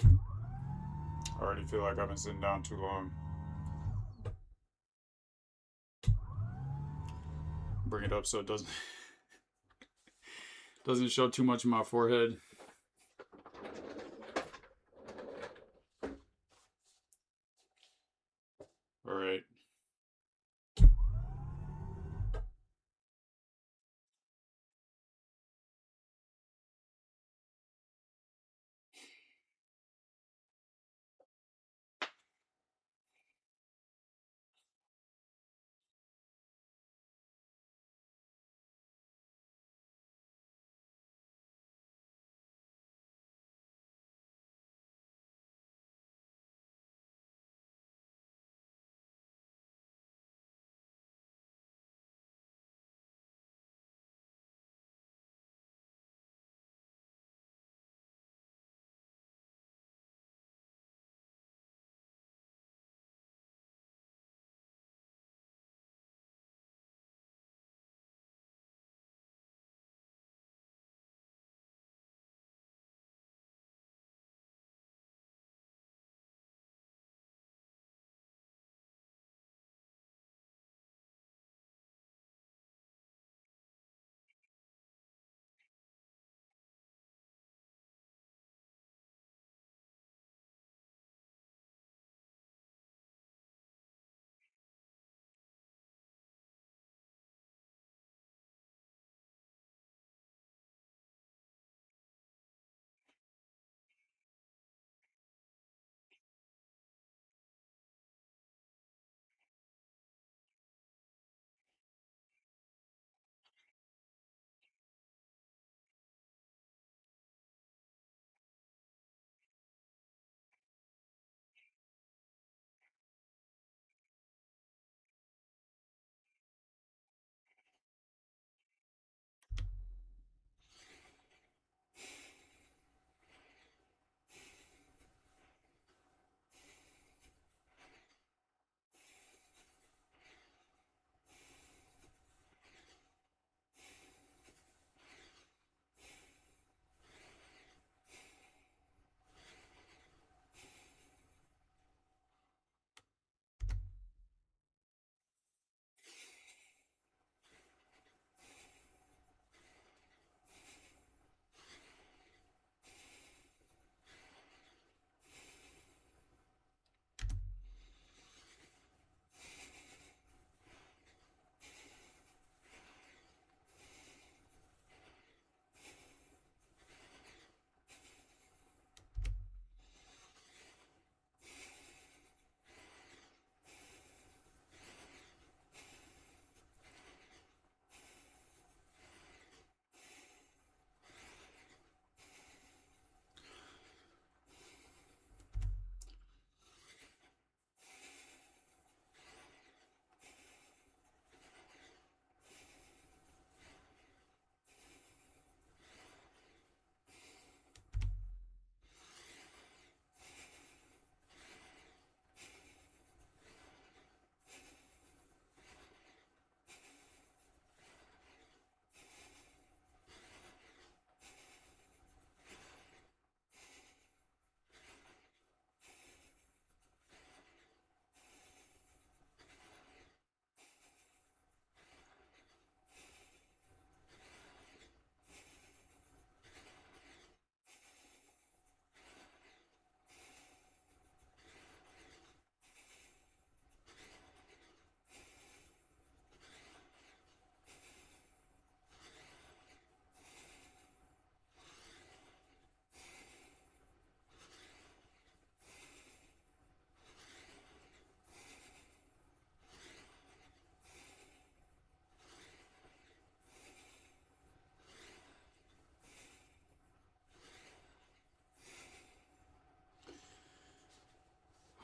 I already feel like I've been sitting down too long. Bring it up so it doesn't show too much of my forehead. All right.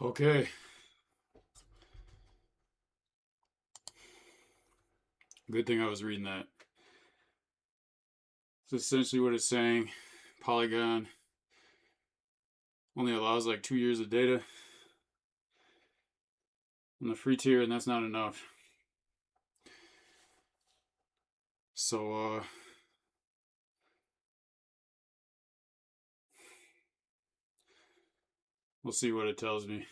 Okay. Good thing I was reading that. So essentially what it's saying, Polygon only allows like 2 years of data on the free tier, and that's not enough. So we'll see what it tells me.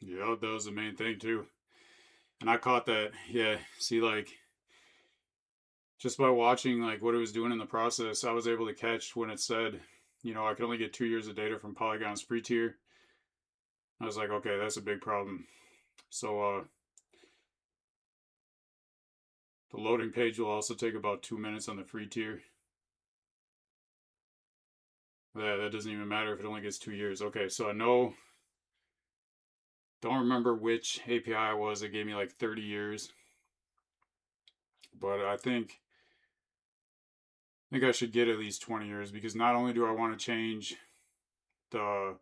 Yeah, that was the main thing too. And I caught that. Yeah, see, like, just by watching like what it was doing in the process, I was able to catch when it said, I could only get 2 years of data from Polygon's free tier. I was like, okay, that's a big problem. So the loading page will also take about 2 minutes on the free tier. That doesn't even matter if it only gets 2 years. Okay, so I know, don't remember which API it was that gave me like 30 years, but I think I should get at least 20 years, because not only do I want to change the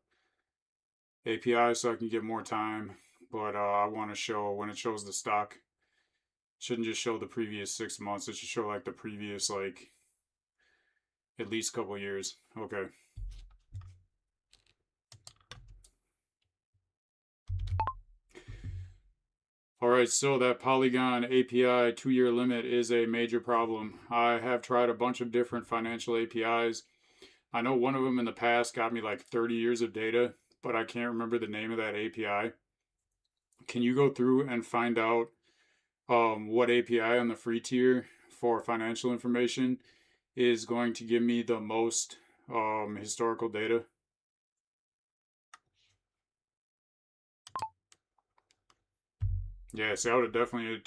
API so I can get more time, but I want to show when it shows the stock. It shouldn't just show the previous 6 months. It should show like the previous like at least couple years. Okay. All right, so that Polygon API 2 year limit is a major problem. I have tried a bunch of different financial APIs. I know one of them in the past got me like 30 years of data, but I can't remember the name of that API. Can you go through and find out what API on the free tier for financial information is going to give me the most historical data? Yeah, so I would have definitely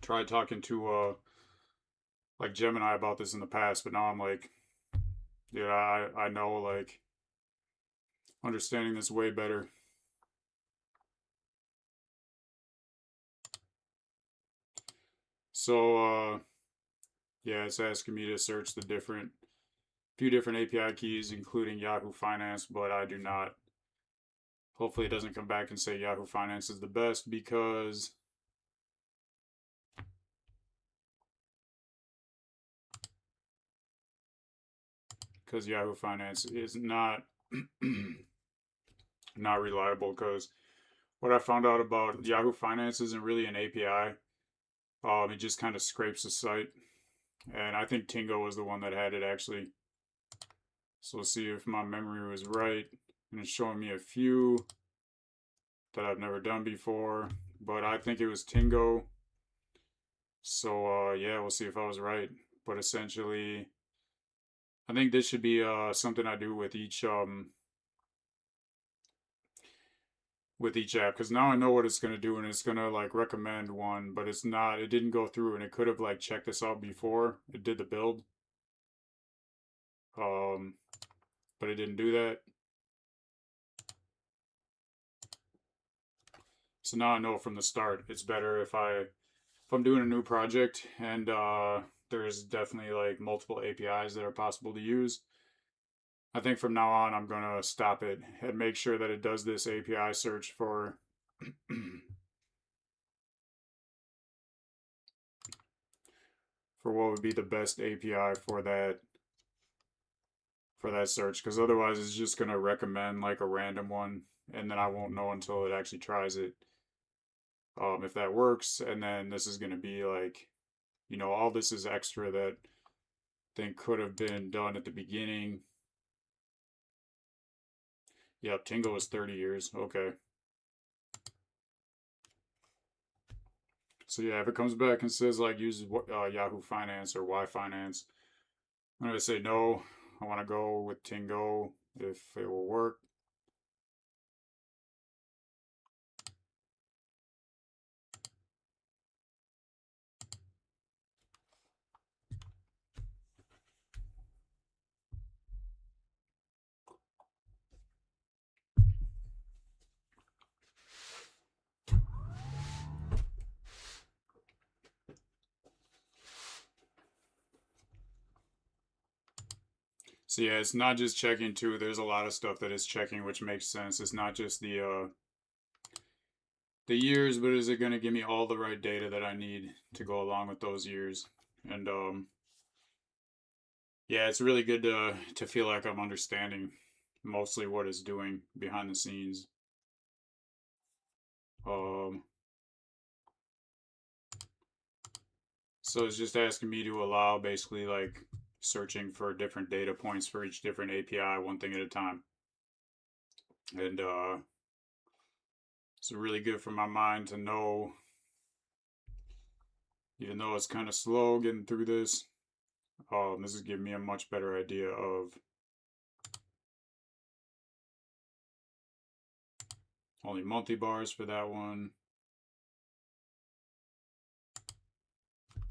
tried talking to like Gemini about this in the past, but now I'm like, yeah, I know, like, understanding this way better. So yeah, it's asking me to search the few different API keys, including Yahoo Finance, but I do not. Hopefully, it doesn't come back and say Yahoo Finance is the best, because Yahoo Finance is not not reliable. Because what I found out about Yahoo Finance isn't really an API. It just kind of scrapes the site, and I think Tingo was the one that had it actually. So let's see if my memory was right. And it's showing me a few that I've never done before, but I think it was Tingo. So yeah, we'll see if I was right. But essentially, I think this should be something I do with each app, because now I know what it's going to do, and it's going to like recommend one, but it didn't go through, and it could have like checked this out before it did the build, um but it didn't do that. So now I know from the start it's better if I'm doing a new project, and there's definitely like multiple APIs that are possible to use. I think from now on I'm gonna stop it and make sure that it does this API search for for what would be the best API for that search, because otherwise it's just gonna recommend like a random one, and then I won't know until it actually tries it, if that works. And then this is gonna be like, all this is extra that I think could have been done at the beginning. Yep, Tingle was 30 years. Okay. So yeah, if it comes back and says like use Yahoo Finance or Y Finance, I'm gonna say no. I want to go with Tingo if it will work. So yeah, it's not just checking too. There's a lot of stuff that it's checking, which makes sense. It's not just the years, but is it going to give me all the right data that I need to go along with those years? And yeah, it's really good to feel like I'm understanding mostly what it's doing behind the scenes. Um, so it's just asking me to allow basically like searching for different data points for each different API, one thing at a time. And it's really good for my mind to know, even though it's kind of slow getting through this. This is giving me a much better idea of only monthly bars for that one.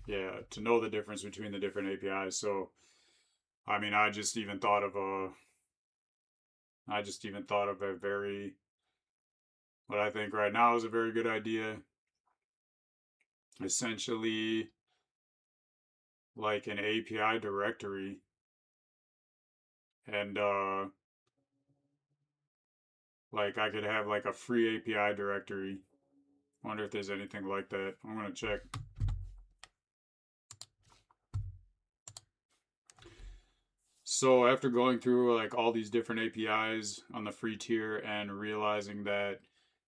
Yeah, to know the difference between the different APIs. So, I mean, I just even thought of a very, what I think right now is a very good idea. Essentially, like an API directory, and like I could have like a free API directory. Wonder if there's anything like that. I'm gonna check. So after going through like all these different APIs on the free tier and realizing that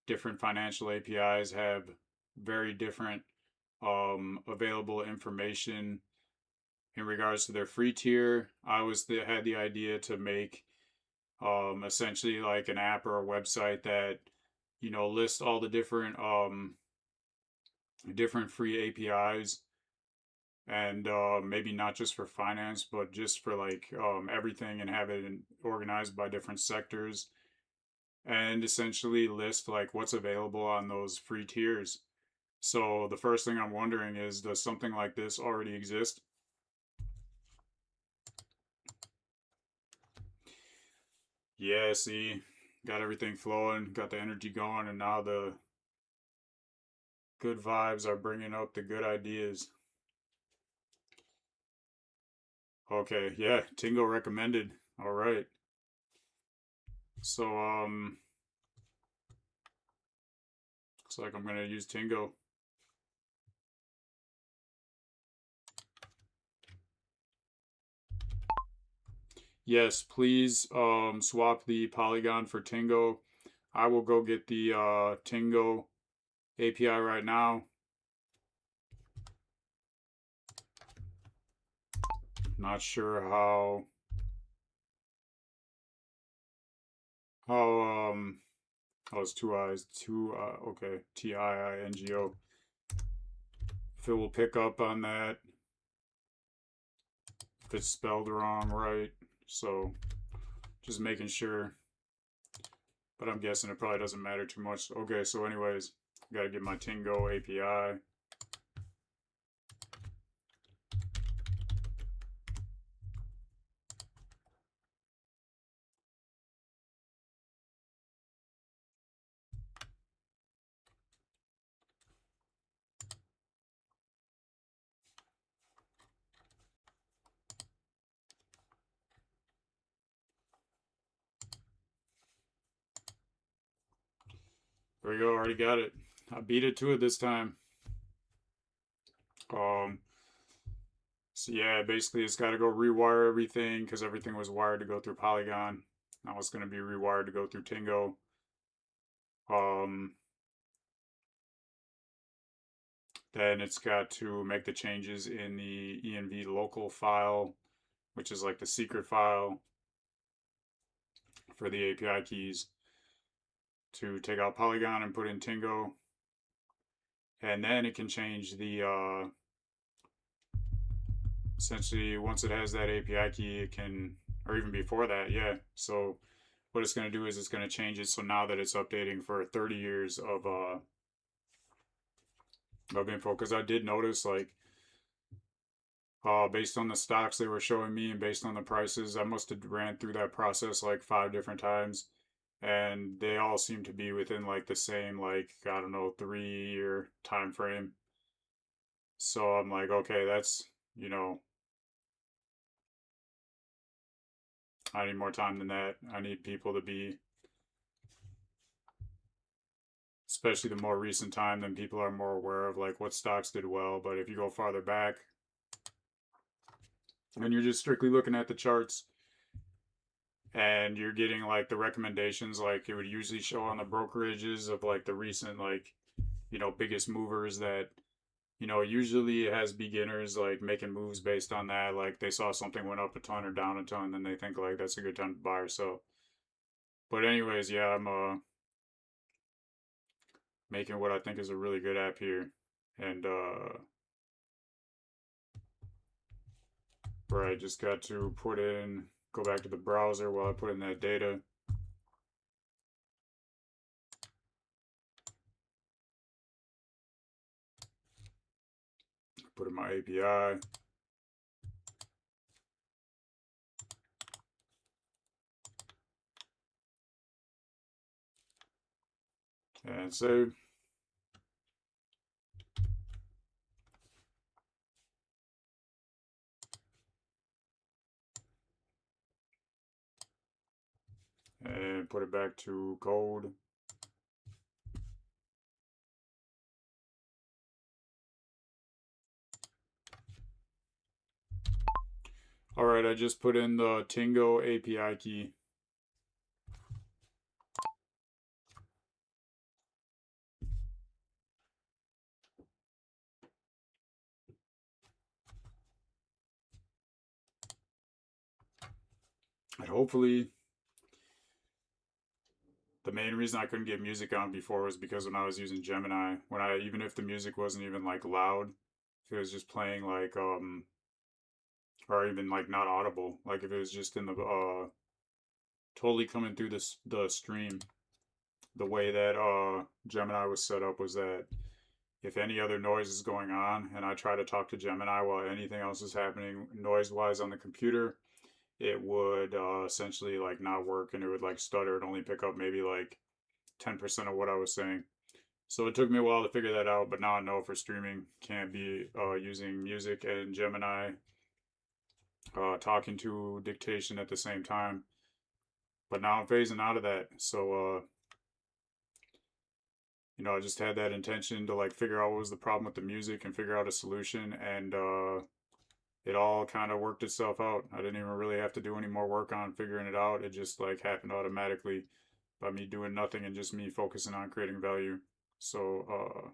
different financial APIs have very different available information in regards to their free tier, had the idea to make essentially like an app or a website that lists all the different free APIs, and maybe not just for finance, but just for like everything, and have it organized by different sectors, and essentially list like what's available on those free tiers. So the first thing I'm wondering is, does something like this already exist? Yeah, see, got everything flowing, got the energy going, and now the good vibes are bringing up the good ideas. Okay, yeah, Tingo recommended. All right. So, looks like I'm gonna use Tingo. Yes, please swap the Polygon for Tingo. I will go get the Tingo API right now. Not sure how oh, it's two eyes, okay, Tiingo. Phil will pick up on that if it's spelled wrong, right? So just making sure, but I'm guessing it probably doesn't matter too much. Okay, so anyways, gotta get my Tingo API. There we go, already got it. I beat it to it this time. Um, so yeah, basically it's got to go rewire everything because everything was wired to go through Polygon. Now it's going to be rewired to go through Tingo. Um, then it's got to make the changes in the env local file, which is like the secret file for the API keys, to take out Polygon and put in Tingo. And then it can change the essentially, once it has that API key, it can, or even before that, yeah. So what it's going to do is it's going to change it so now that it's updating for 30 years of info. Because I did notice, like, based on the stocks they were showing me and based on the prices, I must have ran through that process like 5 different times, and they all seem to be within like the same, like, I don't know, 3 year time frame. So I'm like, okay, that's, you know, I need more time than that. I need people to be, especially the more recent time, then people are more aware of like what stocks did well. But if you go farther back and you're just strictly looking at the charts and you're getting like the recommendations, like it would usually show on the brokerages of like the recent, like, you know, biggest movers that, you know, usually it has beginners like making moves based on that. Like they saw something went up a ton or down a ton, then they think like that's a good time to buy or sell. But anyways, yeah, I'm making what I think is a really good app here. And where I just got to put in, go back to the browser while I put in that data. Put in my API. And save. And put it back to code. Alright, I just put in the Tingo API key. And hopefully, the main reason I couldn't get music on before was because when I was using Gemini, even if the music wasn't even like loud, if it was just playing like or even like not audible, like if it was just in the totally coming through the stream, the way that Gemini was set up was that if any other noise is going on and I try to talk to Gemini while anything else is happening noise wise on the computer, it would essentially like not work, and it would like stutter and only pick up maybe like 10% of what I was saying. So it took me a while to figure that out, but now I know for streaming can't be using music and Gemini talking to dictation at the same time. But now I'm phasing out of that. So you know, I just had that intention to like figure out what was the problem with the music and figure out a solution, and it all kind of worked itself out. I didn't even really have to do any more work on figuring it out. It just like happened automatically by me doing nothing and just me focusing on creating value. So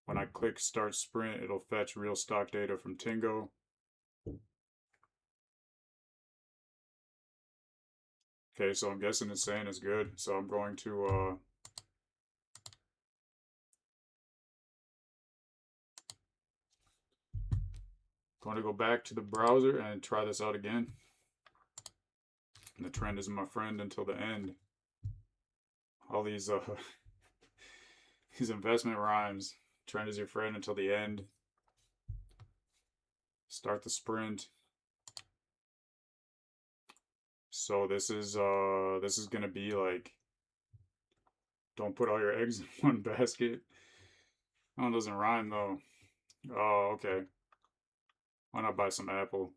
when I click start sprint, it'll fetch real stock data from Tingo. Okay, so I'm guessing it's saying it's good. So I'm going to go back to the browser and try this out again. And the trend is my friend until the end. All these these investment rhymes. Trend is your friend until the end. Start the sprint. So this is gonna be like, don't put all your eggs in one basket. Oh, it doesn't rhyme though. Oh, okay. Why not buy some apple?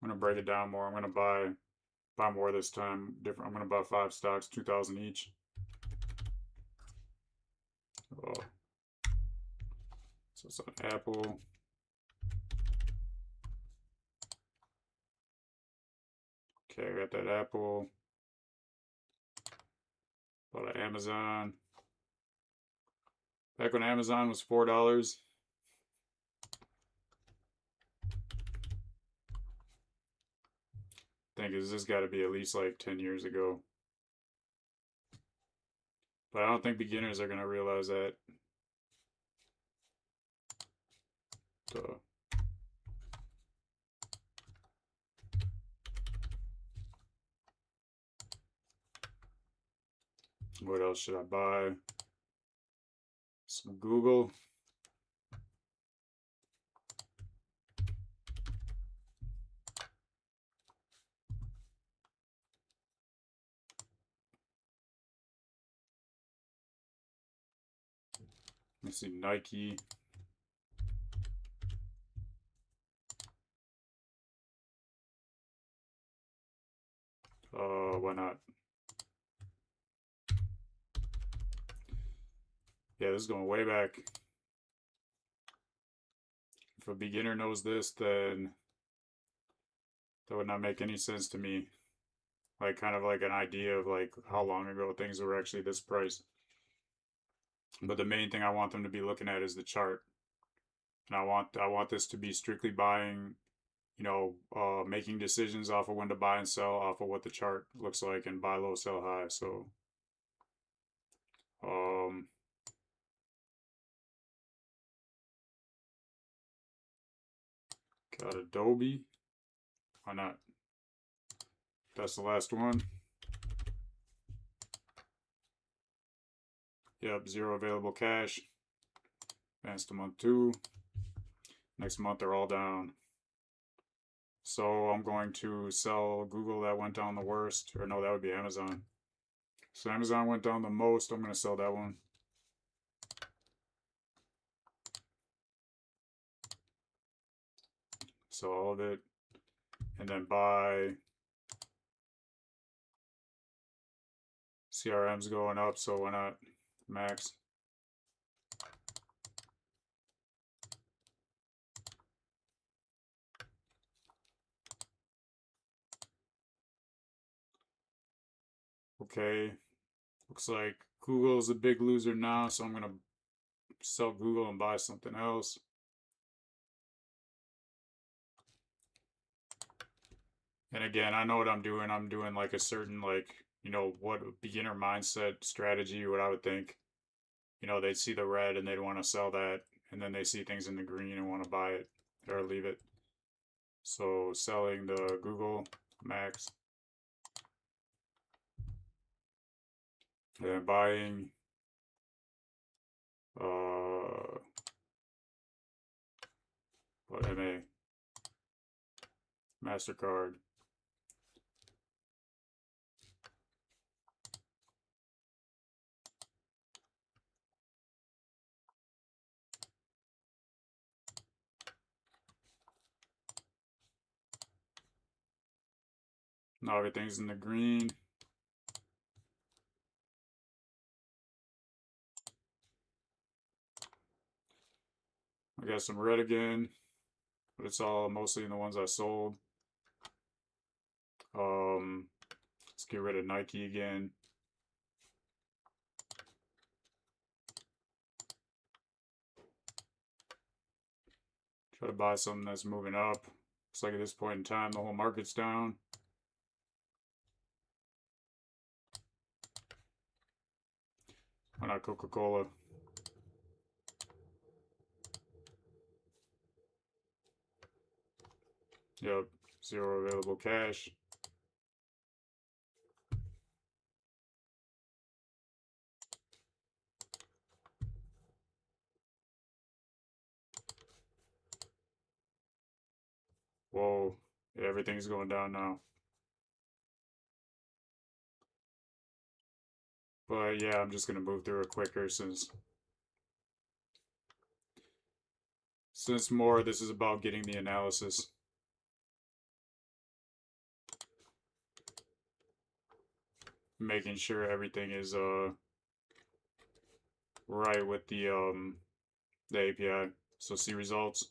I'm gonna break it down more. I'm gonna buy more this time. Different. I'm gonna buy 5 stocks, 2,000 each. Oh. So it's an apple. Okay, I got that apple. Bought an Amazon. Back when Amazon was $4. Think is this got to be at least like 10 years ago. But I don't think beginners are gonna realize that. So what else should I buy? Some Google. Let's see, Nike. Why not? Yeah, this is going way back. If a beginner knows this, then that would not make any sense to me. Like, kind of like an idea of like how long ago things were actually this price. But the main thing I want them to be looking at is the chart. And I want this to be strictly buying, making decisions off of when to buy and sell off of what the chart looks like and buy low, sell high. So, um, got Adobe. Why not? That's the last one. Yep, 0 available cash. Advance to month 2. Next month they're all down. So I'm going to sell Google. That went down the worst. Or no, that would be Amazon. So Amazon went down the most. I'm going to sell that one. Sell all of it. And then buy. CRM's going up, so why not max? Okay, looks like Google's a big loser now, so I'm gonna sell Google and buy something else. And again, I know what I'm doing. I'm doing like a certain what beginner mindset strategy, what I would think. They'd see the red and they'd want to sell that, and then they see things in the green and want to buy it or leave it. So selling the Google max and buying what MA MasterCard. Now everything's in the green. I got some red again, but it's all mostly in the ones I sold. Let's get rid of Nike again. Try to buy something that's moving up. Looks like at this point in time, the whole market's down. Why not Coca-Cola? Yep, 0 available cash. Whoa, yeah, everything's going down now. But yeah, I'm just gonna move through it quicker since more this is about getting the analysis. Making sure everything is right with the API. So see results.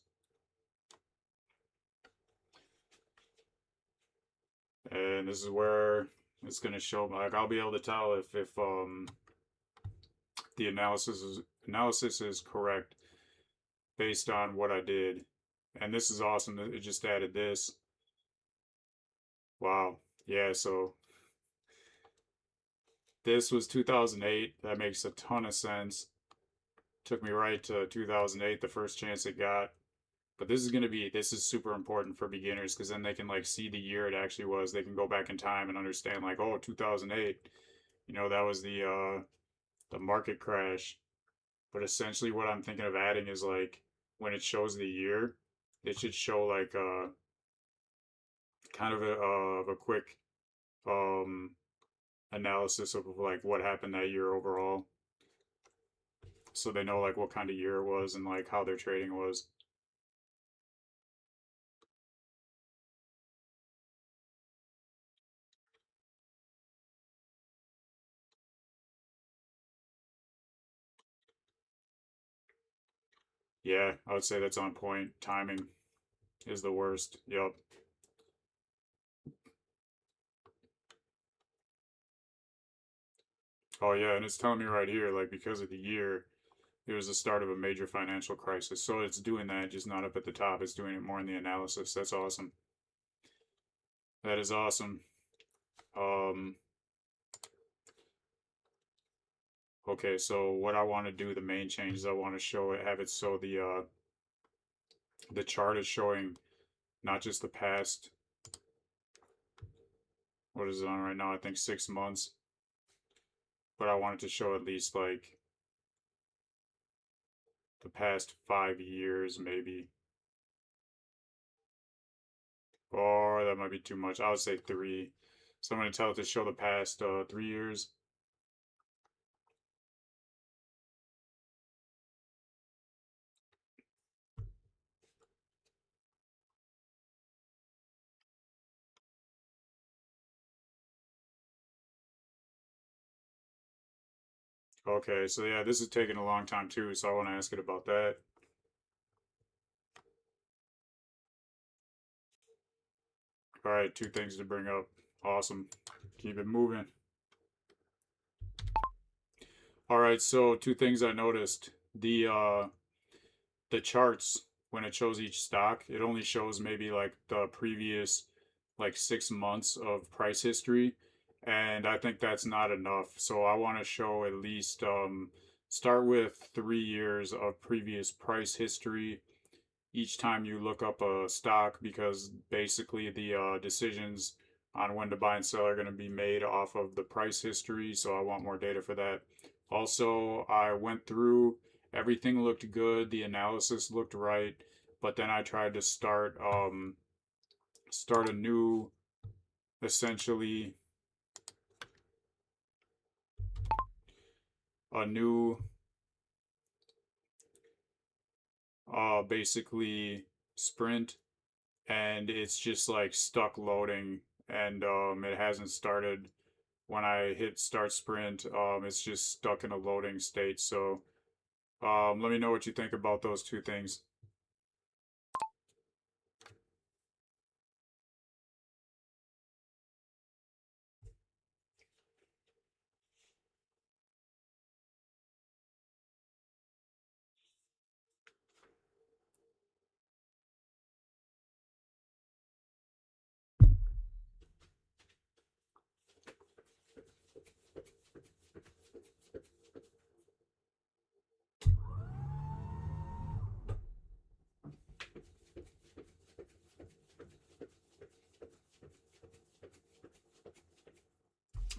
And this is where it's gonna show, like, I'll be able to tell if the analysis is correct based on what I did. And this is awesome. It just added this. Wow. Yeah, so this was 2008. That makes a ton of sense. Took me right to 2008, the first chance it got. But this is super important for beginners because then they can like see the year it actually was. They can go back in time and understand like, oh, 2008, that was the market crash. But essentially what I'm thinking of adding is like when it shows the year, it should show like kind of a quick um analysis of like what happened that year overall. So they know like what kind of year it was and like how their trading was. Yeah, I would say that's on point. Timing is the worst. Yep. Oh yeah, and it's telling me right here, like because of the year, it was the start of a major financial crisis. So it's doing that, just not up at the top. It's doing it more in the analysis. That's awesome. That is awesome. Um, okay, so what I want to do, the main change is I want to show it, have it so the chart is showing not just the past. What is it on right now? I think 6 months, but I want it to show at least like the past 5 years, maybe. Or that might be too much. I would say three. So I'm going to tell it to show the past 3 years. Okay, so yeah, this is taking a long time too, so I want to ask it about that. All right, two things to bring up. Awesome. Keep it moving. All right, so two things I noticed. The charts when it shows each stock, it only shows maybe like the previous like 6 months of price history, and I think that's not enough. So I want to show at least start with 3 years of previous price history each time you look up a stock, because basically the decisions on when to buy and sell are going to be made off of the price history. So I want more data for that. Also, I went through, everything looked good, the analysis looked right, but then I tried to start a new, essentially a new basically sprint, and it's just like stuck loading, and it hasn't started. When I hit start sprint, it's just stuck in a loading state. So let me know what you think about those two things.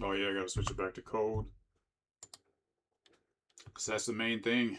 Oh yeah, I gotta switch it back to code, because that's the main thing.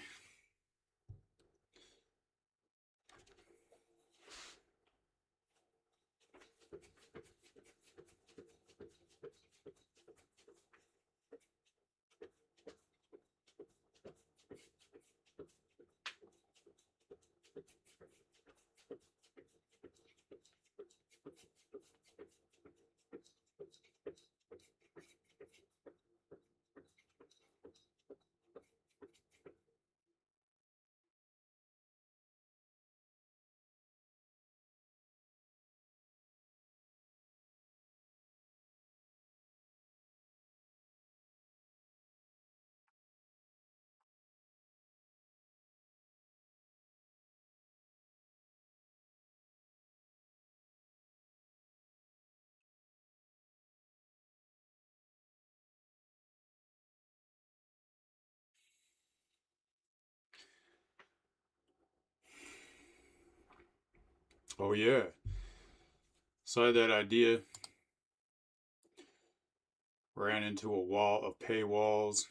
Oh yeah. So I had that idea, ran into a wall of paywalls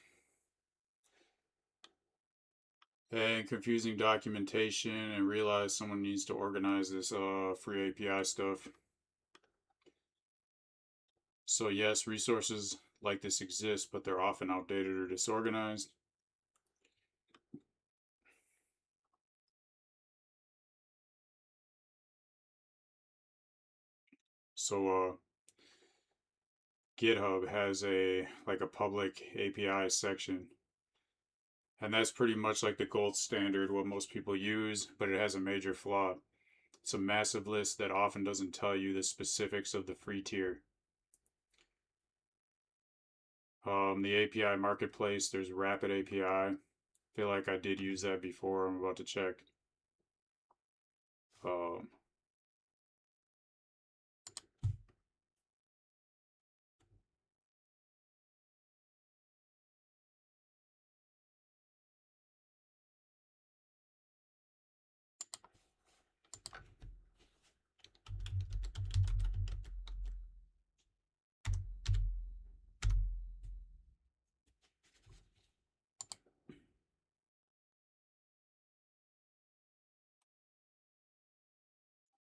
and confusing documentation, and realized someone needs to organize this free API stuff. So yes, resources like this exist, but they're often outdated or disorganized. So GitHub has a like a public API section, And that's pretty much like the gold standard, what most people use, but it has a major flaw. It's a massive list that often doesn't tell you the specifics of the free tier. The API marketplace, there's Rapid API. I feel like I did use that before. I'm about to check. Um,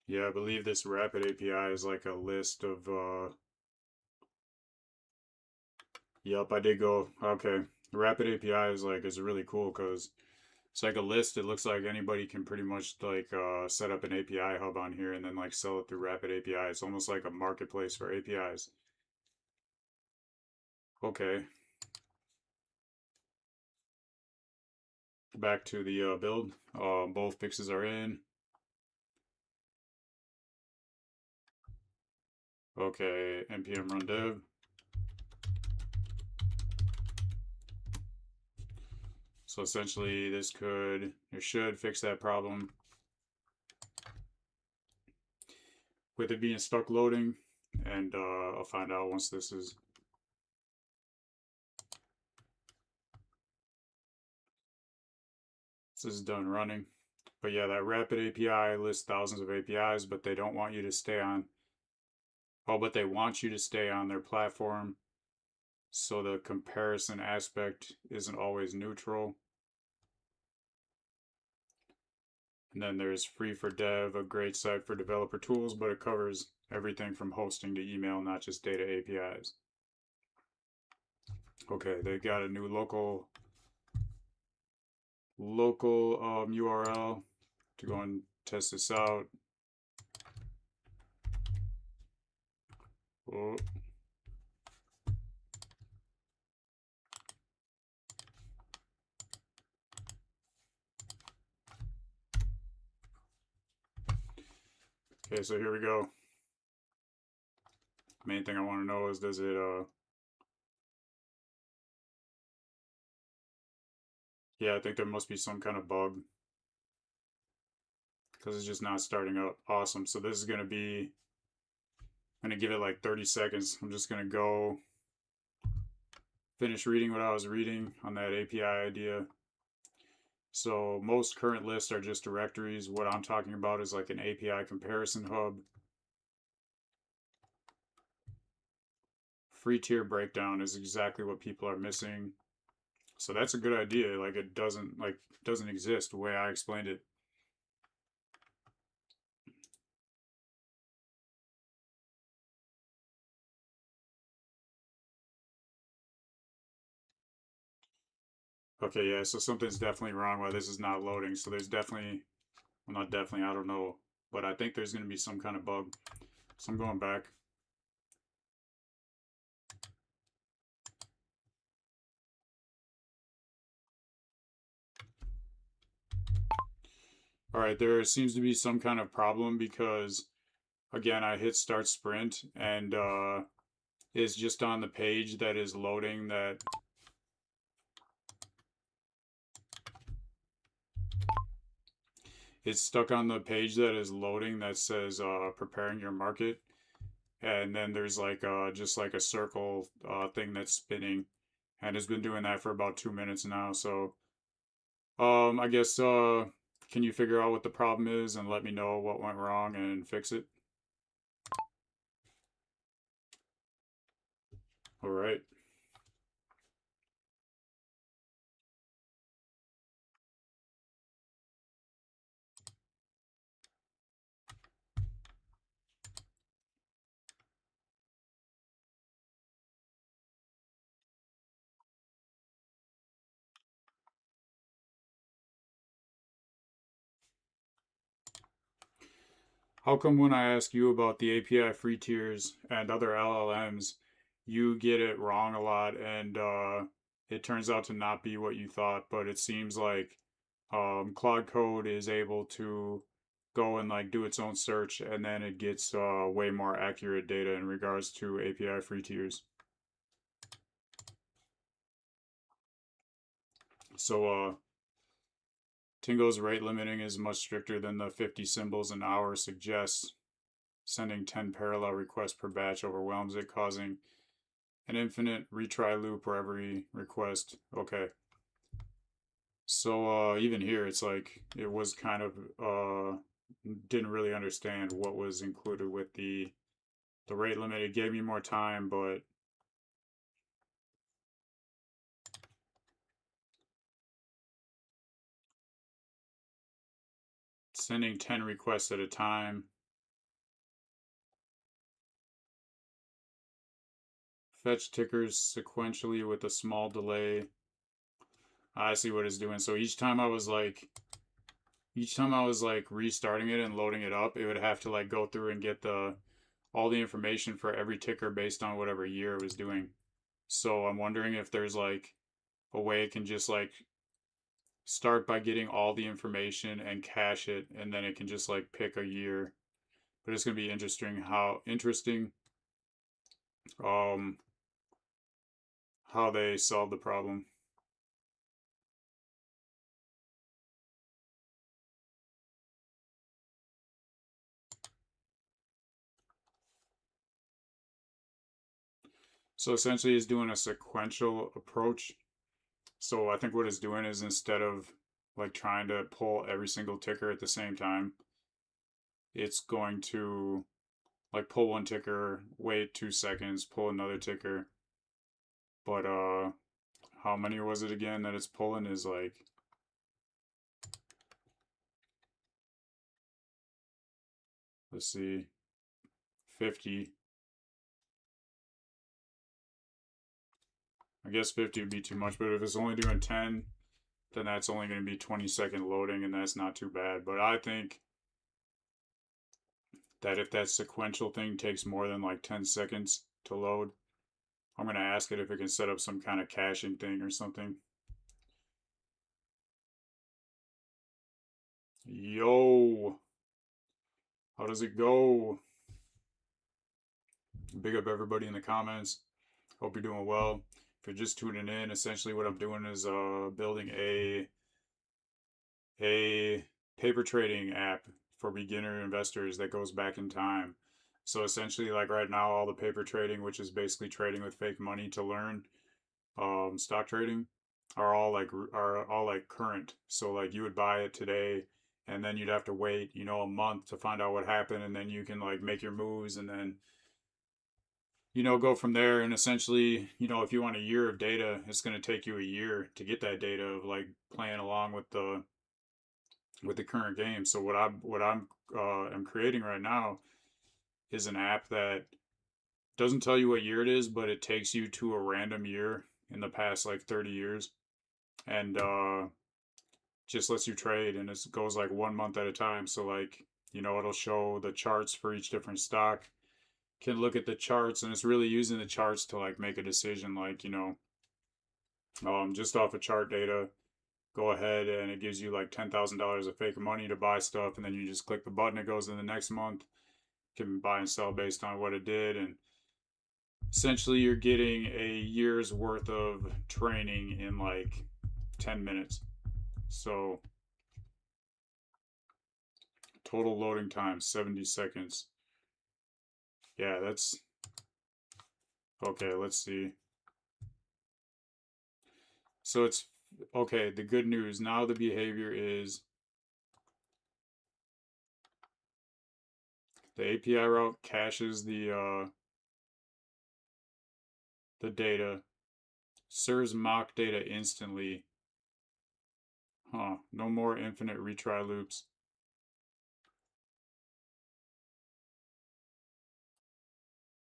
yeah, I believe this Rapid API is like a list of, yep, I did go, okay. Rapid API is really cool because it's like a list. It looks like anybody can pretty much like set up an API hub on here and then like sell it through Rapid API. It's almost like a marketplace for APIs. Okay, back to the build. Both fixes are in. Okay, npm run dev. So essentially this should fix that problem with it being stuck loading, and I'll find out once this is done running. But yeah, that Rapid API lists thousands of APIs, but they don't want you to stay on, oh, but they want you to stay on their platform, so the comparison aspect isn't always neutral. And then there's Free for Dev, a great site for developer tools, but it covers everything from hosting to email, not just data APIs. Okay, they got a new local URL to go and test this out. Oh. Okay, so here we go. Main thing I want to know is, does it yeah, I think there must be some kind of bug because it's just not starting up. Awesome. So this is going to be, I'm going to give it like 30 seconds. I'm just going to go finish reading what I was reading on that API idea. So most current lists are just directories. What I'm talking about is like an API comparison hub. Free tier breakdown is exactly what people are missing. So that's a good idea. Like it doesn't exist the way I explained it. Okay, yeah, so something's definitely wrong why this is not loading. So there's definitely, well, not definitely, I don't know, but I think there's going to be some kind of bug. So I'm going back. All right, there seems to be some kind of problem because, again, I hit start sprint and it's just on the page that is loading that. It's stuck on the page that is loading that says preparing your market. And then there's like just like a circle thing that's spinning, and it's been doing that for about 2 minutes now. So I guess can you figure out what the problem is and let me know what went wrong and fix it? All right. How come when I ask you about the API free tiers and other LLMs, you get it wrong a lot and it turns out to not be what you thought, but it seems like Claude Code is able to go and like do its own search, and then it gets way more accurate data in regards to API free tiers. So Tingo's rate limiting is much stricter than the 50 symbols an hour suggests. Sending 10 parallel requests per batch overwhelms it, causing an infinite retry loop for every request. Okay. So even here, it's like it was kind of didn't really understand what was included with the rate limit. It gave me more time, but sending 10 requests at a time. Fetch tickers sequentially with a small delay. I see what it's doing. So each time I was like restarting it and loading it up, it would have to like go through and get all the information for every ticker based on whatever year it was doing. So I'm wondering if there's like a way it can just like start by getting all the information and cache it, and then it can just like pick a year. But it's gonna be interesting um how they solve the problem. So essentially it's doing a sequential approach. So I think what it's doing is instead of like trying to pull every single ticker at the same time, it's going to like pull one ticker, wait 2 seconds, pull another ticker. But how many was it again that it's pulling is like let's see 50. I guess 50 would be too much, but if it's only doing 10, then that's only going to be 20-second loading, and that's not too bad. But I think that if that sequential thing takes more than like 10 seconds to load, I'm going to ask it if it can set up some kind of caching thing or something. Yo, how does it go? Big up everybody in the comments. Hope you're doing well. If you're just tuning in, essentially what I'm doing is building a paper trading app for beginner investors that goes back in time. So essentially, like right now, all the paper trading, which is basically trading with fake money to learn stock trading, are all like current. So like you would buy it today, and then you'd have to wait, a month to find out what happened, and then you can like make your moves, and then go from there. And essentially, if you want a year of data, it's going to take you a year to get that data of like playing along with the current game. So I'm creating right now is an app that doesn't tell you what year it is, but it takes you to a random year in the past like 30 years, and just lets you trade, and it goes like 1 month at a time. So like it'll show the charts for each different stock. Can look at the charts, and it's really using the charts to like make a decision, like just off of chart data. Go ahead and it gives you like $10,000 of fake money to buy stuff, and then you just click the button, it goes in the next month. You can buy and sell based on what it did, and essentially you're getting a year's worth of training in like 10 minutes. So total loading time 70 seconds. Yeah, that's okay. Let's see. So it's okay. The good news now, the behavior is the API route caches the data, serves mock data instantly. Huh, no more infinite retry loops.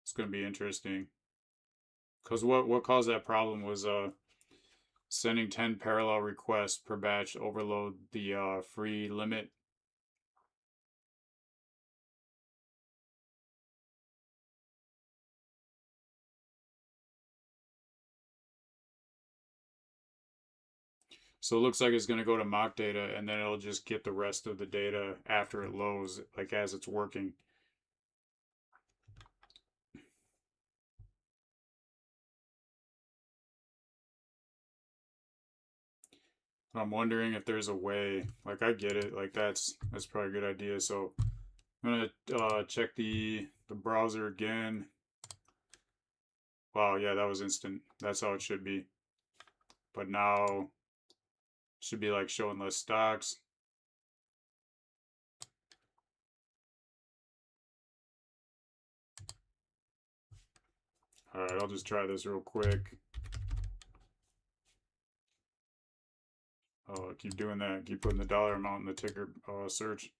It's going to be interesting. Because what caused that problem was sending 10 parallel requests per batch overload the free limit. So it looks like it's going to go to mock data, and then it'll just get the rest of the data after it loads, like as it's working. I'm wondering if there's a way, like I get it, like that's probably a good idea. So I'm gonna check the browser again. Wow, yeah, that was instant. That's how it should be. But now it should be like showing less stocks. All right, I'll just try this real quick. Oh, keep doing that. Keep putting the dollar amount in the ticker search.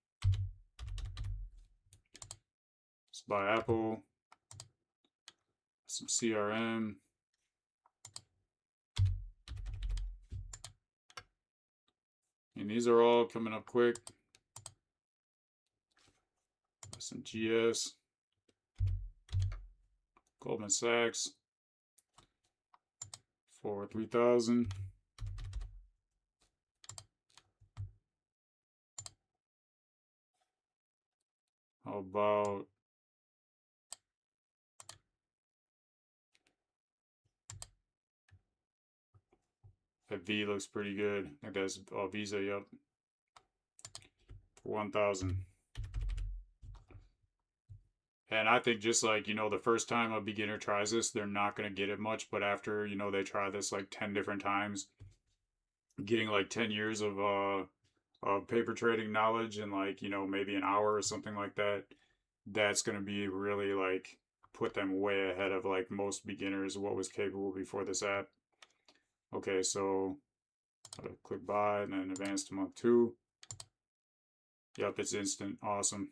Let's buy Apple. Some CRM. And these are all coming up quick. Some GS. Goldman Sachs. For 3,000. How about that V looks pretty good. I think that's Visa, yep. For 1,000. And I think just like, the first time a beginner tries this, they're not going to get it much. But after, they try this like 10 different times, getting like 10 years of paper trading knowledge in like, maybe an hour or something like that, that's going to be really like put them way ahead of like most beginners, what was capable before this app. Okay, so click buy and then advance to month 2. Yep, it's instant. Awesome.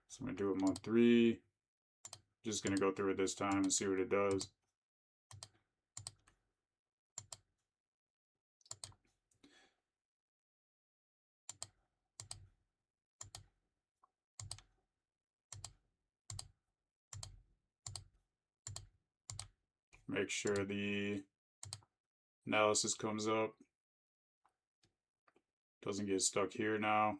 So I'm going to do it month 3. Just going to go through it this time and see what it does. Make sure the analysis comes up. Doesn't get stuck here now.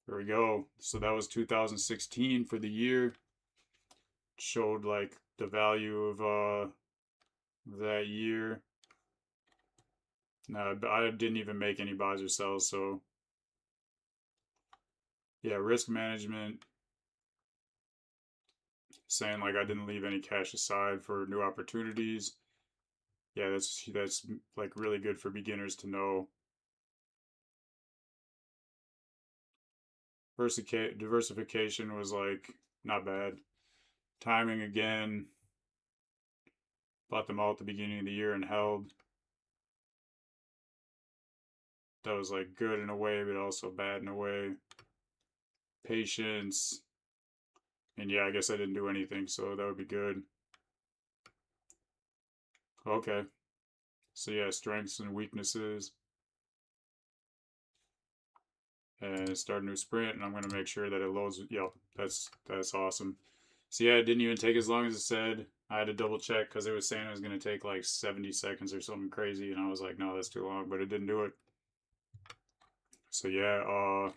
There we go. So that was 2016 for the year. Showed like the value of that year. No, I didn't even make any buys or sells, so yeah, risk management, saying like I didn't leave any cash aside for new opportunities. Yeah, that's like really good for beginners to know. Diversification was like not bad. Timing again, bought them all at the beginning of the year and held. That was like good in a way, but also bad in a way. Patience. And yeah, I guess I didn't do anything, so that would be good. Okay. So yeah, strengths and weaknesses. And start a new sprint, and I'm gonna make sure that it loads. Yep, that's awesome. So yeah, it didn't even take as long as it said. I had to double check because it was saying it was gonna take like 70 seconds or something crazy, and I was like, no, that's too long, but it didn't do it. So yeah,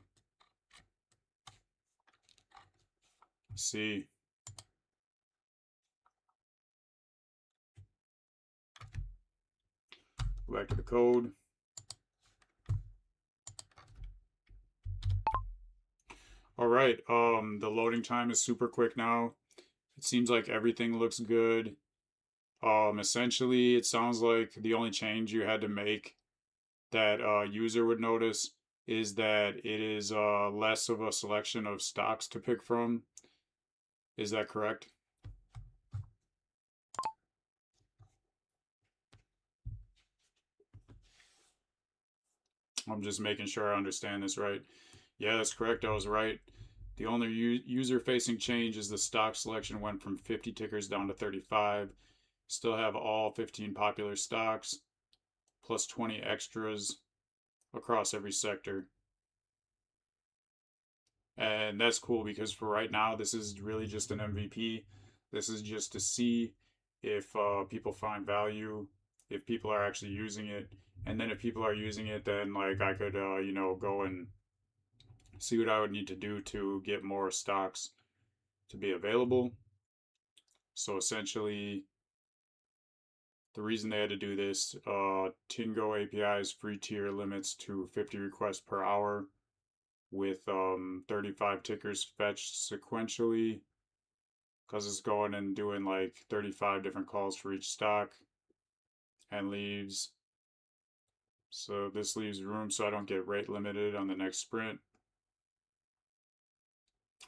let's see. Go back to the code. All right, the loading time is super quick now. It seems like everything looks good. Essentially, it sounds like the only change you had to make that user would notice is that it is less of a selection of stocks to pick from. Is that correct? I'm just making sure I understand this right. Yeah, that's correct. I was right. The only user-facing change is the stock selection went from 50 tickers down to 35. Still have all 15 popular stocks, plus 20 extras across every sector. And that's cool because for right now, this is really just an MVP. This is just to see if people find value, if people are actually using it, and then if people are using it, then like I could you know, go and see what I would need to do to get more stocks to be available. So essentially, the reason they had to do this, Tingo API's free tier limits to 50 requests per hour with 35 tickers fetched sequentially, because it's going and doing like 35 different calls for each stock, and leaves, so this leaves room so I don't get rate limited on the next sprint.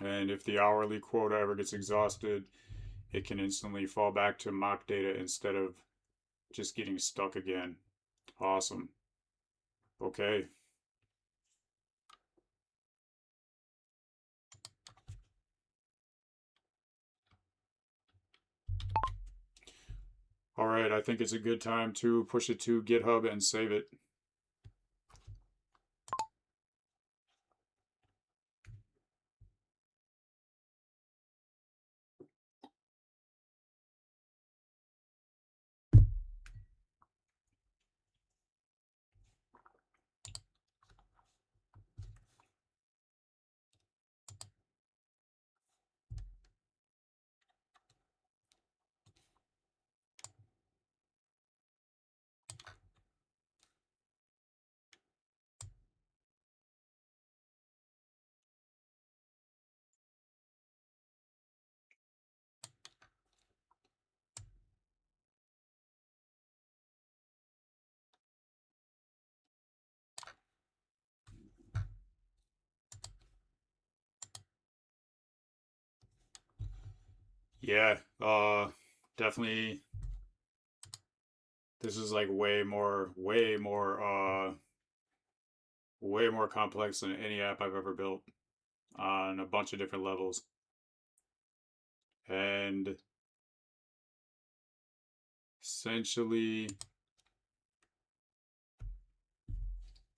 And if the hourly quota ever gets exhausted, it can instantly fall back to mock data instead of just getting stuck again. Awesome. Okay. All right, I think it's a good time to push it to GitHub and save it. Yeah, definitely. This is like way more complex than any app I've ever built on a bunch of different levels. And essentially,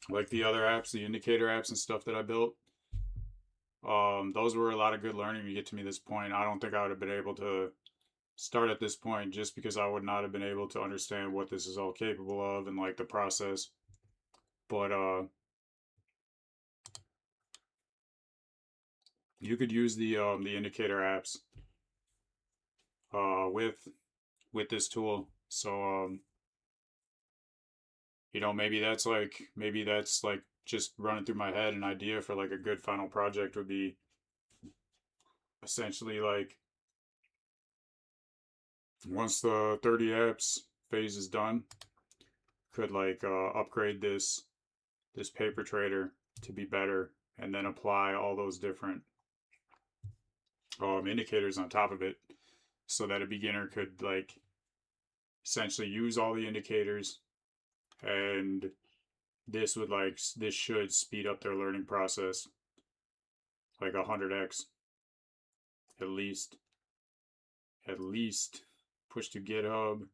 like the other apps, the indicator apps and stuff that I built, those were a lot of good learning to get to me this point. I don't think I would have been able to start at this point just because I would not have been able to understand what this is all capable of and like the process. But you could use the indicator apps with this tool. So you know, maybe that's like just running through my head. An idea for like a good final project would be essentially like once the 30 apps phase is done, could like upgrade this paper trader to be better, and then apply all those different indicators on top of it, so that a beginner could like essentially use all the indicators, and this should speed up their learning process like 100x at least. Push to GitHub.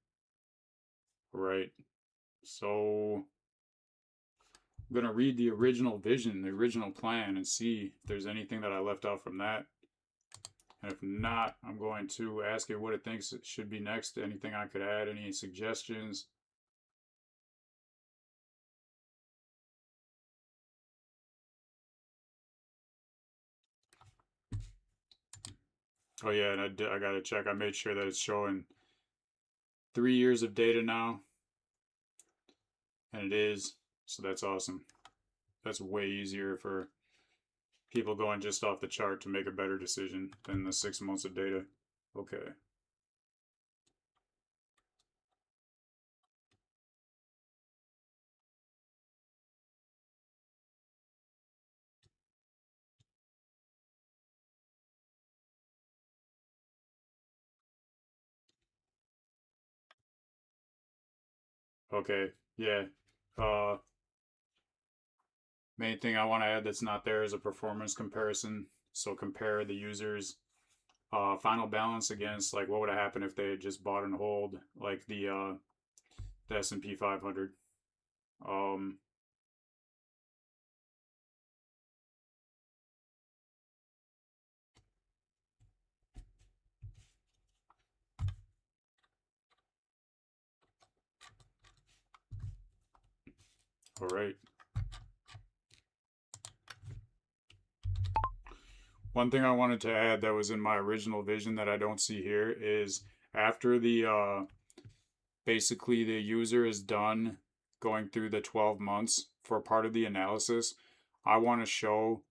Right. So I'm gonna read the original vision, the original plan, and see if there's anything that I left out from that. And if not, I'm going to ask it what it thinks it should be next. Anything I could add, any suggestions. Oh yeah, and I gotta check. I made sure that it's showing 3 years of data now, and it is. So that's awesome. That's way easier for people going just off the chart to make a better decision than the 6 months of data. Okay. Okay. Yeah. Uh, Main thing I want to add that's not there is a performance comparison. So compare the users' final balance against like what would have happened if they had just bought and hold like the S&P 500. Um, All right. One thing I wanted to add that was in my original vision that I don't see here is after the basically the user is done going through the 12 months for part of the analysis, I want to show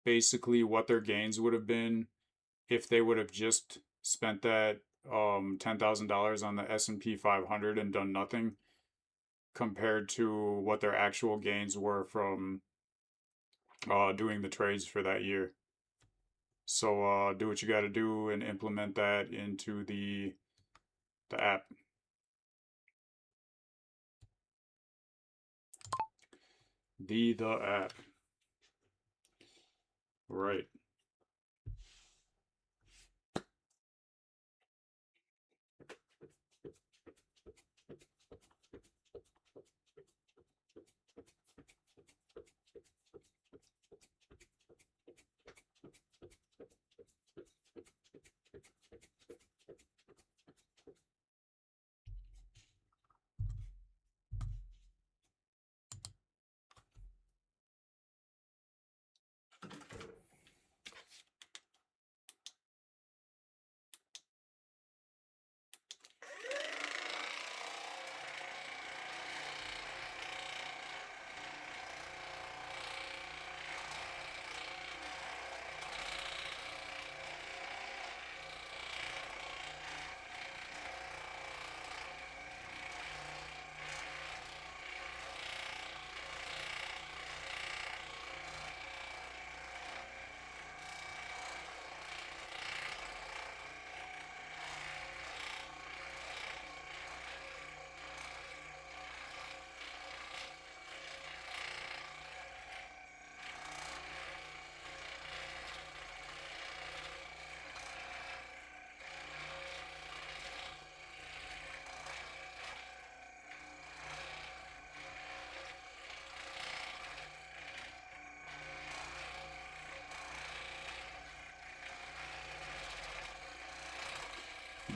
basically what their gains would have been if they would have just spent that $10,000 on the S&P 500 and done nothing compared to what their actual gains were from doing the trades for that year. So do what you got to do and implement that into the app. The app. Right.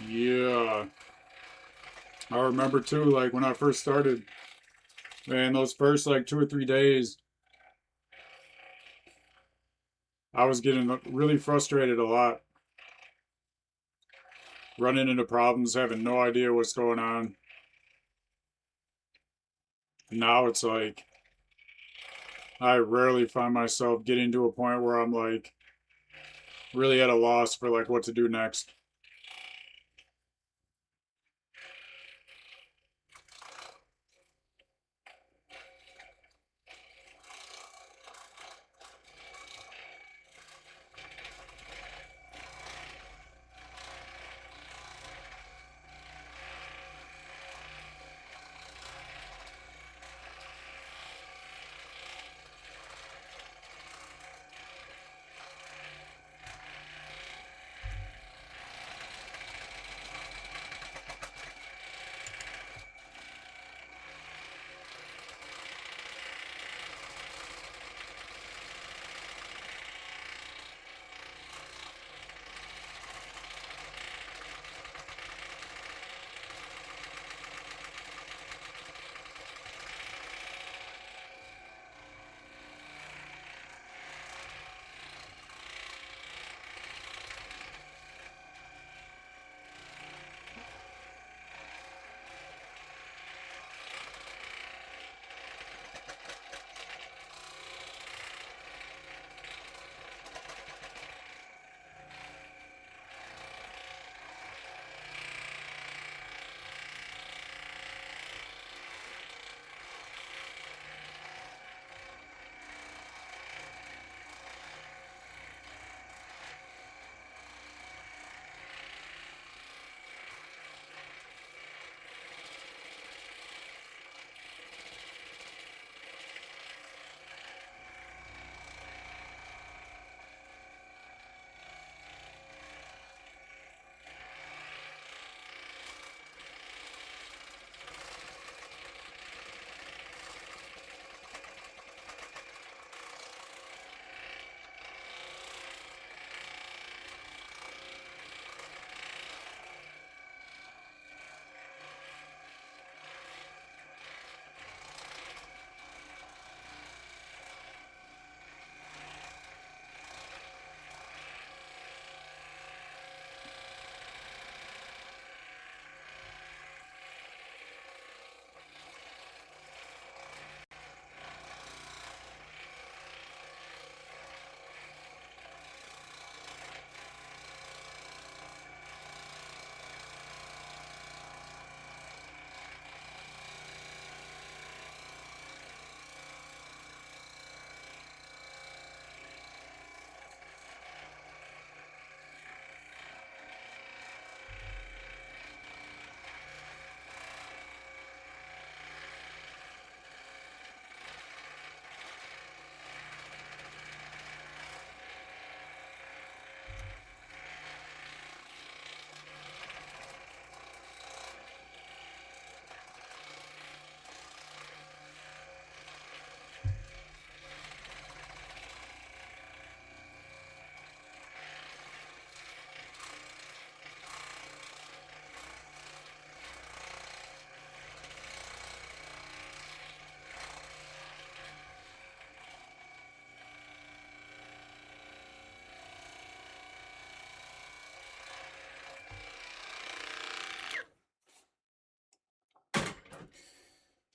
Yeah. I remember too, like when I first started, man, those first like 2 or 3 days, I was getting really frustrated a lot, running into problems, having no idea what's going on. Now it's like I rarely find myself getting to a point where I'm like really at a loss for like what to do next.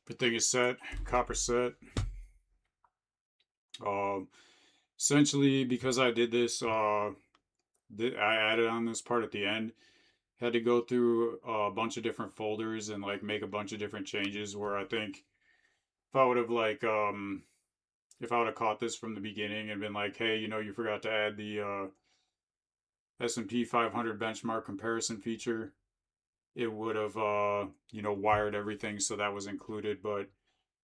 Everything is set, copper set. Essentially, because I did this, I added on this part at the end. Had to go through a bunch of different folders and like make a bunch of different changes. Where I think if I would have if I would have caught this from the beginning and been like, hey, you forgot to add the S&P 500 benchmark comparison feature, it would have wired everything so that was included. But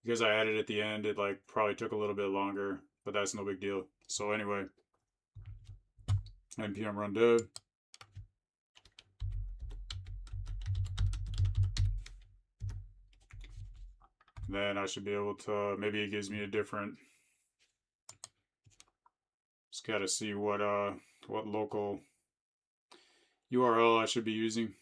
because I added at the end, it like probably took a little bit longer, but that's no big deal. So anyway, npm run dev. Then I should be able to, maybe it gives me a different, just gotta see what local URL I should be using.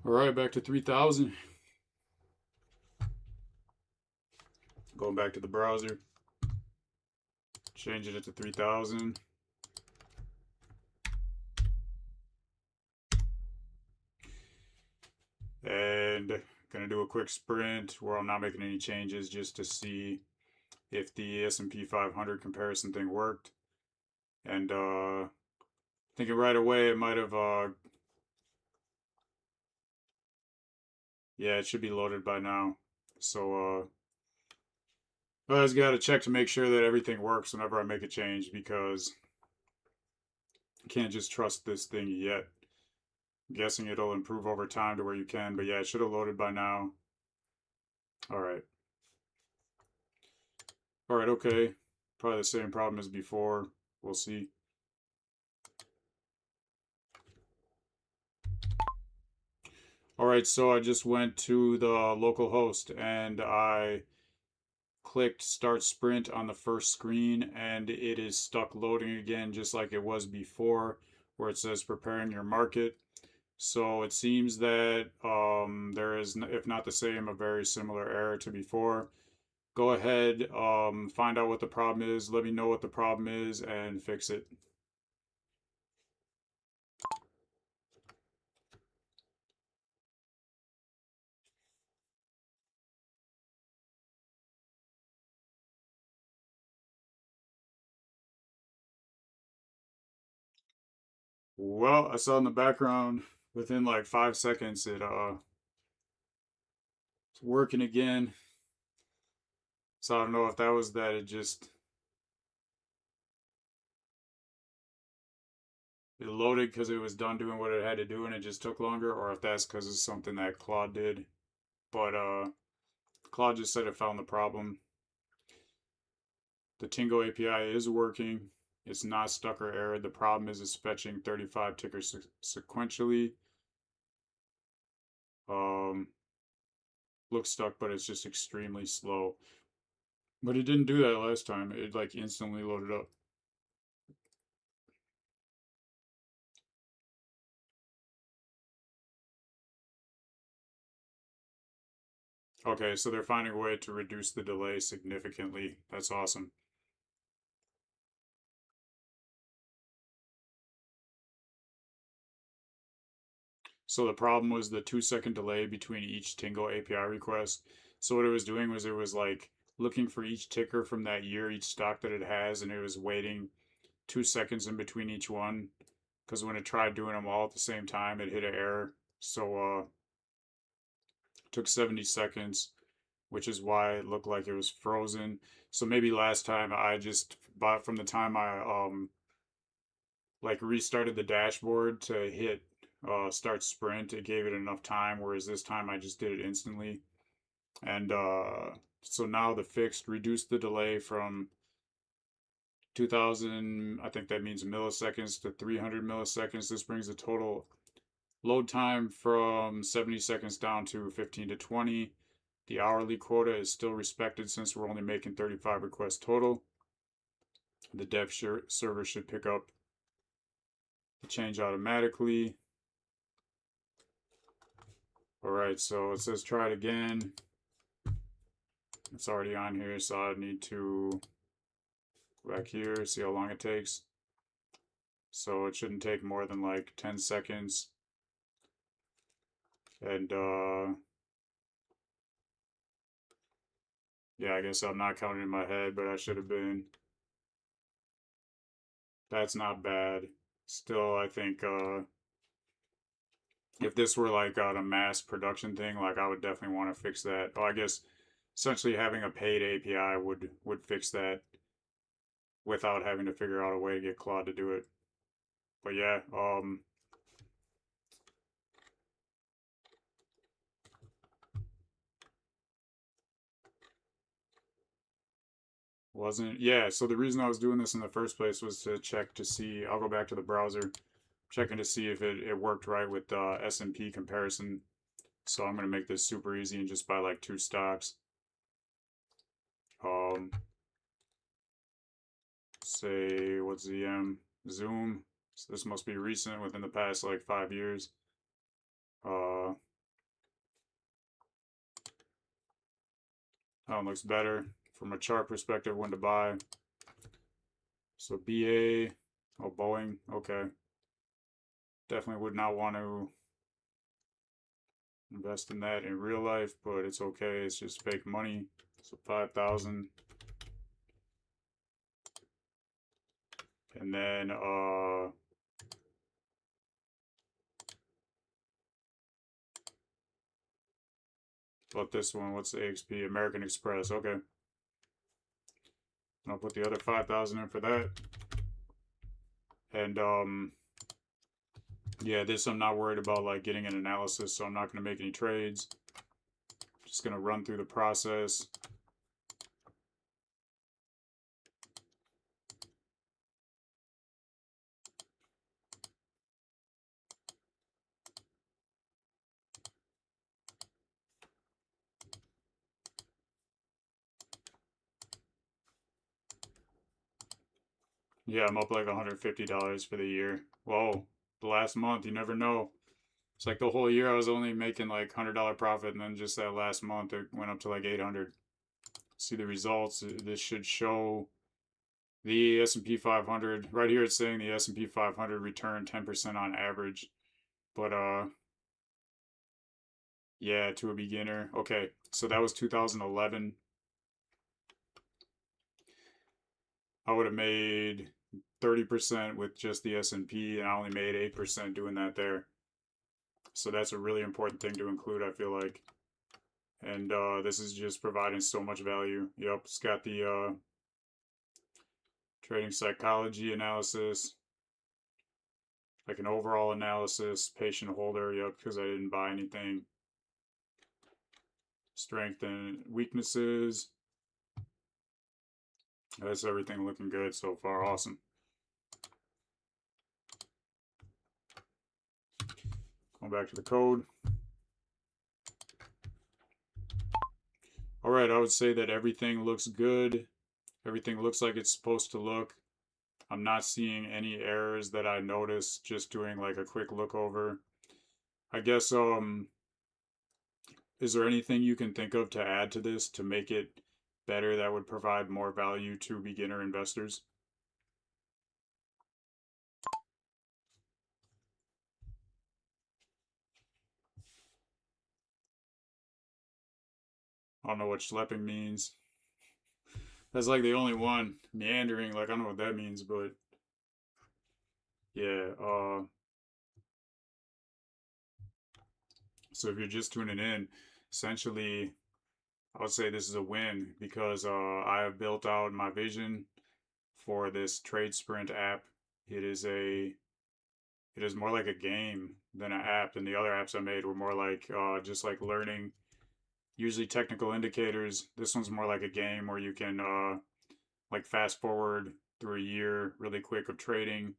All right, back to 3000. Going back to the browser, changing it to 3000. And gonna do a quick sprint where I'm not making any changes just to see if the S&P 500 comparison thing worked. And thinking right away it might have yeah, it should be loaded by now. So I just gotta check to make sure that everything works whenever I make a change, because I can't just trust this thing yet. I'm guessing it'll improve over time to where you can, but yeah, it should have loaded by now. All right. All right, okay. Probably the same problem as before. We'll see. All right, so I just went to the local host and I clicked start sprint on the first screen, and it is stuck loading again just like it was before, where it says preparing your market. So it seems that there is, if not the same, a very similar error to before. Go ahead, find out what the problem is, let me know what the problem is, and fix it. Well, I saw in the background within like 5 seconds it's working again. So I don't know if that was that it loaded because it was done doing what it had to do and it just took longer, or if that's because it's something that Claude did. But Claude just said it found the problem. The Tingo API is working. It's not stuck or errored. The problem is it's fetching 35 tickers sequentially. Looks stuck, but it's just extremely slow. But it didn't do that last time. It like instantly loaded up. Okay, so they're finding a way to reduce the delay significantly. That's awesome. So the problem was the 2 second delay between each Tingo API request. So what it was doing was it was like looking for each ticker from that year, each stock that it has, and it was waiting 2 seconds in between each one. Because when it tried doing them all at the same time, it hit an error. So it took 70 seconds. which is why it looked like it was frozen. So maybe last time I just bought from the time I like restarted the dashboard to hit start sprint, it gave it enough time, whereas this time I just did it instantly. And so now the fixed reduced the delay from 2000, I think that means milliseconds, to 300 milliseconds. This brings the total load time from 70 seconds down to 15 to 20. The hourly quota is still respected since we're only making 35 requests total. The dev server should pick up the change automatically. All right, so it says try it again. It's already on here, so I need to go back here, see how long it takes. So it shouldn't take more than like 10 seconds. And yeah, I guess I'm not counting in my head, but I should have been. That's not bad. Still, I think if this were like on a mass production thing, like I would definitely want to fix that. Oh, I guess essentially having a paid API would fix that without having to figure out a way to get Claude to do it. But yeah, wasn't, yeah, so the reason I was doing this in the first place was to check to see, I'll go back to the browser, checking to see if it worked right with S&P comparison. So I'm going to make this super easy and just buy like 2 stocks. Say, what's ZM? Zoom. So this must be recent, within the past like 5 years. That one looks better from a chart perspective, when to buy. So BA, oh, Boeing, okay. Definitely would not want to invest in that in real life, but it's okay. It's just fake money. So 5,000. And then but this one, what's the AXP? American Express, okay. I'll put the other 5,000 in for that. And yeah, this I'm not worried about like getting an analysis, so I'm not going to make any trades. Just going to run through the process. Yeah, I'm up like $150 for the year. Whoa, the last month, you never know. It's like the whole year I was only making like $100 profit, and then just that last month it went up to like 800. See the results. This should show the S&P 500. Right here it's saying the S&P 500 returned 10% on average. But yeah, to a beginner. Okay, so that was 2011. I would have made 30% with just the S&P, and I only made 8% doing that there. So that's a really important thing to include, I feel like. And this is just providing so much value. Yep, it's got the trading psychology analysis, like an overall analysis, patient holder, yep, because I didn't buy anything. Strength and weaknesses. That's everything looking good so far. Awesome. Going back to the code. All right, I would say that everything looks good. Everything looks like it's supposed to look. I'm not seeing any errors that I noticed just doing like a quick look over. I guess is there anything you can think of to add to this to make it better that would provide more value to beginner investors? I don't know what schlepping means. That's like the only one. Meandering, like I don't know what that means, but yeah, so if you're just tuning in, essentially I would say this is a win because I have built out my vision for this trade sprint app. It is more like a game than an app, and the other apps I made were more like just like learning, usually technical indicators. This one's more like a game where you can like fast forward through a year really quick of trading,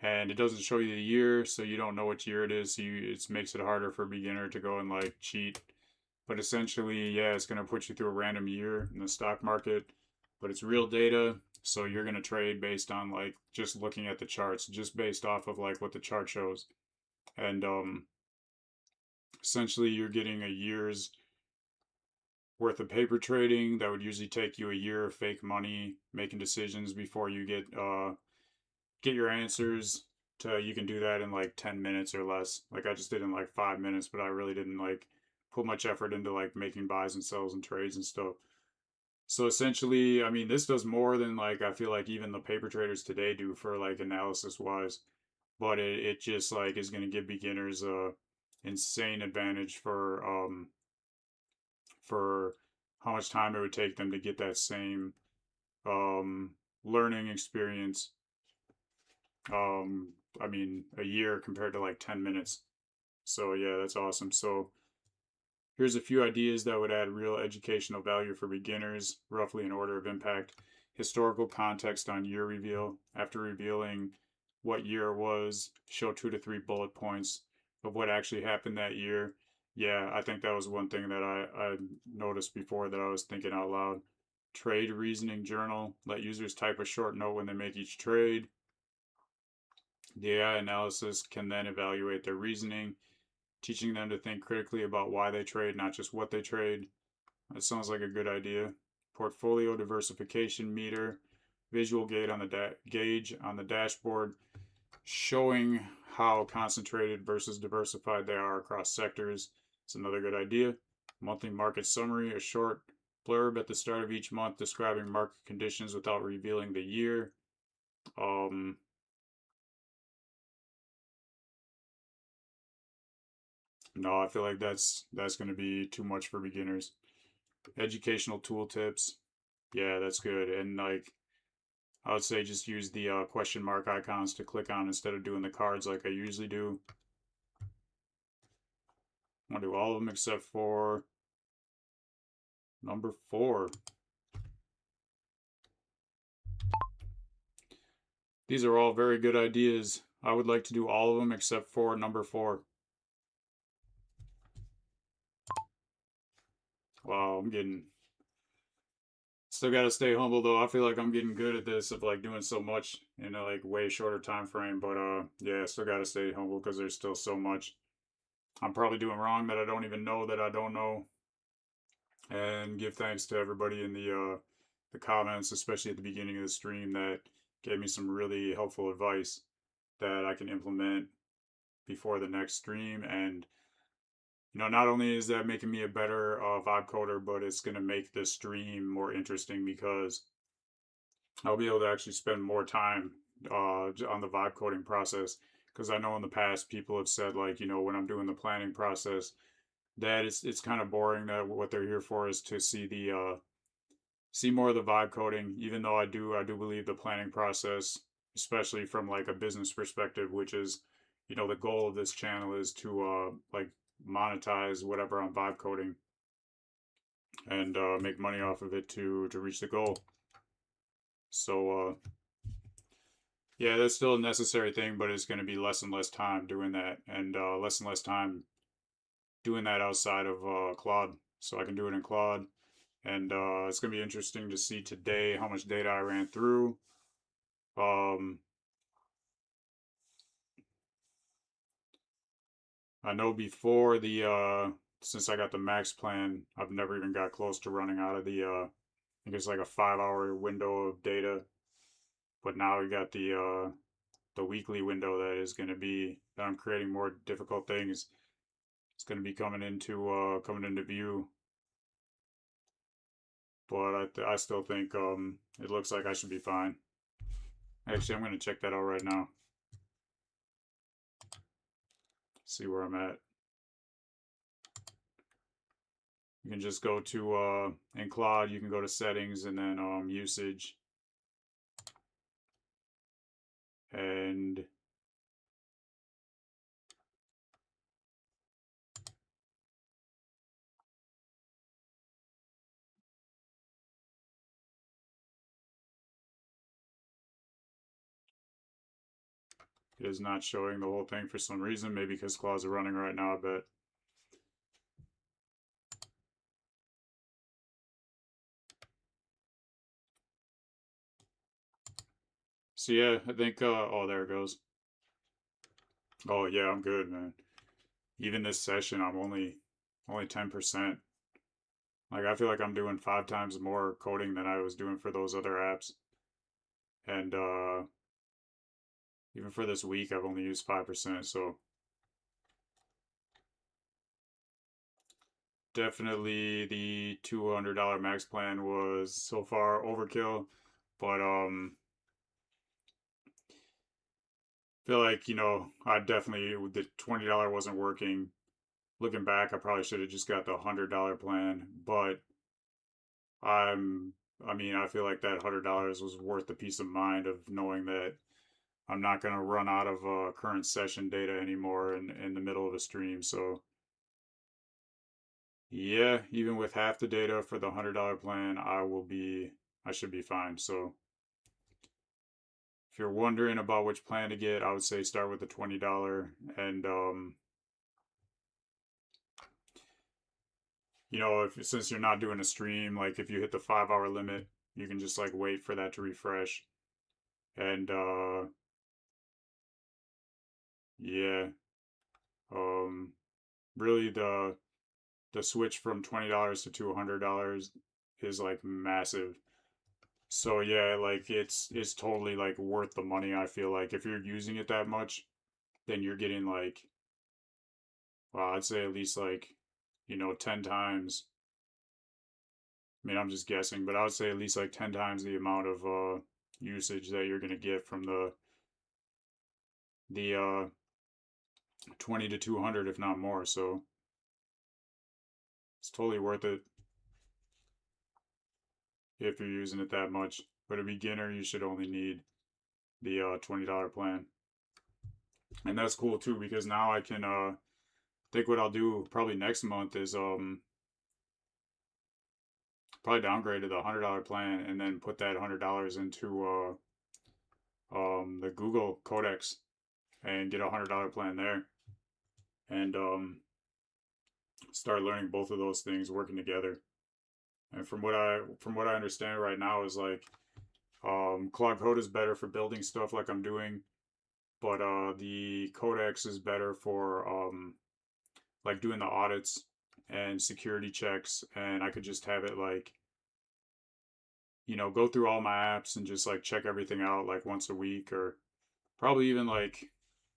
and it doesn't show you the year, so you don't know what year it is. So it makes it harder for a beginner to go and like cheat. But essentially, yeah, it's gonna put you through a random year in the stock market, but it's real data. So you're gonna trade based on like just looking at the charts, just based off of like what the chart shows, and essentially you're getting a year's worth of paper trading that would usually take you a year of fake money making decisions before you get your answers. To you can do that in like 10 minutes or less. Like I just did in like 5 minutes, but I really didn't like put much effort into like making buys and sells and trades and stuff. So essentially, I mean, this does more than like I feel like even the paper traders today do for like analysis wise, but it just like is going to give beginners a insane advantage for how much time it would take them to get that same um learning experience. I mean, a year compared to like 10 minutes. So yeah, that's awesome. So here's a few ideas that would add real educational value for beginners, roughly in order of impact. Historical context on year reveal. After revealing what year it was, show 2 to 3 bullet points of what actually happened that year. Yeah, I think that was one thing that I noticed before that I was thinking out loud. Trade reasoning journal. Let users type a short note when they make each trade. The AI analysis can then evaluate their reasoning, teaching them to think critically about why they trade, not just what they trade. That sounds like a good idea. Portfolio diversification meter, visual gauge on the dashboard, showing how concentrated versus diversified they are across sectors. It's another good idea. Monthly market summary, a short blurb at the start of each month describing market conditions without revealing the year. No, I feel like that's going to be too much for beginners. Educational tool tips. Yeah, that's good. And like I would say just use the question mark icons to click on instead of doing the cards like I usually do. I'm going to do all of them except for number 4. These are all very good ideas. I would like to do all of them except for number 4. Wow, I'm getting still got to stay humble though. I feel like I'm getting good at this of like doing so much in a like way shorter time frame, but yeah, still got to stay humble because there's still so much I'm probably doing wrong that I don't even know that I don't know. And give thanks to everybody in the comments, especially at the beginning of the stream, that gave me some really helpful advice that I can implement before the next stream. And not only is that making me a better vibe coder, but it's going to make the stream more interesting because I'll be able to actually spend more time on the vibe coding process. Because I know in the past people have said like when I'm doing the planning process that it's kind of boring. That what they're here for is to see more of the vibe coding. Even though I do believe the planning process, especially from like a business perspective, which is the goal of this channel is to like monetize whatever I'm vibe coding and make money off of it to reach the goal. So yeah, that's still a necessary thing, but it's going to be less and less time doing that, and less and less time doing that outside of Claude. So I can do it in Claude, and it's going to be interesting to see today how much data I ran through. I know before since I got the max plan, I've never even got close to running out of I think it's like a 5-hour window of data, but now we got the weekly window that I'm creating more difficult things. It's going to be coming into view, but I still think it looks like I should be fine. Actually, I'm going to check that out right now. See where I'm at. You can just go to in Claude, you can go to settings and then usage, and it is not showing the whole thing for some reason, maybe because Claude's running right now, I bet. So yeah, I think oh, there it goes. Oh yeah, I'm good, man. Even this session, I'm only 10%. Like I feel like I'm doing 5 times more coding than I was doing for those other apps. And even for this week, I've only used 5%. So definitely the $200 max plan was so far overkill. But feel like, I definitely, the $20 wasn't working. Looking back, I probably should have just got the $100 plan. But I'm I mean, I feel like that $100 was worth the peace of mind of knowing that I'm not going to run out of current session data anymore in the middle of a stream. So, yeah, even with half the data for the $100 plan, I should be fine. So, if you're wondering about which plan to get, I would say start with the $20. And, if since you're not doing a stream, like if you hit the 5 hour limit, you can just like wait for that to refresh. And, yeah, um, really the switch from $20 to $200 is like massive. So yeah, like it's totally like worth the money. I feel like if you're using it that much, then you're getting like, well, I'd say at least like 10 times. I mean, I'm just guessing, but I would say at least like 10 times the amount of usage that you're gonna get from the 20 to 200, if not more. So it's totally worth it if you're using it that much. But a beginner, you should only need the $20 plan. And that's cool too, because now I can think what I'll do probably next month is probably downgrade to the $100 plan and then put that $100 into the Google Codex and get a $100 plan there, and start learning both of those things working together. And from what I understand right now is like Claude Code is better for building stuff like I'm doing, but the Codex is better for like doing the audits and security checks, and I could just have it like go through all my apps and just like check everything out like once a week, or probably even like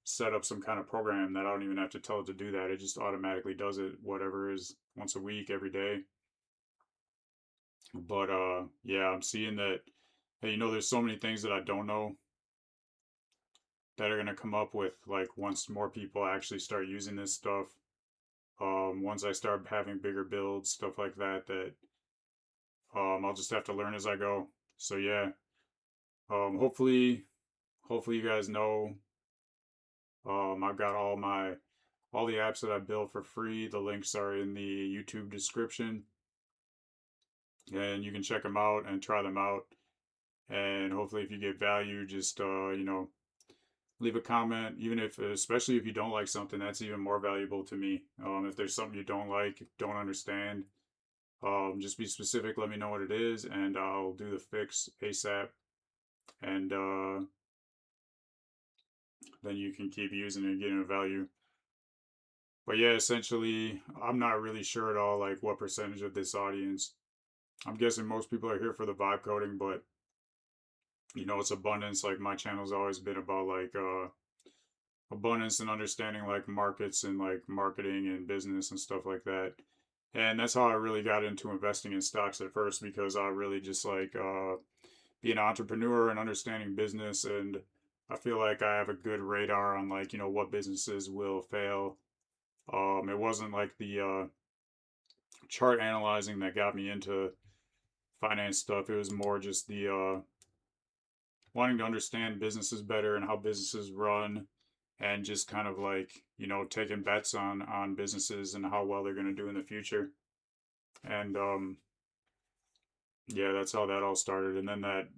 set up some kind of program that I don't even have to tell it to do that. It just automatically does it, whatever is once a week, every day. But yeah, I'm seeing that, hey, there's so many things that I don't know that are gonna come up with like once more people actually start using this stuff. Once I start having bigger builds, stuff like that, I'll just have to learn as I go. So yeah, hopefully you guys know. I've got all the apps that I built for free. The links are in the YouTube description, and you can check them out and try them out. And hopefully, if you get value, just leave a comment. Even if, especially if you don't like something, that's even more valuable to me. If there's something you don't like, don't understand, just be specific. Let me know what it is, and I'll do the fix ASAP. And then you can keep using it and getting a value. But yeah, essentially, I'm not really sure at all like what percentage of this audience. I'm guessing most people are here for the vibe coding, but it's abundance. Like my channel's always been about like abundance and understanding like markets and like marketing and business and stuff like that. And that's how I really got into investing in stocks at first, because I really just like be an entrepreneur and understanding business, and I feel like I have a good radar on like what businesses will fail. It wasn't like the chart analyzing that got me into finance stuff. It was more just the wanting to understand businesses better and how businesses run, and just kind of like, taking bets on businesses and how well they're going to do in the future. And yeah, that's how that all started. And then that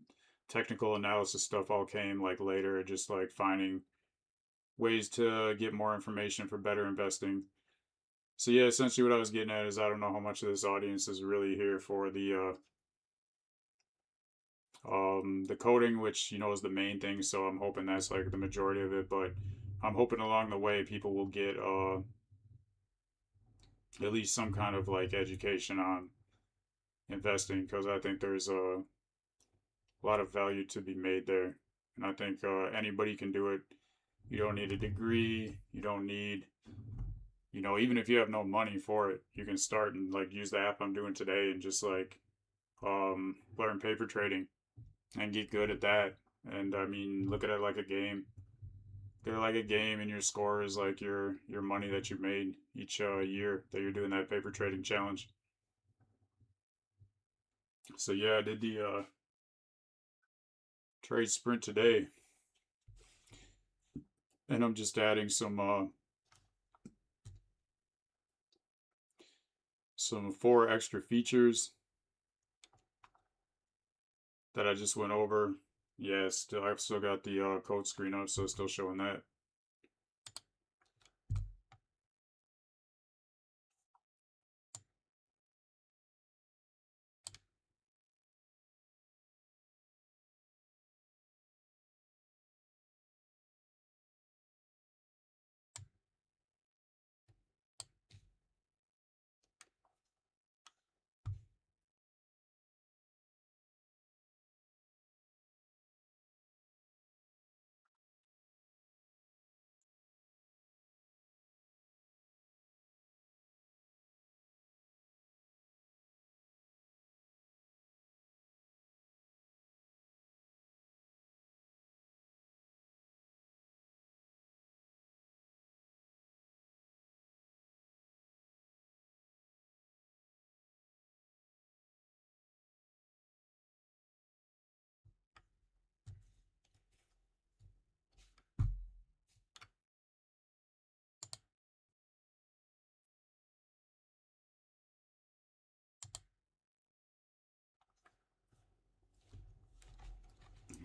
technical analysis stuff all came like later, just like finding ways to get more information for better investing. So yeah, essentially what I was getting at is I don't know how much of this audience is really here for the coding, which is the main thing. So I'm hoping that's like the majority of it, but I'm hoping along the way people will get at least some kind of like education on investing, because I think there's a lot of value to be made there, and I think anybody can do it. You don't need a degree. You don't need, even if you have no money for it, you can start and like use the app I'm doing today and just like learn paper trading and get good at that. And I mean, look at it like a game. They're like a game, and your score is like your money that you made each year that you're doing that paper trading challenge. So yeah, I did the trade sprint today, and I'm just adding some 4 extra features that I just went over. Yeah, I've still got the code screen up, so it's still showing that.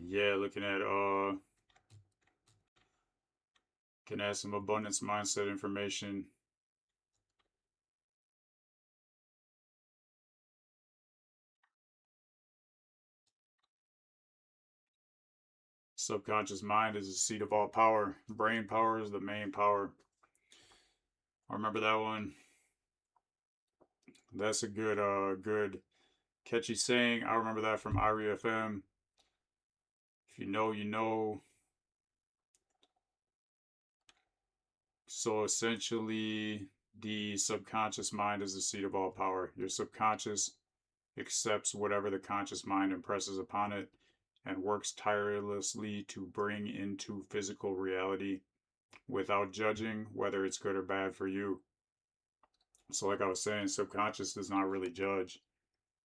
Yeah, looking at can add some abundance mindset information. Subconscious mind is the seat of all power. Brain power is the main power. I remember that one. That's a good catchy saying. I remember that from IRI FM. If you know, you know. So essentially, the subconscious mind is the seat of all power. Your subconscious accepts whatever the conscious mind impresses upon it and works tirelessly to bring into physical reality without judging whether it's good or bad for you. So, like I was saying, subconscious does not really judge.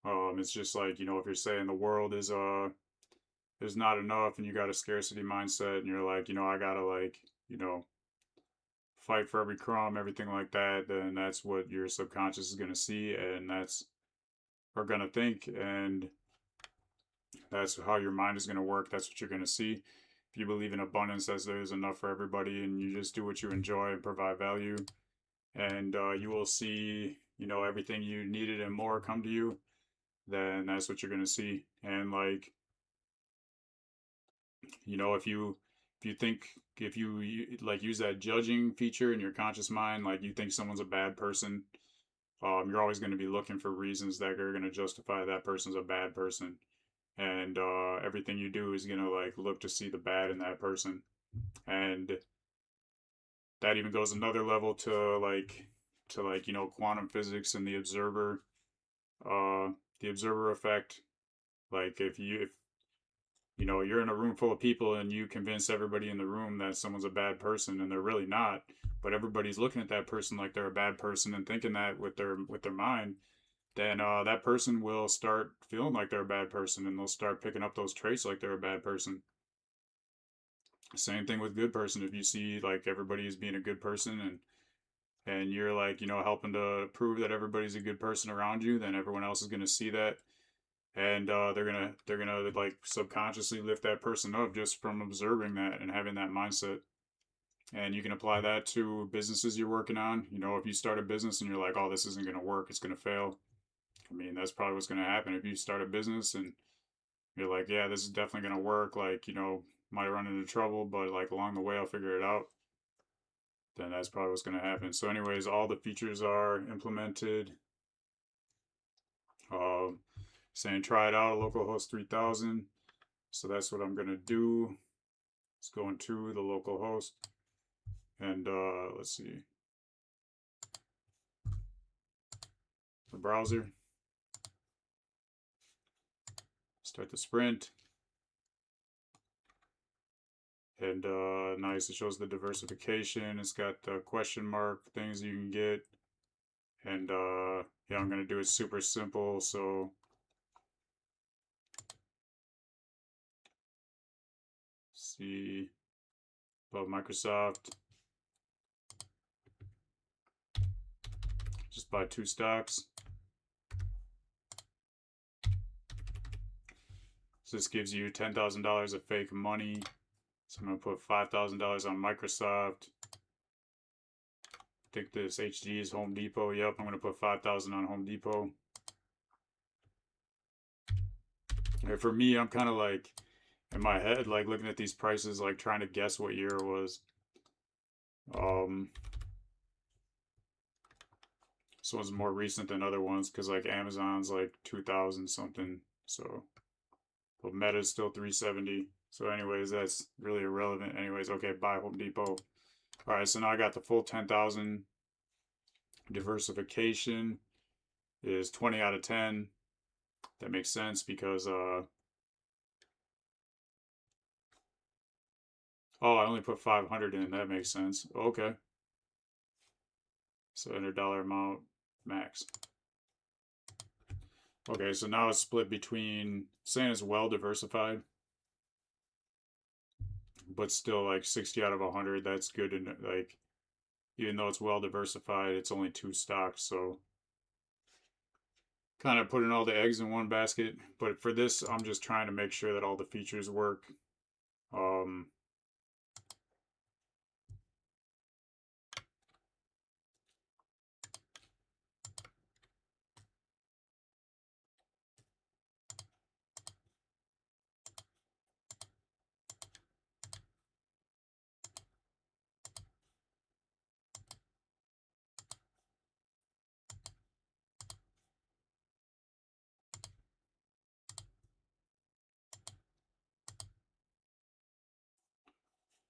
It's just like, if you're saying the world is there's not enough, and you got a scarcity mindset, and you're like, I gotta like, fight for every crumb, everything like that, then that's what your subconscious is gonna see, and that's or gonna think, and that's how your mind is gonna work. That's what you're gonna see. If you believe in abundance, as there's enough for everybody, and you just do what you enjoy and provide value, and you will see, everything you needed and more come to you, then that's what you're gonna see. And like, if you like use that judging feature in your conscious mind, like you think someone's a bad person, you're always going to be looking for reasons that are going to justify that person's a bad person, and everything you do is going to like look to see the bad in that person. And that even goes another level to like quantum physics and the observer effect. Like if you're in a room full of people and you convince everybody in the room that someone's a bad person, and they're really not, but everybody's looking at that person like they're a bad person and thinking that with their mind, then that person will start feeling like they're a bad person, and they'll start picking up those traits like they're a bad person. Same thing with good person. If you see like everybody is being a good person, and you're like, you know, helping to prove that everybody's a good person around you, then everyone else is going to see that, and they're gonna like subconsciously lift that person up just from observing that and having that mindset. And you can apply that to businesses you're working on. You know, if you start a business and you're like, oh, this isn't going to work, it's going to fail. I mean, that's probably what's going to happen. If you start a business and you're like, yeah, this is definitely going to work, like, you know, might run into trouble, but like along the way I'll figure it out, then that's probably what's going to happen. So anyways, all the features are implemented. Saying try it out, localhost 3000. So that's what I'm going to do. Let's go into the localhost. And let's see, the browser, start the sprint, and nice, it shows the diversification. It's got the question mark things you can get, and yeah, I'm gonna do it super simple. So see above Microsoft, just buy 2 stocks. So this gives you $10,000 of fake money. So I'm gonna put $5,000 on Microsoft. I think this HG is Home Depot. Yep, I'm gonna put 5,000 on Home Depot. And for me, I'm kind of like in my head, like looking at these prices, like trying to guess what year it was. This one's more recent than other ones because like Amazon's like 2000 something. So, but Meta's still 370. So anyways, that's really irrelevant. Anyways, okay, buy Home Depot. All right, so now I got the full 10,000. Diversification is 20 out of 10. That makes sense because oh, I only put 500 in. That makes sense. Okay. So $100 amount max. Okay, so now it's split between saying it's well diversified, but still like 60 out of 100. That's good. And like, even though it's well diversified, it's only 2 stocks. So kind of putting all the eggs in one basket. But for this, I'm just trying to make sure that all the features work.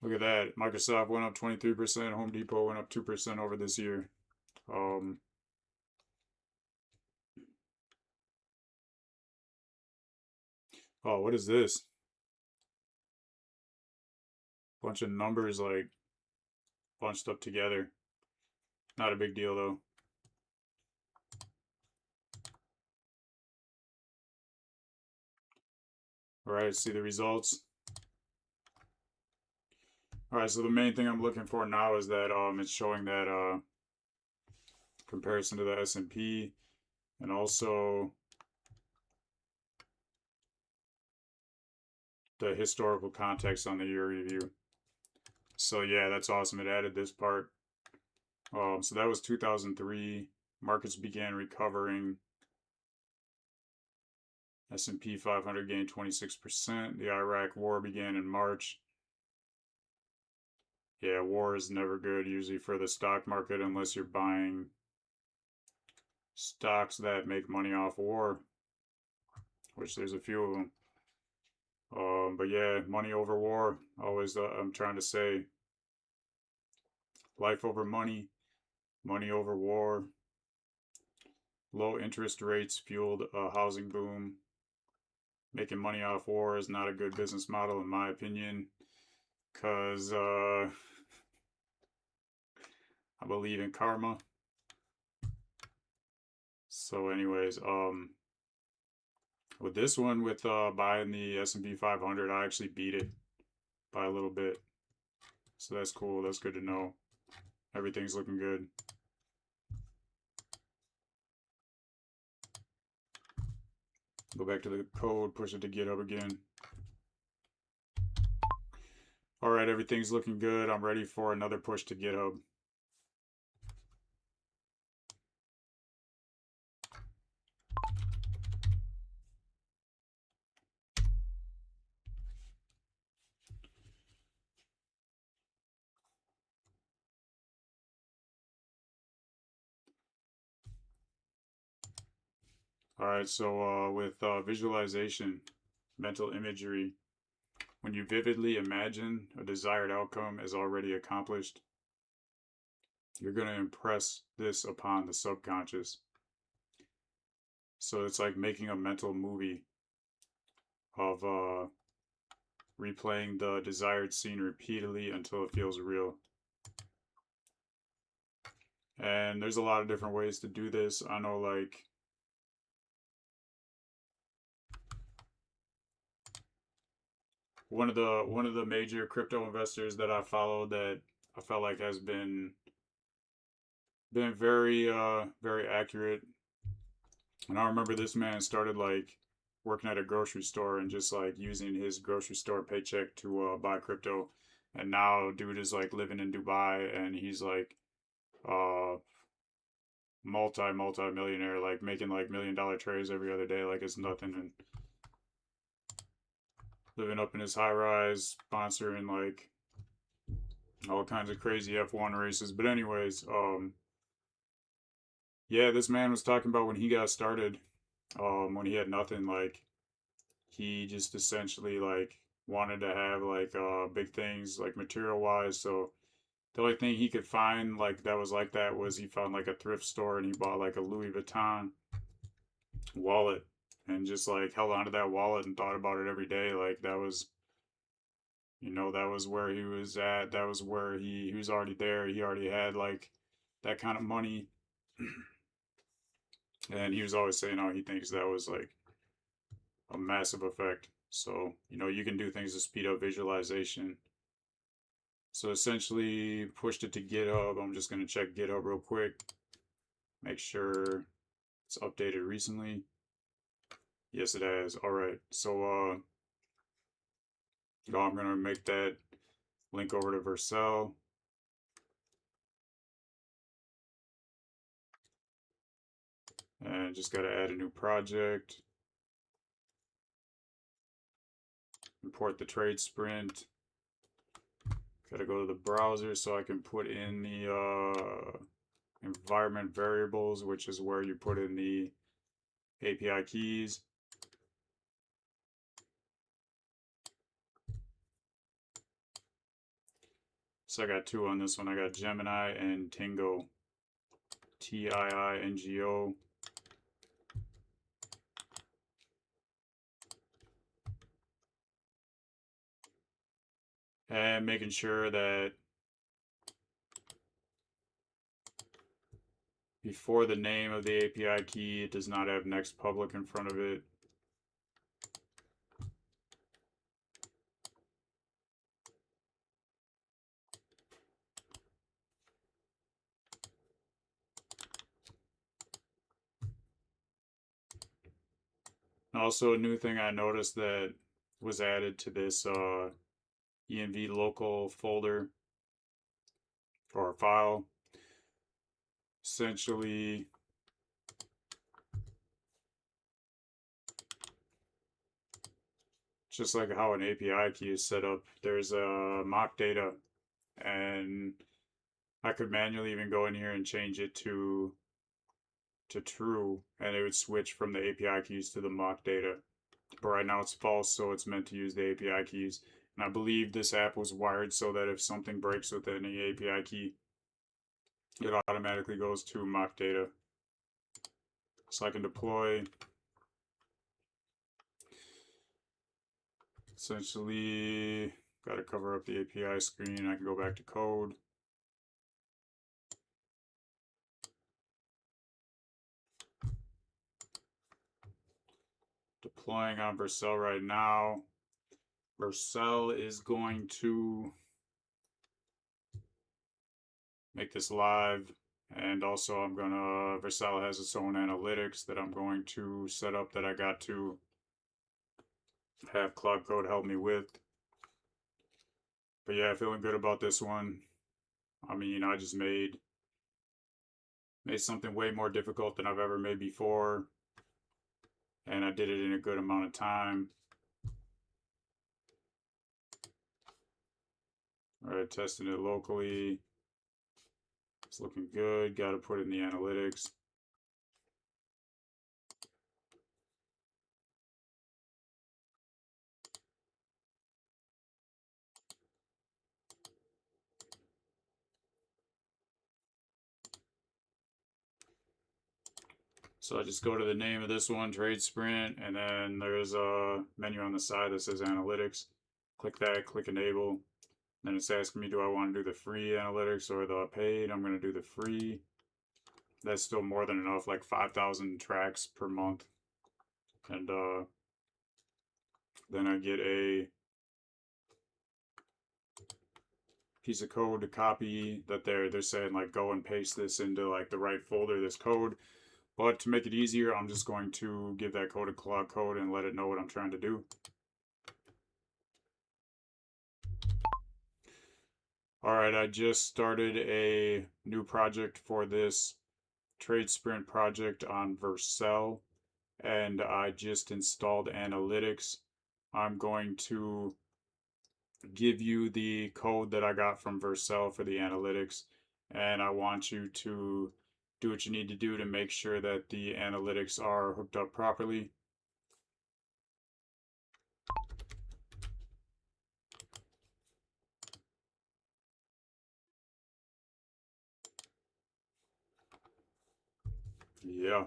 Look at that. Microsoft went up 23%. Home Depot went up 2% over this year. Oh, what is this? Bunch of numbers like bunched up together. Not a big deal though. All right, see the results. All right, so the main thing I'm looking for now is that it's showing that comparison to the S&P, and also the historical context on the year review. So yeah, that's awesome. It added this part. So that was 2003. Markets began recovering. S&P 500 gained 26%. The Iraq war began in March. Yeah, war is never good usually for the stock market unless you're buying stocks that make money off war, which there's a few of them. But yeah, money over war. Always, I'm trying to say, life over money, money over war. Low interest rates fueled a housing boom. Making money off war is not a good business model, in my opinion, because I believe in karma. So anyways, with this one, with buying the S&P 500, I actually beat it by a little bit. So that's cool. That's good to know. Everything's looking good. Go back to the code, push it to GitHub again. All right, everything's looking good. I'm ready for another push to GitHub. All right, so with visualization, mental imagery, when you vividly imagine a desired outcome as already accomplished, you're going to impress this upon the subconscious. So it's like making a mental movie of replaying the desired scene repeatedly until it feels real. And there's a lot of different ways to do this. I know, like, one of the major crypto investors that I follow that I felt like has been very accurate. And I remember this man started like working at a grocery store and just like using his grocery store paycheck to buy crypto. And now dude is like living in Dubai and he's like uh multi millionaire, like making like $1 million trades every other day like it's nothing, and living up in his high rise, sponsoring like all kinds of crazy F1 races. But anyways, yeah, this man was talking about when he got started, when he had nothing, like he just essentially like wanted to have like big things like material wise. So the only thing he could find like that was like that was he found like a thrift store and he bought like a Louis Vuitton wallet and just like held onto that wallet and thought about it every day. Like that was, that was where he was at. That was where he was already there. He already had like that kind of money. And he was always saying how he thinks that was like a massive effect. So, you can do things to speed up visualization. So essentially pushed it to GitHub. I'm just going to check GitHub real quick. Make sure it's updated recently. Yes, it has. All right. So I'm going to make that link over to Vercel. And just got to add a new project. Import the trade sprint. Got to go to the browser so I can put in the environment variables, which is where you put in the API keys. So I got two on this one. I got Gemini and Tingo. Tiingo. And making sure that before the name of the API key, it does not have next public in front of it. Also, a new thing I noticed that was added to this env local folder or file. Essentially, just like how an API key is set up, there's a mock data, and I could manually even go in here and change it to true, and it would switch from the API keys to the mock data. But right now it's false, so it's meant to use the API keys. And I believe this app was wired so that if something breaks with any API key, it automatically goes to mock data. So I can deploy. Essentially, got to cover up the API screen. I can go back to code. deploying on Vercel right now. Vercel is going to make this live, and also I'm gonna, Vercel has its own analytics that I'm going to set up that I got to have Claude Code help me with. But yeah, feeling good about this one. I mean, I just made something way more difficult than I've ever made before, and I did it in a good amount of time. All right, testing it locally. It's looking good. Got to put it in the analytics. So I just go to the name of this one, Trade Sprint, and then there's a menu on the side that says Analytics. Click that, click Enable. Then it's asking me, do I want to do the free analytics or the paid? I'm going to do the free. That's still more than enough, like 5,000 tracks per month. And then I get a piece of code to copy that they're saying like go and paste this into like the right folder, this code. But to make it easier, I'm just going to give that code a Claude Code and let it know what I'm trying to do. All right, I just started a new project for this Trade Sprint project on Vercel, and I just installed analytics. I'm going to give you the code that I got from Vercel for the analytics, and I want you to do what you need to do to make sure that the analytics are hooked up properly. Yeah.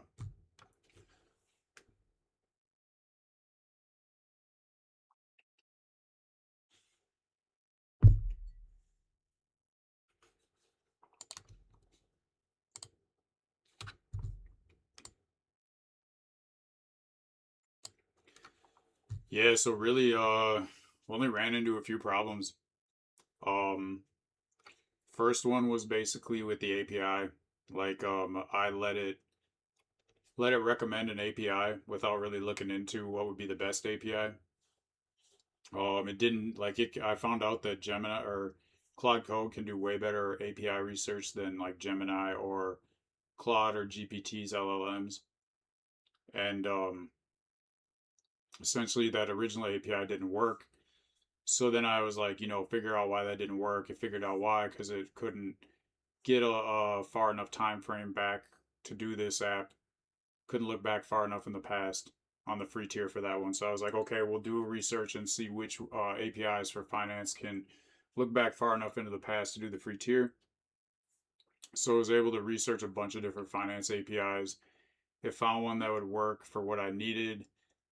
Yeah, so really only ran into a few problems. First one was basically with the API. Like I let it recommend an API without really looking into what would be the best API. It didn't like it. I found out that Gemini or Claude Code can do way better API research than like Gemini or Claude or GPT's LLMs. And essentially, that original API didn't work. So then I was like, figure out why that didn't work. I figured out why because it couldn't get a far enough time frame back to do this app. Couldn't look back far enough in the past on the free tier for that one. So I was like, okay, we'll do a research and see which APIs for finance can look back far enough into the past to do the free tier. So I was able to research a bunch of different finance APIs. It found one that would work for what I needed.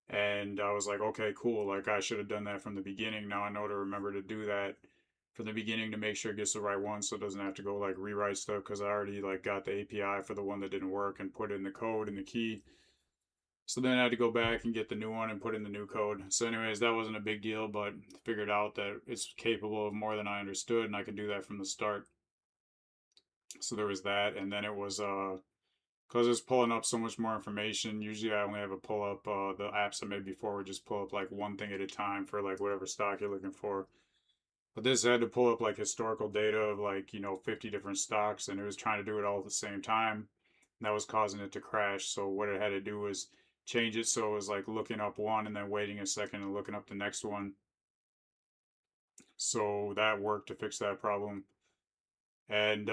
And I was like, okay, cool. Like I should have done that from the beginning. Now I know to remember to do that from the beginning to make sure it gets the right one, so it doesn't have to go like rewrite stuff because I already like got the API for the one that didn't work and put in the code and the key. So then I had to go back and get the new one and put in the new code. So anyways, that wasn't a big deal, but figured out that it's capable of more than I understood and I can do that from the start. So there was that, and then it was because it's pulling up so much more information. Usually I only have a pull up the apps I made before would just pull up like one thing at a time for like whatever stock you're looking for. But this had to pull up like historical data of like, 50 different stocks, and it was trying to do it all at the same time. And that was causing it to crash. So what it had to do was change it so it was like looking up one and then waiting a second and looking up the next one. So that worked to fix that problem. And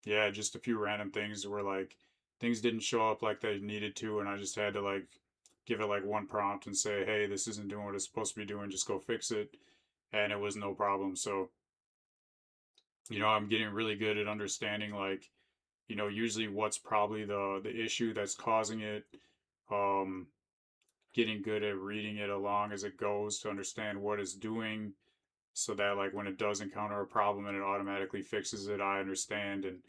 yeah, just a few random things where like things didn't show up like they needed to, and I just had to like give it like one prompt and say, hey, this isn't doing what it's supposed to be doing, just go fix it. And it was no problem. So I'm getting really good at understanding like, usually what's probably the issue that's causing it. Um, Getting good at reading it along as it goes to understand what it's doing, so that like when it does encounter a problem and it automatically fixes it, I understand. And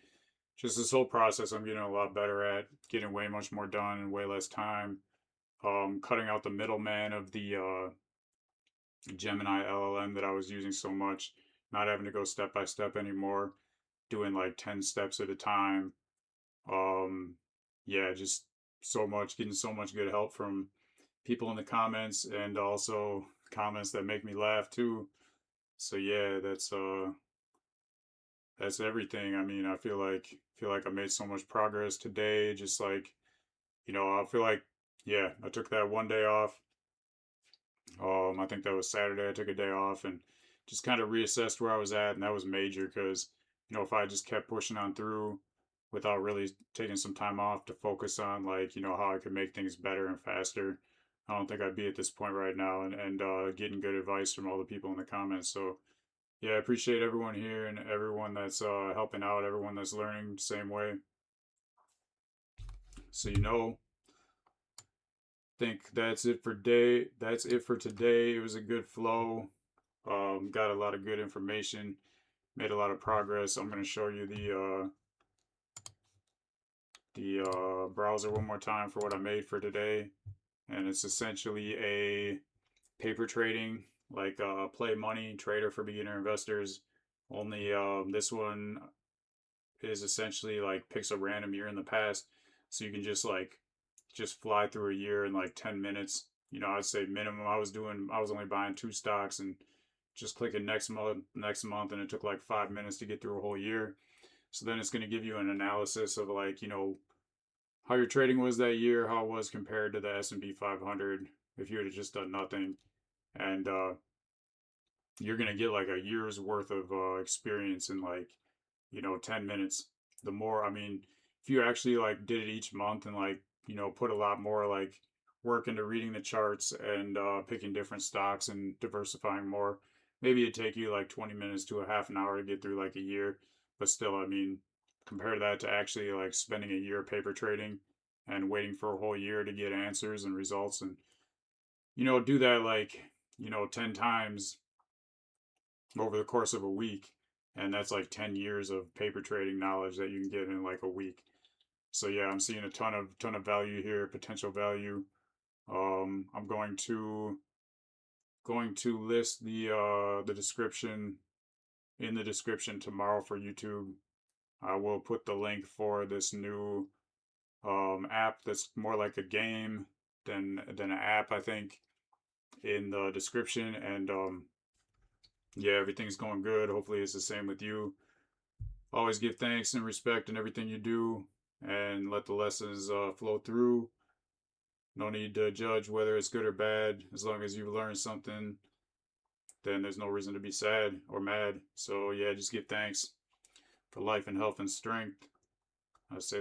just this whole process, I'm getting a lot better at getting way much more done in way less time. cutting out the middleman of the Gemini LLM that I was using so much, not having to go step by step anymore, doing like 10 steps at a time. Yeah, just so much, getting so much good help from people in the comments, and also comments that make me laugh too. So yeah, that's everything. I mean, I feel like I made so much progress today. Just like, I feel like, yeah, I took that one day off. I think that was Saturday. I took a day off and just kind of reassessed where I was at, and that was major because, if I just kept pushing on through without really taking some time off to focus on, like, how I could make things better and faster, I don't think I'd be at this point right now, and getting good advice from all the people in the comments. So yeah, I appreciate everyone here and everyone that's helping out, everyone that's learning the same way. So think that's it for day. That's it for today. It was a good flow. Got a lot of good information. Made a lot of progress. I'm gonna show you the browser one more time for what I made for today, and it's essentially a paper trading, like play money trader for beginner investors. Only this one is essentially like picks a random year in the past, so you can just fly through a year in like 10 minutes. I'd say minimum. I was only buying 2 stocks and just clicking next month, and it took like 5 minutes to get through a whole year. So then it's going to give you an analysis of, like, how your trading was that year, how it was compared to the S&P 500 if you had just done nothing, and you're going to get like a year's worth of experience in, like, 10 minutes. The more, I mean, if you actually like did it each month and, like, put a lot more like work into reading the charts and picking different stocks and diversifying more, maybe it'd take you like 20 minutes to a half an hour to get through like a year. But still, I mean, compare that to actually like spending a year paper trading and waiting for a whole year to get answers and results, and do that like 10 times over the course of a week, and that's like 10 years of paper trading knowledge that you can get in like a week. So yeah, I'm seeing a ton of value here, potential value. I'm going to list the description in the description tomorrow for YouTube. I will put the link for this new app that's more like a game than an app, I think, in the description. And yeah, everything's going good. Hopefully it's the same with you. Always give thanks and respect in everything you do, and let the lessons flow through. No need to judge whether it's good or bad. As long as you learn something, then there's no reason to be sad or mad. So yeah, just give thanks for life and health and strength. I say